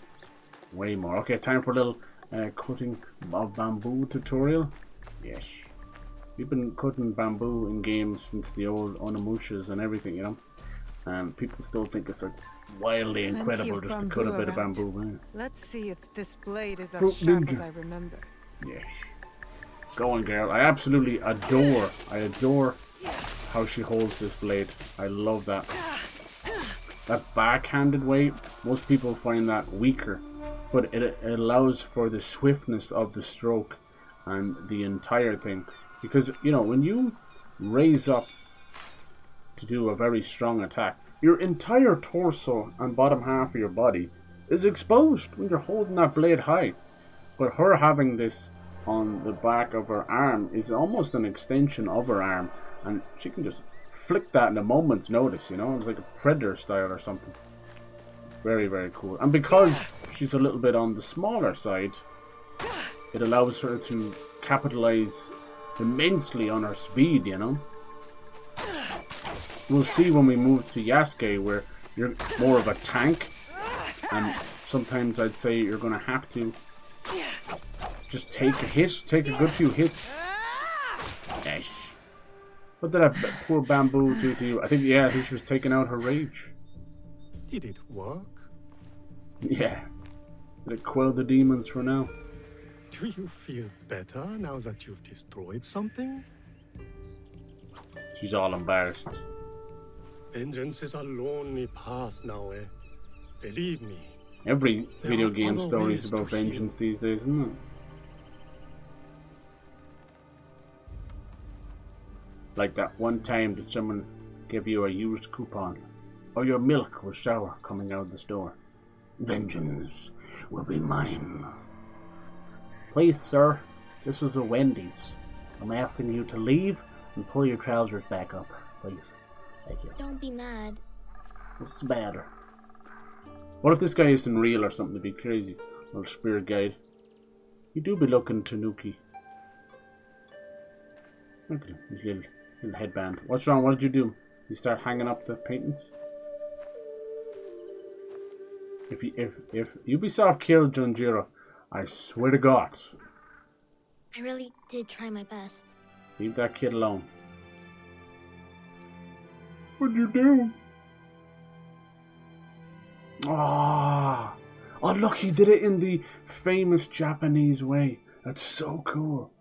way more. Okay, time for a little cutting of bamboo tutorial. Yes. We've been cutting bamboo in games since the old Onimushas and everything, you know. And people still think it's like wildly incredible just to cut a bit of bamboo. Man. Let's see if this blade is as Fruit sharp Ninja. as I remember. Yes. Go on, girl. I absolutely adore how she holds this blade. I love that. That backhanded way, most people find that weaker, but it allows for the swiftness of the stroke and the entire thing. Because, you know, when you raise up to do a very strong attack, your entire torso and bottom half of your body is exposed when you're holding that blade high. But her having this on the back of her arm is almost an extension of her arm, and she can just flick that in a moment's notice, you know. It's like a Predator style or something. Very, very cool. And because she's a little bit on the smaller side, it allows her to capitalize immensely on her speed, you know. We'll see when we move to Yasuke, where you're more of a tank, and sometimes I'd say you're going to have to just take a hit, take a good few hits. Yes. What did that poor bamboo do to you? I think she was taking out her rage. Did it work? Yeah. Did it quell the demons for now? Do you feel better now that you've destroyed something? She's all embarrassed. Vengeance is a lonely path, Naoe. Believe me. Every There video are game other story ways is to about heal. vengeance these days, isn't it? Like that one time that someone gave you a used coupon, or your milk was sour coming out the store. Vengeance will be mine. Please, sir, this was a Wendy's. I'm asking you to leave and pull your trousers back up, please. Thank you. Don't be mad. What's the matter? What if this guy isn't real or something? To be crazy. Little spirit guide. You do be looking Tanuki. Okay, his little headband. What's wrong? What did you do? You start hanging up the paintings? If Ubisoft killed Junjiro, I swear to God, I really did try my best. leave that kid alone. What'd you do? Oh, look, he did it in the famous Japanese way. That's so cool.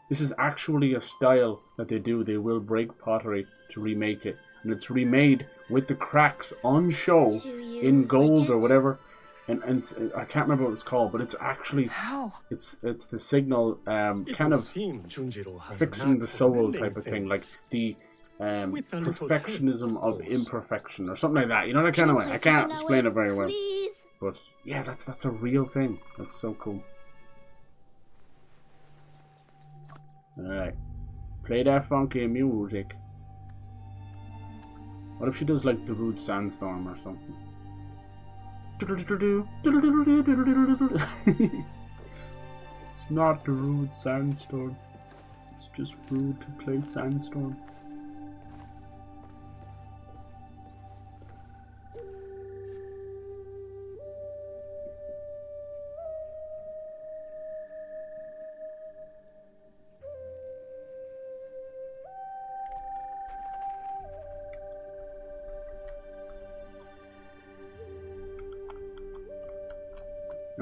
This is actually a style that they do. They will break pottery to remake it. And it's remade with the cracks on show in gold or whatever. And I can't remember what it's called, but it's actually... How? It's the signal kind of fixing the soul type of thing. Like the perfectionism of imperfection or something like that. You know, that kind of way. I can't explain it very well. But yeah, that's a real thing. That's so cool. Alright. Play that funky music. What if she does like the Rude Sandstorm or something? It's not the Rude Sandstorm. It's just rude to play Sandstorm.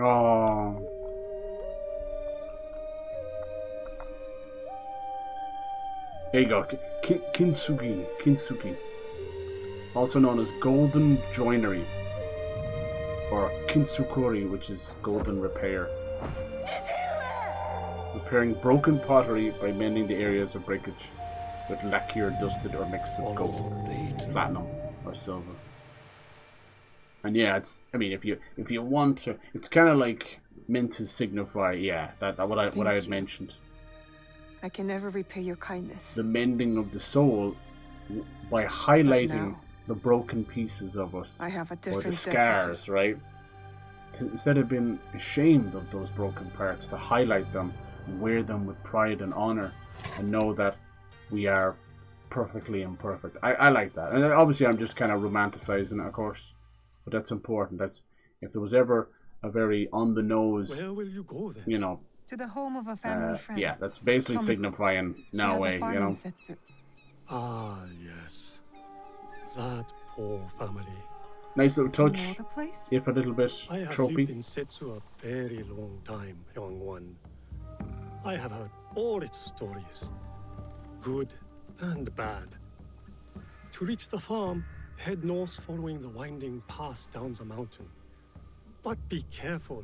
Oh. There you go. Kintsugi. Also known as golden joinery. Or kintsukuri, which is golden repair. Repairing broken pottery by mending the areas of breakage with lacquer dusted or mixed with gold, platinum, or silver. And yeah, it's. I mean, if you want to, it's kind of like meant to signify, yeah, that what I had mentioned. I can never repay your kindness. The mending of the soul by highlighting the broken pieces of us, I have a different or the scars, right? Instead of being ashamed of those broken parts, to highlight them, and wear them with pride and honor, and know that we are perfectly imperfect. I like that, and obviously I'm just kind of romanticizing it, of course. But that's important. That's if there was ever a very on the nose, where will you go then? You know, to the home of a family friend. Yeah, that's basically signifying Naoe, you know. Ah, yes, that poor family. Nice little touch, you know the place? If a little bit I have tropey. lived in Setsu a very long time, young one. I have heard all its stories, good and bad. To reach the farm, head north following the winding path down the mountain. But be careful.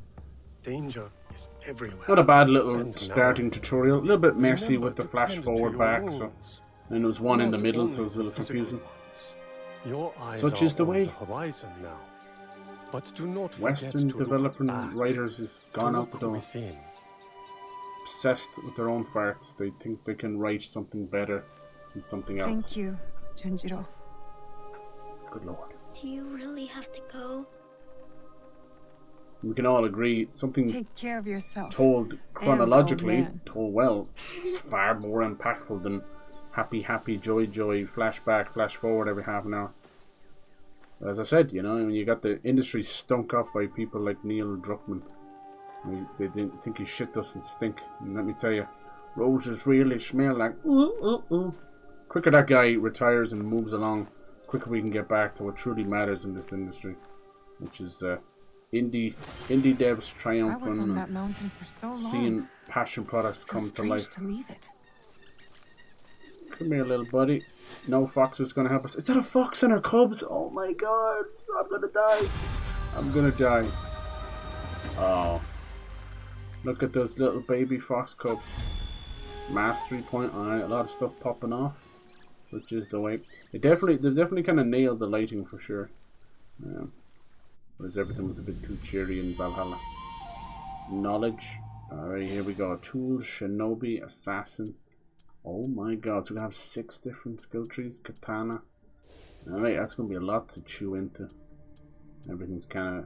Danger is everywhere. Not a bad little starting tutorial. A little bit messy with the flash forward back. So, and there was one in the middle, so it was a little confusing. Such is the way. Now. But do not Western developing writers is gone out the door. Obsessed with their own farts. They think they can write something better than something else. Thank you, Junjiro. Good lord. Do you really have to go? We can all agree something Take care of yourself. Told chronologically, told well, is far more impactful than happy, joy, flashback, flash forward every half an hour. As I said, you know, when you got the industry stunk up by people like Neil Druckmann, they didn't think his shit doesn't stink. And let me tell you, roses really smell like Quicker that guy retires and moves along, quicker we can get back to what truly matters in this industry, which is indie devs triumphing. I was on that mountain for so long. Seeing passion products come to life. To leave it. Come here, little buddy. No fox is gonna help us. Is that a fox and her cubs? Oh my god! I'm gonna die. I'm gonna die. Oh, look at those little baby fox cubs. Mastery point. Alright, a lot of stuff popping off. Such is the way. They definitely kind of nailed the lighting for sure. Whereas everything was a bit too cheery in Valhalla. Knowledge. Alright, here we go. Tool, shinobi, assassin. Oh my god, so we're gonna have 6 different skill trees. Katana. Alright, that's gonna be a lot to chew into. Everything's kind of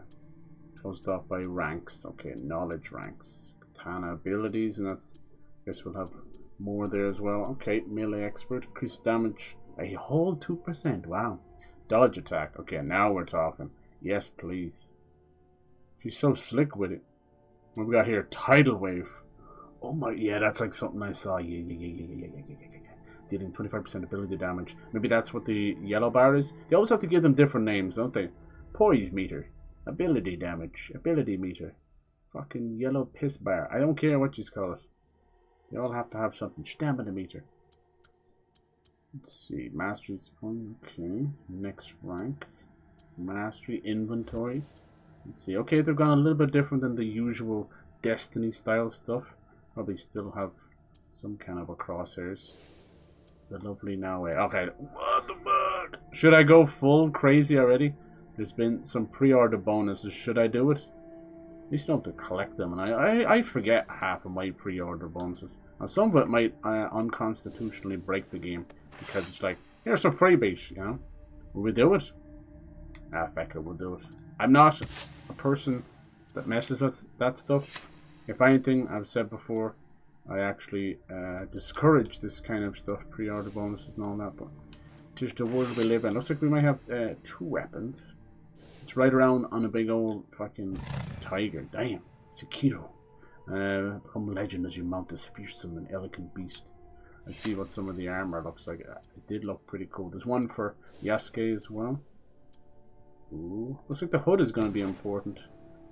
closed off by ranks. Okay, knowledge ranks. Katana abilities, and that's. I guess we'll have more there as well. Okay, melee expert. Increase damage a whole 2%. Wow. Dodge attack. Okay, now we're talking. Yes, please. She's so slick with it. What we got here? Tidal wave. Oh my, yeah, that's like something I saw. Yeah. dealing 25% ability damage. Maybe that's what the yellow bar is. They always have to give them different names, don't they? Poise meter. Ability damage. Ability meter. Fucking yellow piss bar. I don't care what you call it. They all have to have something. Stamina meter. Let's see. Mastery point. Okay. Next rank. Mastery inventory. Let's see. Okay, they've gone a little bit different than the usual Destiny style stuff. Probably still have some kind of a crosshairs. The lovely Naoe. Okay. What the fuck? Should I go full crazy already? There's been some pre-order bonuses. Should I do it? At least I don't have to collect them. And I forget half of my pre-order bonuses. And some of it might unconstitutionally break the game. Because it's like, here's some freebies, you know? Will we do it? Ah, fuck it, we'll do it. I'm not a person that messes with that stuff. If anything, I've said before, I actually discourage this kind of stuff, pre-order bonuses and all that, but just the world we live in. Looks like we might have 2 weapons. It's right around on a big old fucking tiger. Damn, Sekiro. Become legend as you mount this fearsome and elegant beast. Let's see what some of the armor looks like. It did look pretty cool. There's one for Yasuke as well. Ooh, looks like the hood is going to be important.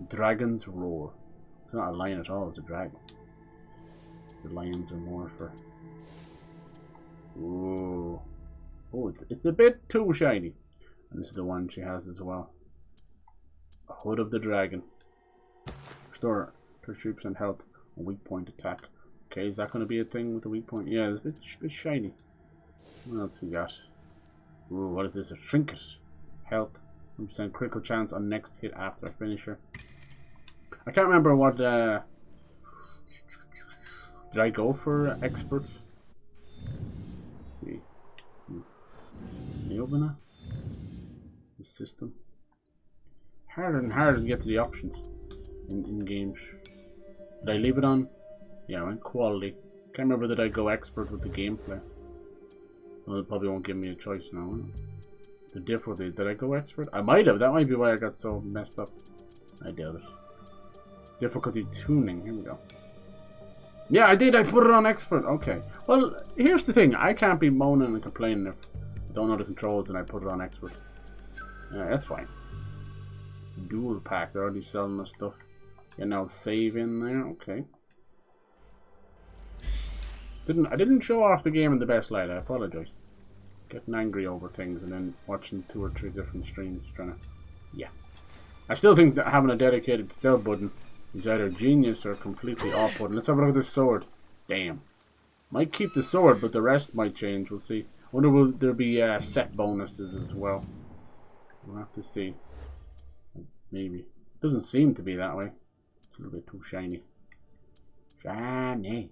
Dragon's Roar. It's not a lion at all, it's a dragon. The lions are more for... Ooh. Oh, it's a bit too shiny. And this is the one she has as well. Hood of the Dragon. Restore 33% health on weak point attack. Okay, is that going to be a thing with the weak point? Yeah, it's a bit shiny. What else we got? Ooh, what is this? A trinket. Health. 100% critical chance on next hit after a finisher. I can't remember what... did I go for expert? Let's see. Neobina? The system. Harder and harder to get to the options in games. Did I leave it on? Yeah, I went quality. Can't remember that I go expert with the gameplay. Well, it probably won't give me a choice now. Huh? The difficulty. Did I go expert? I might have. That might be why I got so messed up. I doubt it. Difficulty tuning. Here we go. Yeah, I did. I put it on expert. Okay. Well, here's the thing. I can't be moaning and complaining if I don't know the controls and I put it on expert. Yeah, that's fine. Dual pack. They're already selling the stuff. Yeah, now save in there. Okay. I didn't show off the game in the best light. I apologize. Getting angry over things and then watching 2 or 3 different streams trying to... Yeah. I still think that having a dedicated stealth button is either genius or completely off-putting. Let's have a look at this sword. Damn. Might keep the sword, but the rest might change. We'll see. I wonder will there be set bonuses as well. We'll have to see. Maybe. Doesn't seem to be that way. It's a little bit too shiny. Shiny.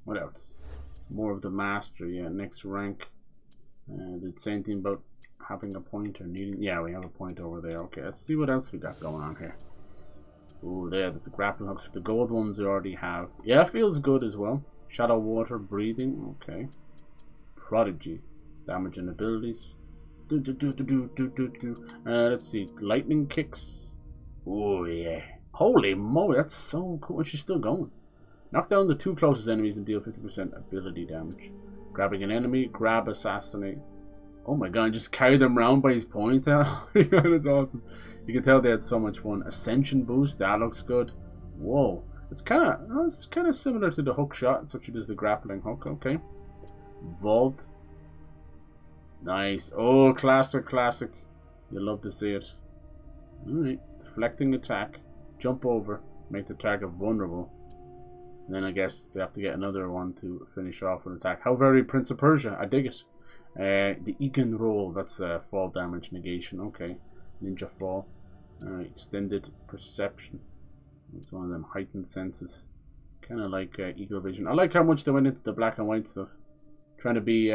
What else? More of the master. Yeah, next rank. Did it say anything about having a point or needing... Yeah, we have a point over there. Okay, let's see what else we got going on here. Ooh, there's the grappling hooks. The gold ones we already have. Yeah, feels good as well. Shadow water breathing. Okay. Prodigy. Damage and abilities. Let's see. Lightning kicks. Oh, yeah. Holy moly, that's so cool. And she's still going. Knock down the 2 closest enemies and deal 50% ability damage. Grabbing an enemy, grab, assassinate. Oh my god, just carry them around by his ponytail. That's awesome. You can tell they had so much fun. Ascension boost, that looks good. Whoa. It's kind of similar to the hook shot, such as the grappling hook. Okay. Vault. Nice. Oh, classic. You'll love to see it. Alright. Deflecting attack. Jump over. Make the target vulnerable. And then I guess they have to get another one to finish off an attack. How very Prince of Persia. I dig it. The Egan roll. That's fall damage negation. Okay. Ninja fall. Extended perception. It's one of them heightened senses. Kind of like eagle vision. I like how much they went into the black and white stuff. Trying to be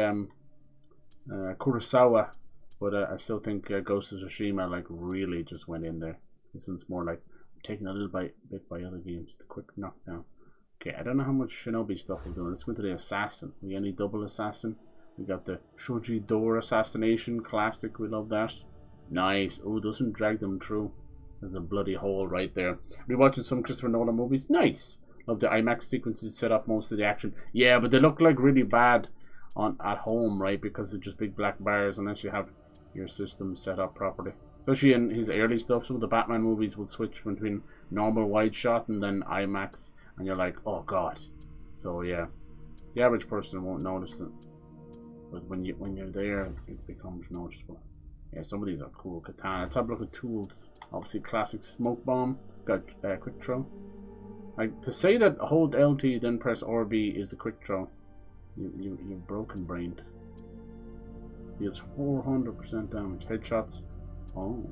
Kurosawa. But I still think Ghost of Tsushima like really just went in there. This one's more like taking a little bit by other games. The quick knockdown. Okay, I don't know how much shinobi stuff we're doing. Let's go to the assassin. We any double assassin? We got the Shoji Door assassination. Classic, we love that. Nice. Oh, doesn't drag them through. There's a bloody hole right there. We're watching some Christopher Nolan movies. Nice. Love the IMAX sequences set up most of the action. Yeah, but they look like really bad on at home, right? Because it's just big black bars unless you have your system set up properly. Especially in his early stuff, some of the Batman movies will switch between normal wide shot and then IMAX, and you're like, oh god. So yeah, the average person won't notice it, but when you're there, it becomes noticeable. Yeah, some of these are cool. Katana. Let's have a look at tools. Obviously, classic smoke bomb. Got quick throw. Like to say that hold LT then press RB is the quick throw, you're broken brained. He has 400% damage. Headshots. Oh.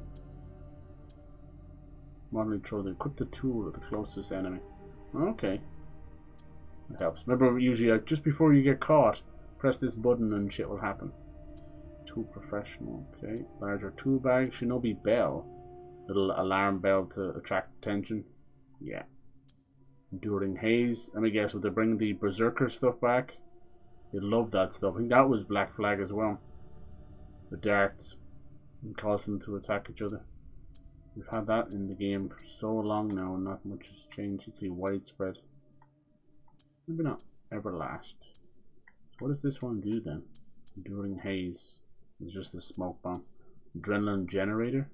Moderately throw. Then equip the tool at the closest enemy. Okay. That helps. Remember, usually just before you get caught, press this button and shit will happen. Tool professional. Okay. Larger tool bag. Shinobi bell. Little alarm bell to attract attention. Yeah. Enduring haze. Let me guess, would they bring the berserker stuff back? They love that stuff. I think that was Black Flag as well. The darts. And cause them to attack each other. We've had that in the game for so long now and not much has changed. You see widespread. Maybe not everlast. So what does this one do then? Enduring haze. It's just a smoke bomb. Adrenaline generator.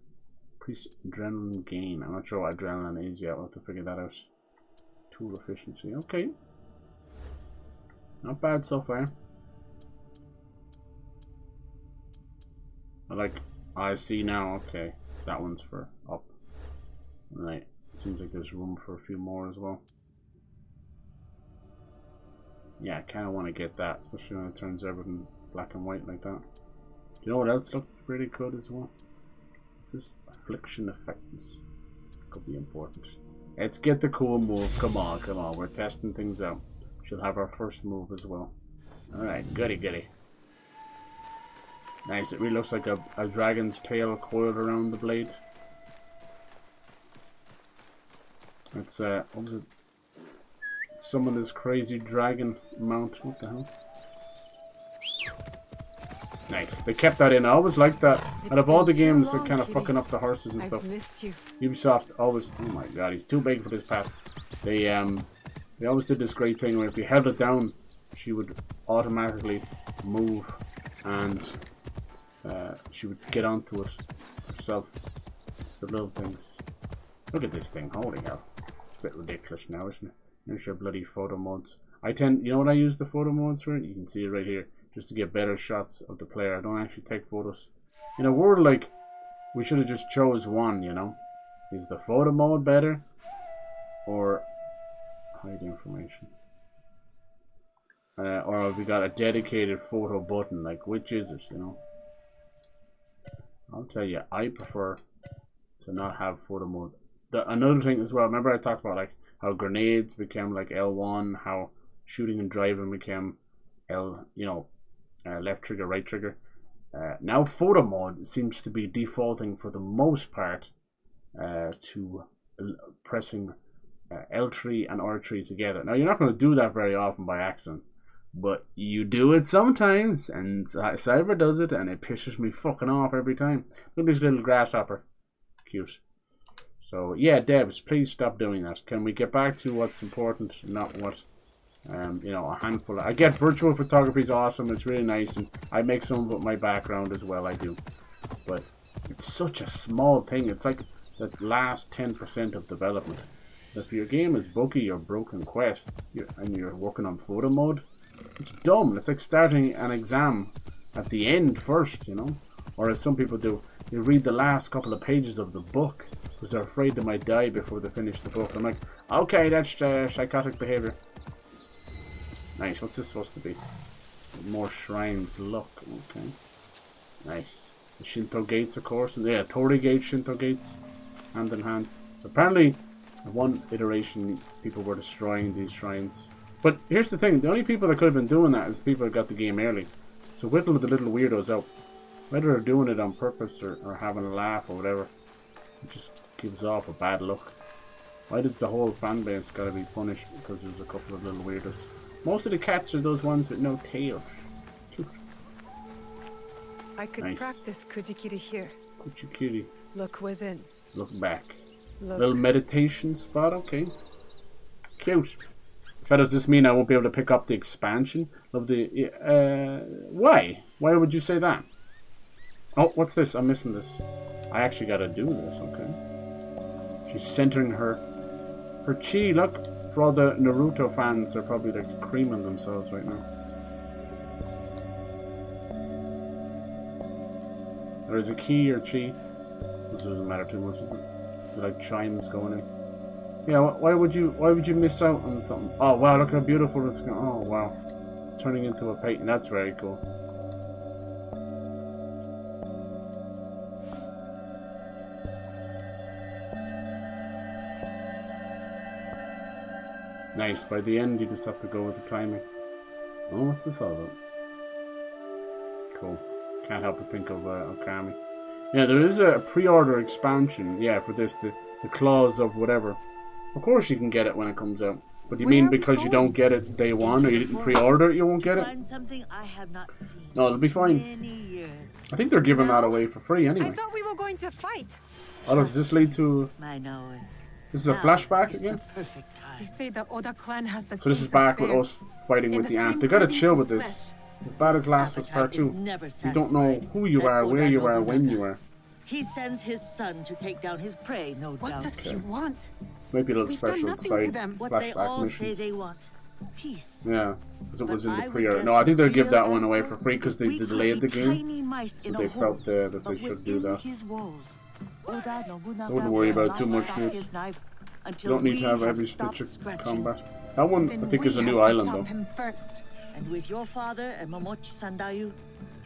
Increase adrenaline gain. I'm not sure what adrenaline is yet. We'll have to figure that out. Tool efficiency. Okay. Not bad so far. I see now. Okay. That one's for up. Right. Seems like there's room for a few more as well. Yeah, I kind of want to get that, especially when it turns everything black and white like that. Do you know what else looks really good as well? Is this affliction effects? Could be important. Let's get the cool move. Come on, come on. We're testing things out. Should have our first move as well. Alright, goody goody. Nice, it really looks like a dragon's tail coiled around the blade. It's what was it? Summon this crazy dragon mount. What the hell? Nice. They kept that in. I always liked that. Out of all the games, they're kind of fucking up the horses and stuff. Missed you. Ubisoft always. Oh my god, he's too big for this path. They always did this great thing where if you held it down, she would automatically move and she would get onto it herself. It's the little things. Look at this thing. Holy hell. It's a bit ridiculous now, isn't it? There's your bloody photo modes. You know what I use the photo modes for? You can see it right here. Just to get better shots of the player. I don't actually take photos. In a world like, we should have just chose one, you know? Is the photo mode better? Or hide information? Or have we got a dedicated photo button? Like, which is it, you know? I'll tell you, I prefer to not have photo mode. Another thing as well, remember I talked about like how grenades became like L1, how shooting and driving became left trigger, right trigger. Now photo mode seems to be defaulting for the most part to pressing L3 and R3 together. Now you're not going to do that very often by accident, but you do it sometimes, and Cyber does it, and it pisses me fucking off every time. Look at this little grasshopper. Cute. So yeah, devs, please stop doing that. Can we get back to what's important, not what a handful I get virtual photography is awesome, it's really nice, and I make some of my background as well, I do. But it's such a small thing. It's like the last 10% of development. If your game is buggy or broken quests and you're working on photo mode, it's dumb. It's like starting an exam at the end first, you know? Or as some people do, you read the last couple of pages of the book because they're afraid they might die before they finish the book. I'm like, okay, that's psychotic behavior. Nice, what's this supposed to be? More shrines, look, okay. Nice. The Shinto gates, of course, and yeah, Tori gates, Shinto gates, hand in hand. Apparently, in one iteration, people were destroying these shrines. But here's the thing, the only people that could have been doing that is people that got the game early. So whittle the little weirdos out. Whether they're doing it on purpose or having a laugh or whatever, it just gives off a bad look. Why does the whole fan base gotta be punished because there's a couple of little weirdos? Most of the cats are those ones with no tail. Cute. I could practice Kujikiri here. Kujikiri. Look within. Look back. Look. Little meditation spot, okay. Cute. So does this mean I won't be able to pick up the expansion of the... why? Why would you say that? Oh, what's this? I'm missing this. I actually gotta do this, okay. She's centering her chi, look. For all the Naruto fans, they're probably like creaming themselves right now. Or is it ki or chi? This doesn't matter too much, is it? Is it like chimes going in? Yeah, why would you miss out on something? Oh wow, look how beautiful it's going. Oh wow. It's turning into a painting. That's very cool. Nice. By the end, you just have to go with the climbing. Oh, what's this all about? Cool. Can't help but think of Okami. Yeah, there is a pre-order expansion. Yeah, for this, the clause of whatever. Of course you can get it when it comes out. But you mean because you don't get it day one or you didn't pre-order it, you won't get it? No, it'll be fine. I think they're giving that away for free anyway. I thought we were going to fight. Oh, does this lead to... This is a flashback again? They say the Oda clan has the So this is back with us fighting with the ant. They gotta chill with this. It's as bad as last was part 2. You don't know who you are, where you are, when you are. He sends his son to take down his prey, no doubt. What does he want? Maybe a little special side What they all flashback say missions. they want. Peace. Yeah, because it was in the pre-order. No, I think they'll give that one away for free because they delayed the game. So they felt that they should do that. I wouldn't worry about it too much, Newt. You don't need to have every stitch of combat. That one, I think, is a new island, though. And with your father and Momochi Sandayu,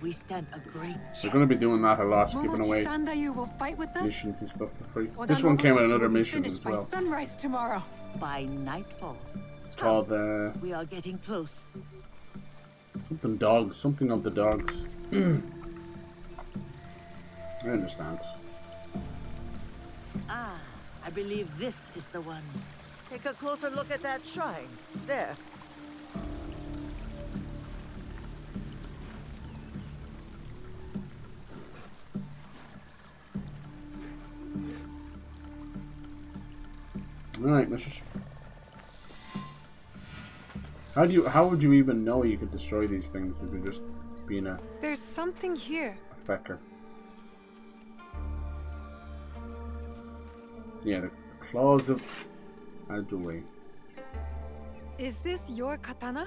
we stand a great chance. They're going to be doing that a lot, giving away Sandayu will fight with us? missions and stuff for free. This one came with another mission as well. By sunrise tomorrow. By nightfall. It's called we are getting close. Something dogs, something of the dogs. I understand. Ah, I believe this is the one. Take a closer look at that shrine. There. Alright, let's just... How would you even know you could destroy these things if you're just being a... There's something here. fecker? Yeah, the claws of Adui. Is this your katana?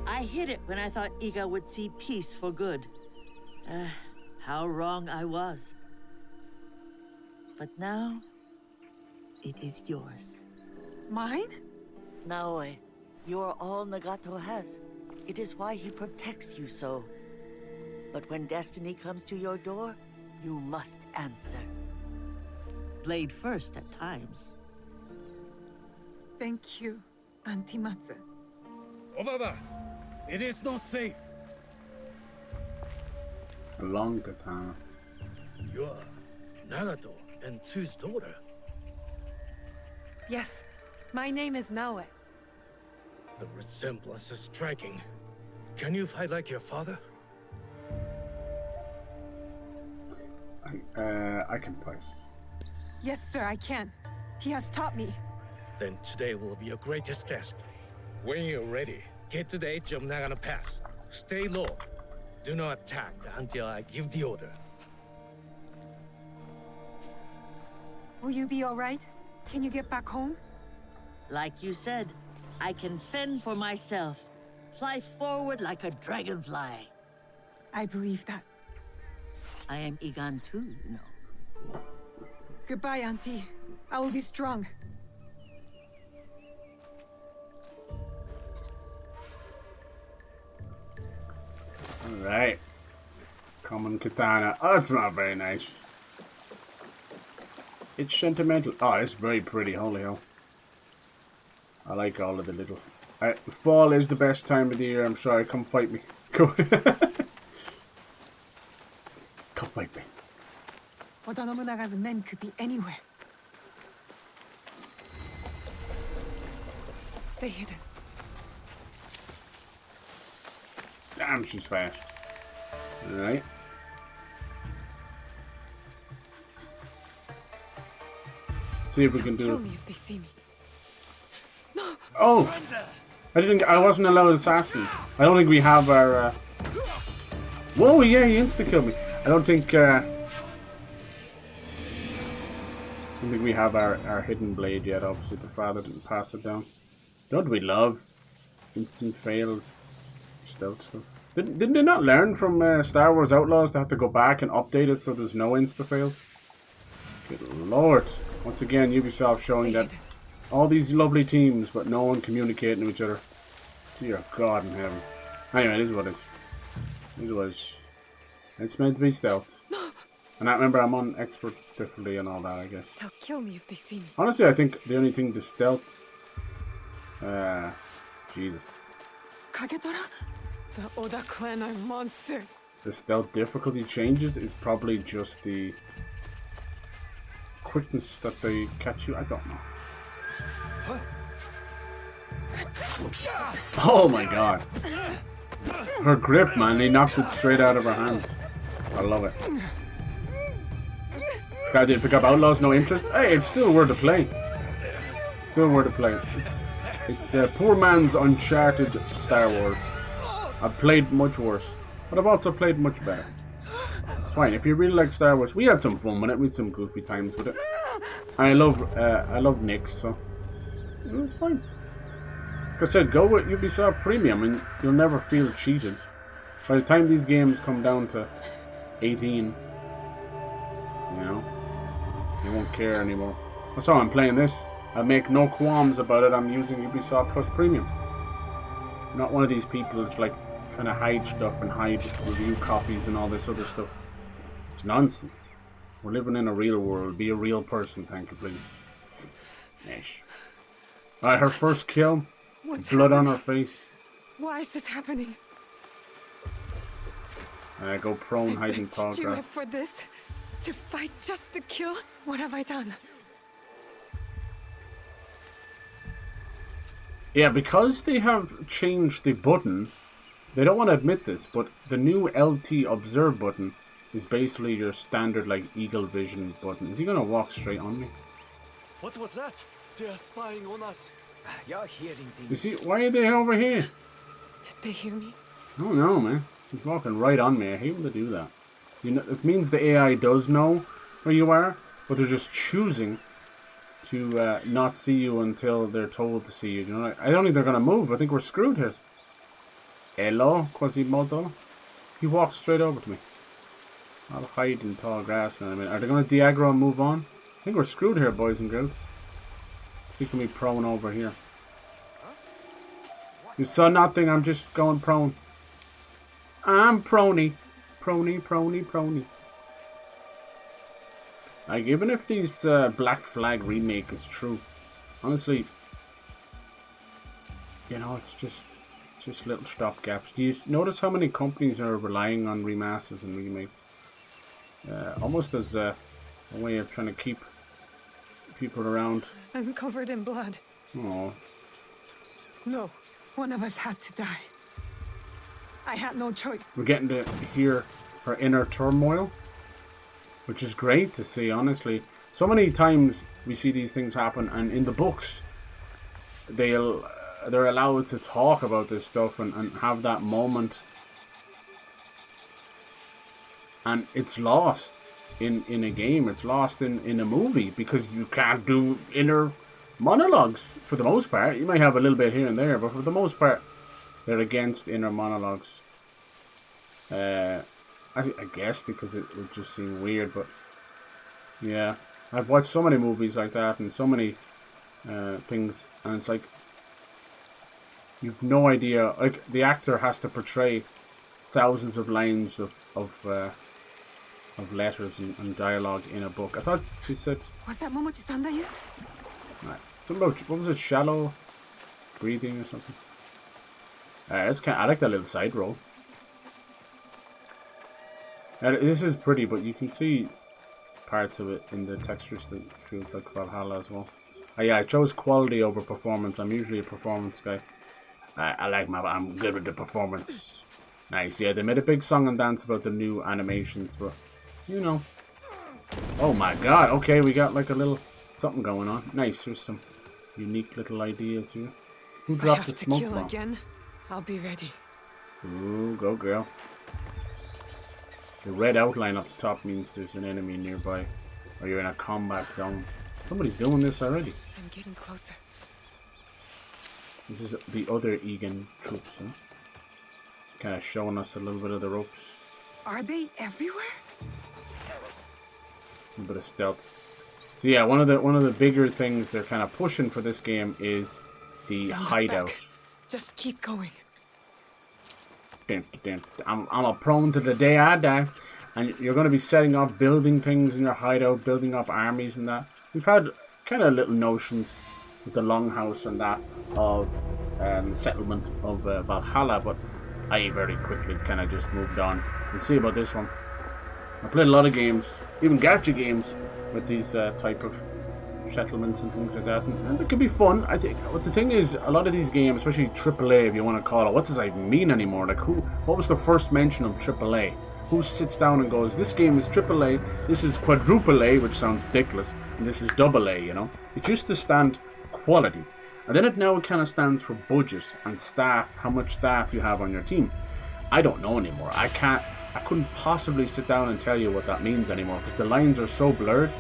I hid it when I thought Iga would see peace for good. How wrong I was. But now, it is yours. Mine? Naoe, you're all Nagato has. It is why he protects you so. But when destiny comes to your door, you must answer. Blade first at times. Thank you, Auntie Matsu. Obaba, it is not safe. A long katana. You are Nagato and Tsu's daughter. Yes, my name is Naoe. The resemblance is striking. Can you fight like your father? I can fight. Yes, sir, I can. He has taught me. Then today will be your greatest test. When you're ready, get to the edge of Nagano Pass. Stay low. Do not attack until I give the order. Will you be all right? Can you get back home? Like you said, I can fend for myself. Fly forward like a dragonfly. I believe that. I am Igan too, you know. Goodbye, Auntie. I will be strong. Alright. Common katana. Oh, it's not very nice. It's sentimental. Oh, it's very pretty. Holy hell. I like all of the little... fall is the best time of the year. I'm sorry. Come fight me. Come fight me. Oda Nobunaga's men could be anywhere. Stay hidden. Damn, she's fast. Alright. See if we can do Kill it. me if they see me. No. Oh! I wasn't allowed assassin. I don't think we have our, Whoa, yeah, he insta-killed me. I don't think we have our hidden blade yet, obviously. The father didn't pass it down. Don't we love instant fail stealth stuff? Didn't they not learn from Star Wars Outlaws? They have to go back and update it so there's no insta-fails? Good lord. Once again, Ubisoft showing that all these lovely teams, but no one communicating to each other. Dear God in heaven. Anyway, this is what it is. This is what it is. It's meant to be stealth. And I remember I'm on expert difficulty and all that, I guess. They'll kill me if they see me. Honestly, I think the only thing to stealth... Jesus. Kagedora? The Oda clan are monsters. The stealth difficulty changes is probably just the quickness that they catch you. I don't know. Oh my god. Her grip, man. He knocked it straight out of her hand. I love it. Guy did pick up Outlaws, no interest. Hey, it's still worth a play. Still worth a play. It's poor man's Uncharted Star Wars. I've played much worse, but I've also played much better. It's fine. If you really like Star Wars, we had some fun with it. We had some goofy times with it. I love Nyx, so it's fine. Like I said, go with Ubisoft Premium and you'll never feel cheated. By the time these games come down to 18, you know, you won't care anymore. That's how I'm playing this. I make no qualms about it. I'm using Ubisoft Plus Premium. I'm not one of these people that's like trying to hide stuff and hide review copies and all this other stuff. It's nonsense. We're living in a real world. Be a real person, thank you, please. Ish. Alright, her first kill. Blood on her face. Why is this happening? Go prone, hide in tall Do it grass. for this? To fight just to kill? What have I done? Yeah, because they have changed the button, they don't want to admit this, but the new LT Observe button is basically your standard, like, eagle vision button. Is he going to walk straight on me? What was that? They are spying on us. You're hearing things. You see, why are they over here? Did they hear me? I don't know, man. He's walking right on me. I hate when they do that. You know, it means the AI does know where you are, but they're just choosing to not see you until they're told to see you. You know, I don't think they're gonna move. I think we're screwed here. Hello, Quasimodo. He walked straight over to me. I'll hide in tall grass in a minute. Are they gonna de-aggro and move on? I think we're screwed here, boys and girls. Let's see, can we prone over here? You saw nothing. I'm just going prone. I'm prony. Prony, prony, prony. Like, even if these Black Flag remake is true, honestly, you know, it's just little stopgaps. Do you notice how many companies are relying on remasters and remakes? Almost as a way of trying to keep people around. I'm covered in blood. Oh. No, one of us had to die. I had no choice. We're getting to hear her inner turmoil, which is great to see, honestly. So many times we see these things happen, and in the books, they're allowed to talk about this stuff and have that moment, and it's lost in a game. It's lost in a movie because you can't do inner monologues for the most part. You might have a little bit here and there, but for the most part, they're against inner monologues. I guess because it would just seem weird, but yeah, I've watched so many movies like that and so many things, and it's like you've no idea. Like, the actor has to portray thousands of lines of letters and dialogue in a book. I thought she said. Was that Momochi-san you? Something about, what was it, shallow breathing or something? It's kind. I like that little side roll. This is pretty, but you can see parts of it in the textures that feels like Valhalla as well. Yeah, I chose quality over performance. I'm usually a performance guy. I'm good with the performance. Nice. Yeah, they made a big song and dance about the new animations, but you know. Oh my god. Okay, we got like a little something going on. Nice. There's some unique little ideas here. Who I dropped the have to smoke kill bomb? again. I'll be ready. Ooh, go girl. The red outline up the top means there's an enemy nearby, or you're in a combat zone. Somebody's doing this already. I'm getting closer. This is the other Egan troops, huh? Kind of showing us a little bit of the ropes. Are they everywhere? A bit of stealth. So yeah, one of the bigger things they're kind of pushing for this game is the hideout. Just keep going. I'm a prone to the day I die, and you're going to be setting up, building things in your hideout, building up armies and that. We've had kind of little notions with the Longhouse and that of settlement of Valhalla, but I very quickly kind of just moved on. We'll see about this one. I played a lot of games, even gacha games, with these type of settlements and things like that, and it can be fun. I think. But the thing is, a lot of these games, especially AAA, if you want to call it, what does that even mean anymore? Like, what was the first mention of AAA? Who sits down and goes, this game is AAA, this is quadruple A, which sounds ridiculous, and this is double A, you know? It used to stand quality, and then it now kind of stands for budget and staff, how much staff you have on your team. I don't know anymore. I couldn't possibly sit down and tell you what that means anymore, because the lines are so blurred.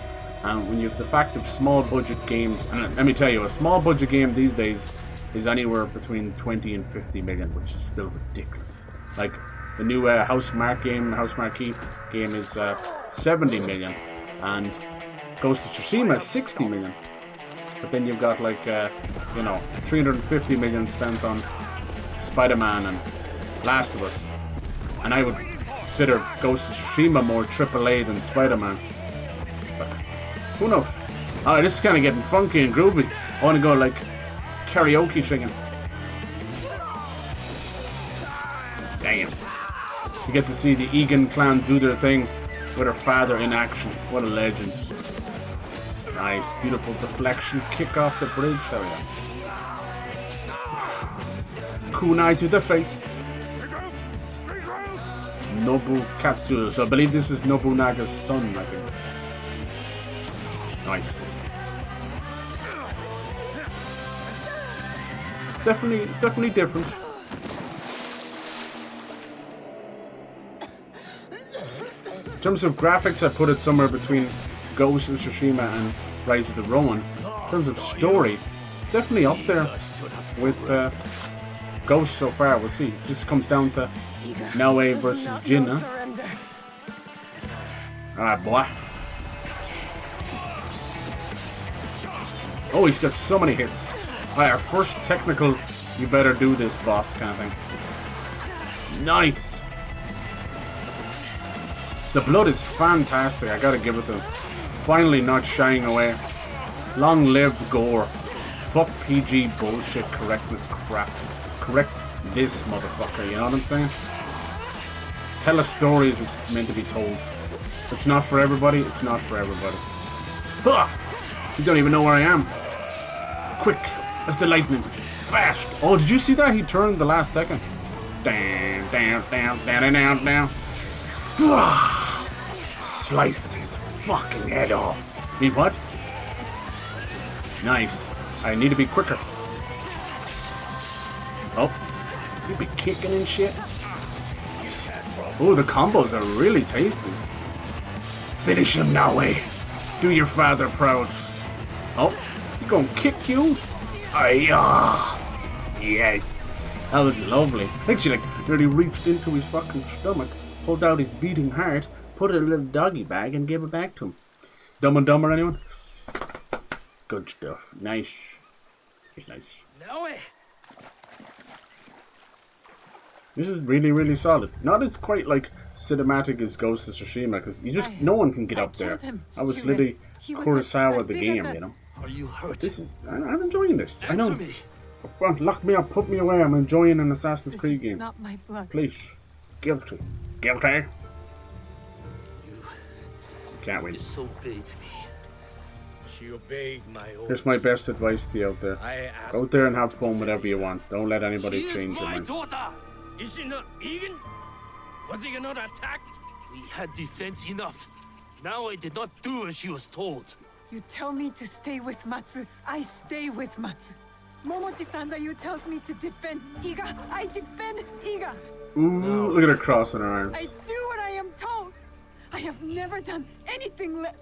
And when you have the fact of small budget games, and let me tell you, a small budget game these days is anywhere between 20 and 50 million, which is still ridiculous. Like the new House Marquee game is 70 million, and Ghost of Tsushima is 60 million. But then you've got like 350 million spent on Spider-Man and Last of Us, and I would consider Ghost of Tsushima more AAA than Spider-Man. Who knows? Oh, this is kind of getting funky and groovy. I want to go like karaoke singing. Damn. You get to see the Egan clan do their thing with her father in action. What a legend. Nice, beautiful deflection. Kick off the bridge. There we go. Kunai to the face. Nobu Katsu. So I believe this is Nobunaga's son, I think. Nice. It's definitely different. In terms of graphics, I put it somewhere between Ghost of Tsushima and Rise of the Ronin. In terms of story, it's definitely up there with Ghost so far. We'll see. It just comes down to Naoe versus Jin, huh? Alright, boy. Oh, he's got so many hits. Alright, our first technical, you better do this, boss kind of thing. Nice! The blood is fantastic, I gotta give it to him. Finally not shying away. Long live gore. Fuck PG bullshit correctness crap. Correct this motherfucker, you know what I'm saying? Tell us stories it's meant to be told. If it's not for everybody, it's not for everybody. Huh! You don't even know where I am. Quick, as the lightning. Fast. Oh, did you see that? He turned the last second. Down. Slice his fucking head off. Need what? Nice. I need to be quicker. Oh, you be kicking and shit. Oh, the combos are really tasty. Finish him, Naoe. Do your father proud. Oh, he gonna kick you? Yes. That was lovely. Actually, like, nearly reached into his fucking stomach, pulled out his beating heart, put it in a little doggy bag, and gave it back to him. Dumb and Dumber, anyone? Good stuff. Nice. It's nice. Naoe! This is really, really solid. Not as quite like cinematic as Ghost of Tsushima, because you just no one can get up there. I was literally Kurosawa the game, you know. Are you hurt? This is I'm enjoying this. I know. Well, lock me up, put me away. I'm enjoying an Assassin's Creed game. Not my blood. Please, guilty. Guilty. Can't win. Disobeyed me. She obeyed my orders. Here's my best advice to you out there. Go out there and have fun whatever you want. Don't let anybody change your mind. Daughter! Is she not Egan? Was he not attacked? We had defense enough. Now I did not do as she was told. You tell me to stay with Matsu, I stay with Matsu. Momochi-san that you tells me to defend Iga. I defend Iga. Ooh, look at her crossing her arms. I do what I am told. I have never done anything less.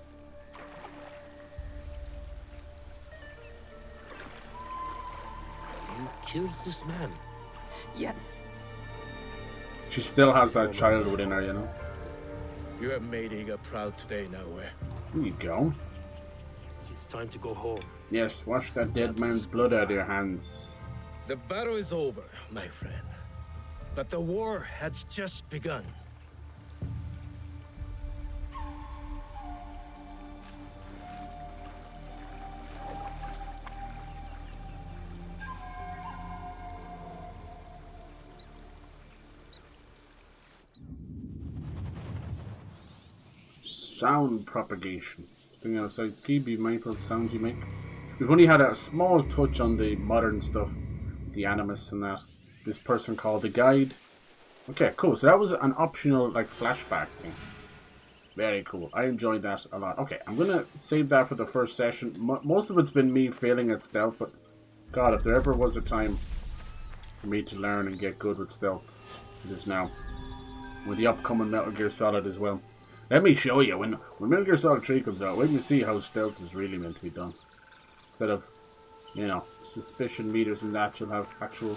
You killed this man. Yes. She still has that child within her, you know. You have made Iga proud today, Naoe. There you go. It's time to go home. Yes, wash that dead man's blood out of your hands. The battle is over, my friend. But the war has just begun. Sound propagation. Thing outside ski, be mindful of the sounds you make. We've only had a small touch on the modern stuff, the animus and that. This person called the guide. Okay, cool. So that was an optional like flashback thing. Very cool. I enjoyed that a lot. Okay, I'm gonna save that for the first session. Most of it's been me failing at stealth, but God, if there ever was a time for me to learn and get good with stealth, it is now. With the upcoming Metal Gear Solid as well. Let me show you, when Metal Gear Solid 3 comes out, when you see how stealth is really meant to be done. Instead of, you know, suspicion meters and that, you'll have actual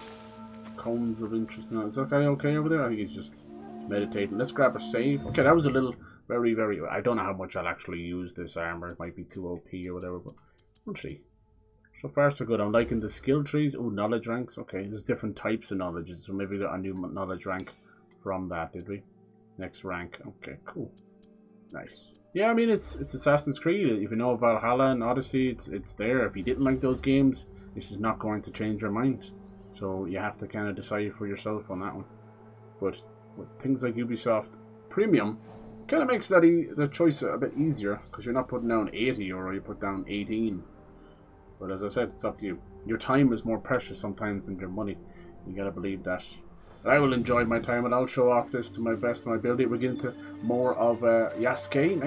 cones of interest. Is that guy okay over there? I think he's just meditating. Let's grab a save. Okay, that was a little, very, very... I don't know how much I'll actually use this armor. It might be too OP or whatever, but we'll see. So far, so good. I'm liking the skill trees. Oh, knowledge ranks. Okay, there's different types of knowledge, so maybe we got a new knowledge rank from that, did we? Next rank. Okay, cool. Nice. Yeah, I mean, it's Assassin's Creed. If you know Valhalla and Odyssey, it's there. If you didn't like those games, this is not going to change your mind. So you have to kind of decide for yourself on that one. But with things like Ubisoft Premium, kind of makes the choice a bit easier, because you're not putting down 80 or you put down 18. But as I said, it's up to you. Your time is more precious sometimes than your money. You gotta believe that. I will enjoy my time and I'll show off this to my best of my ability. We'll get into more of Yasuke next.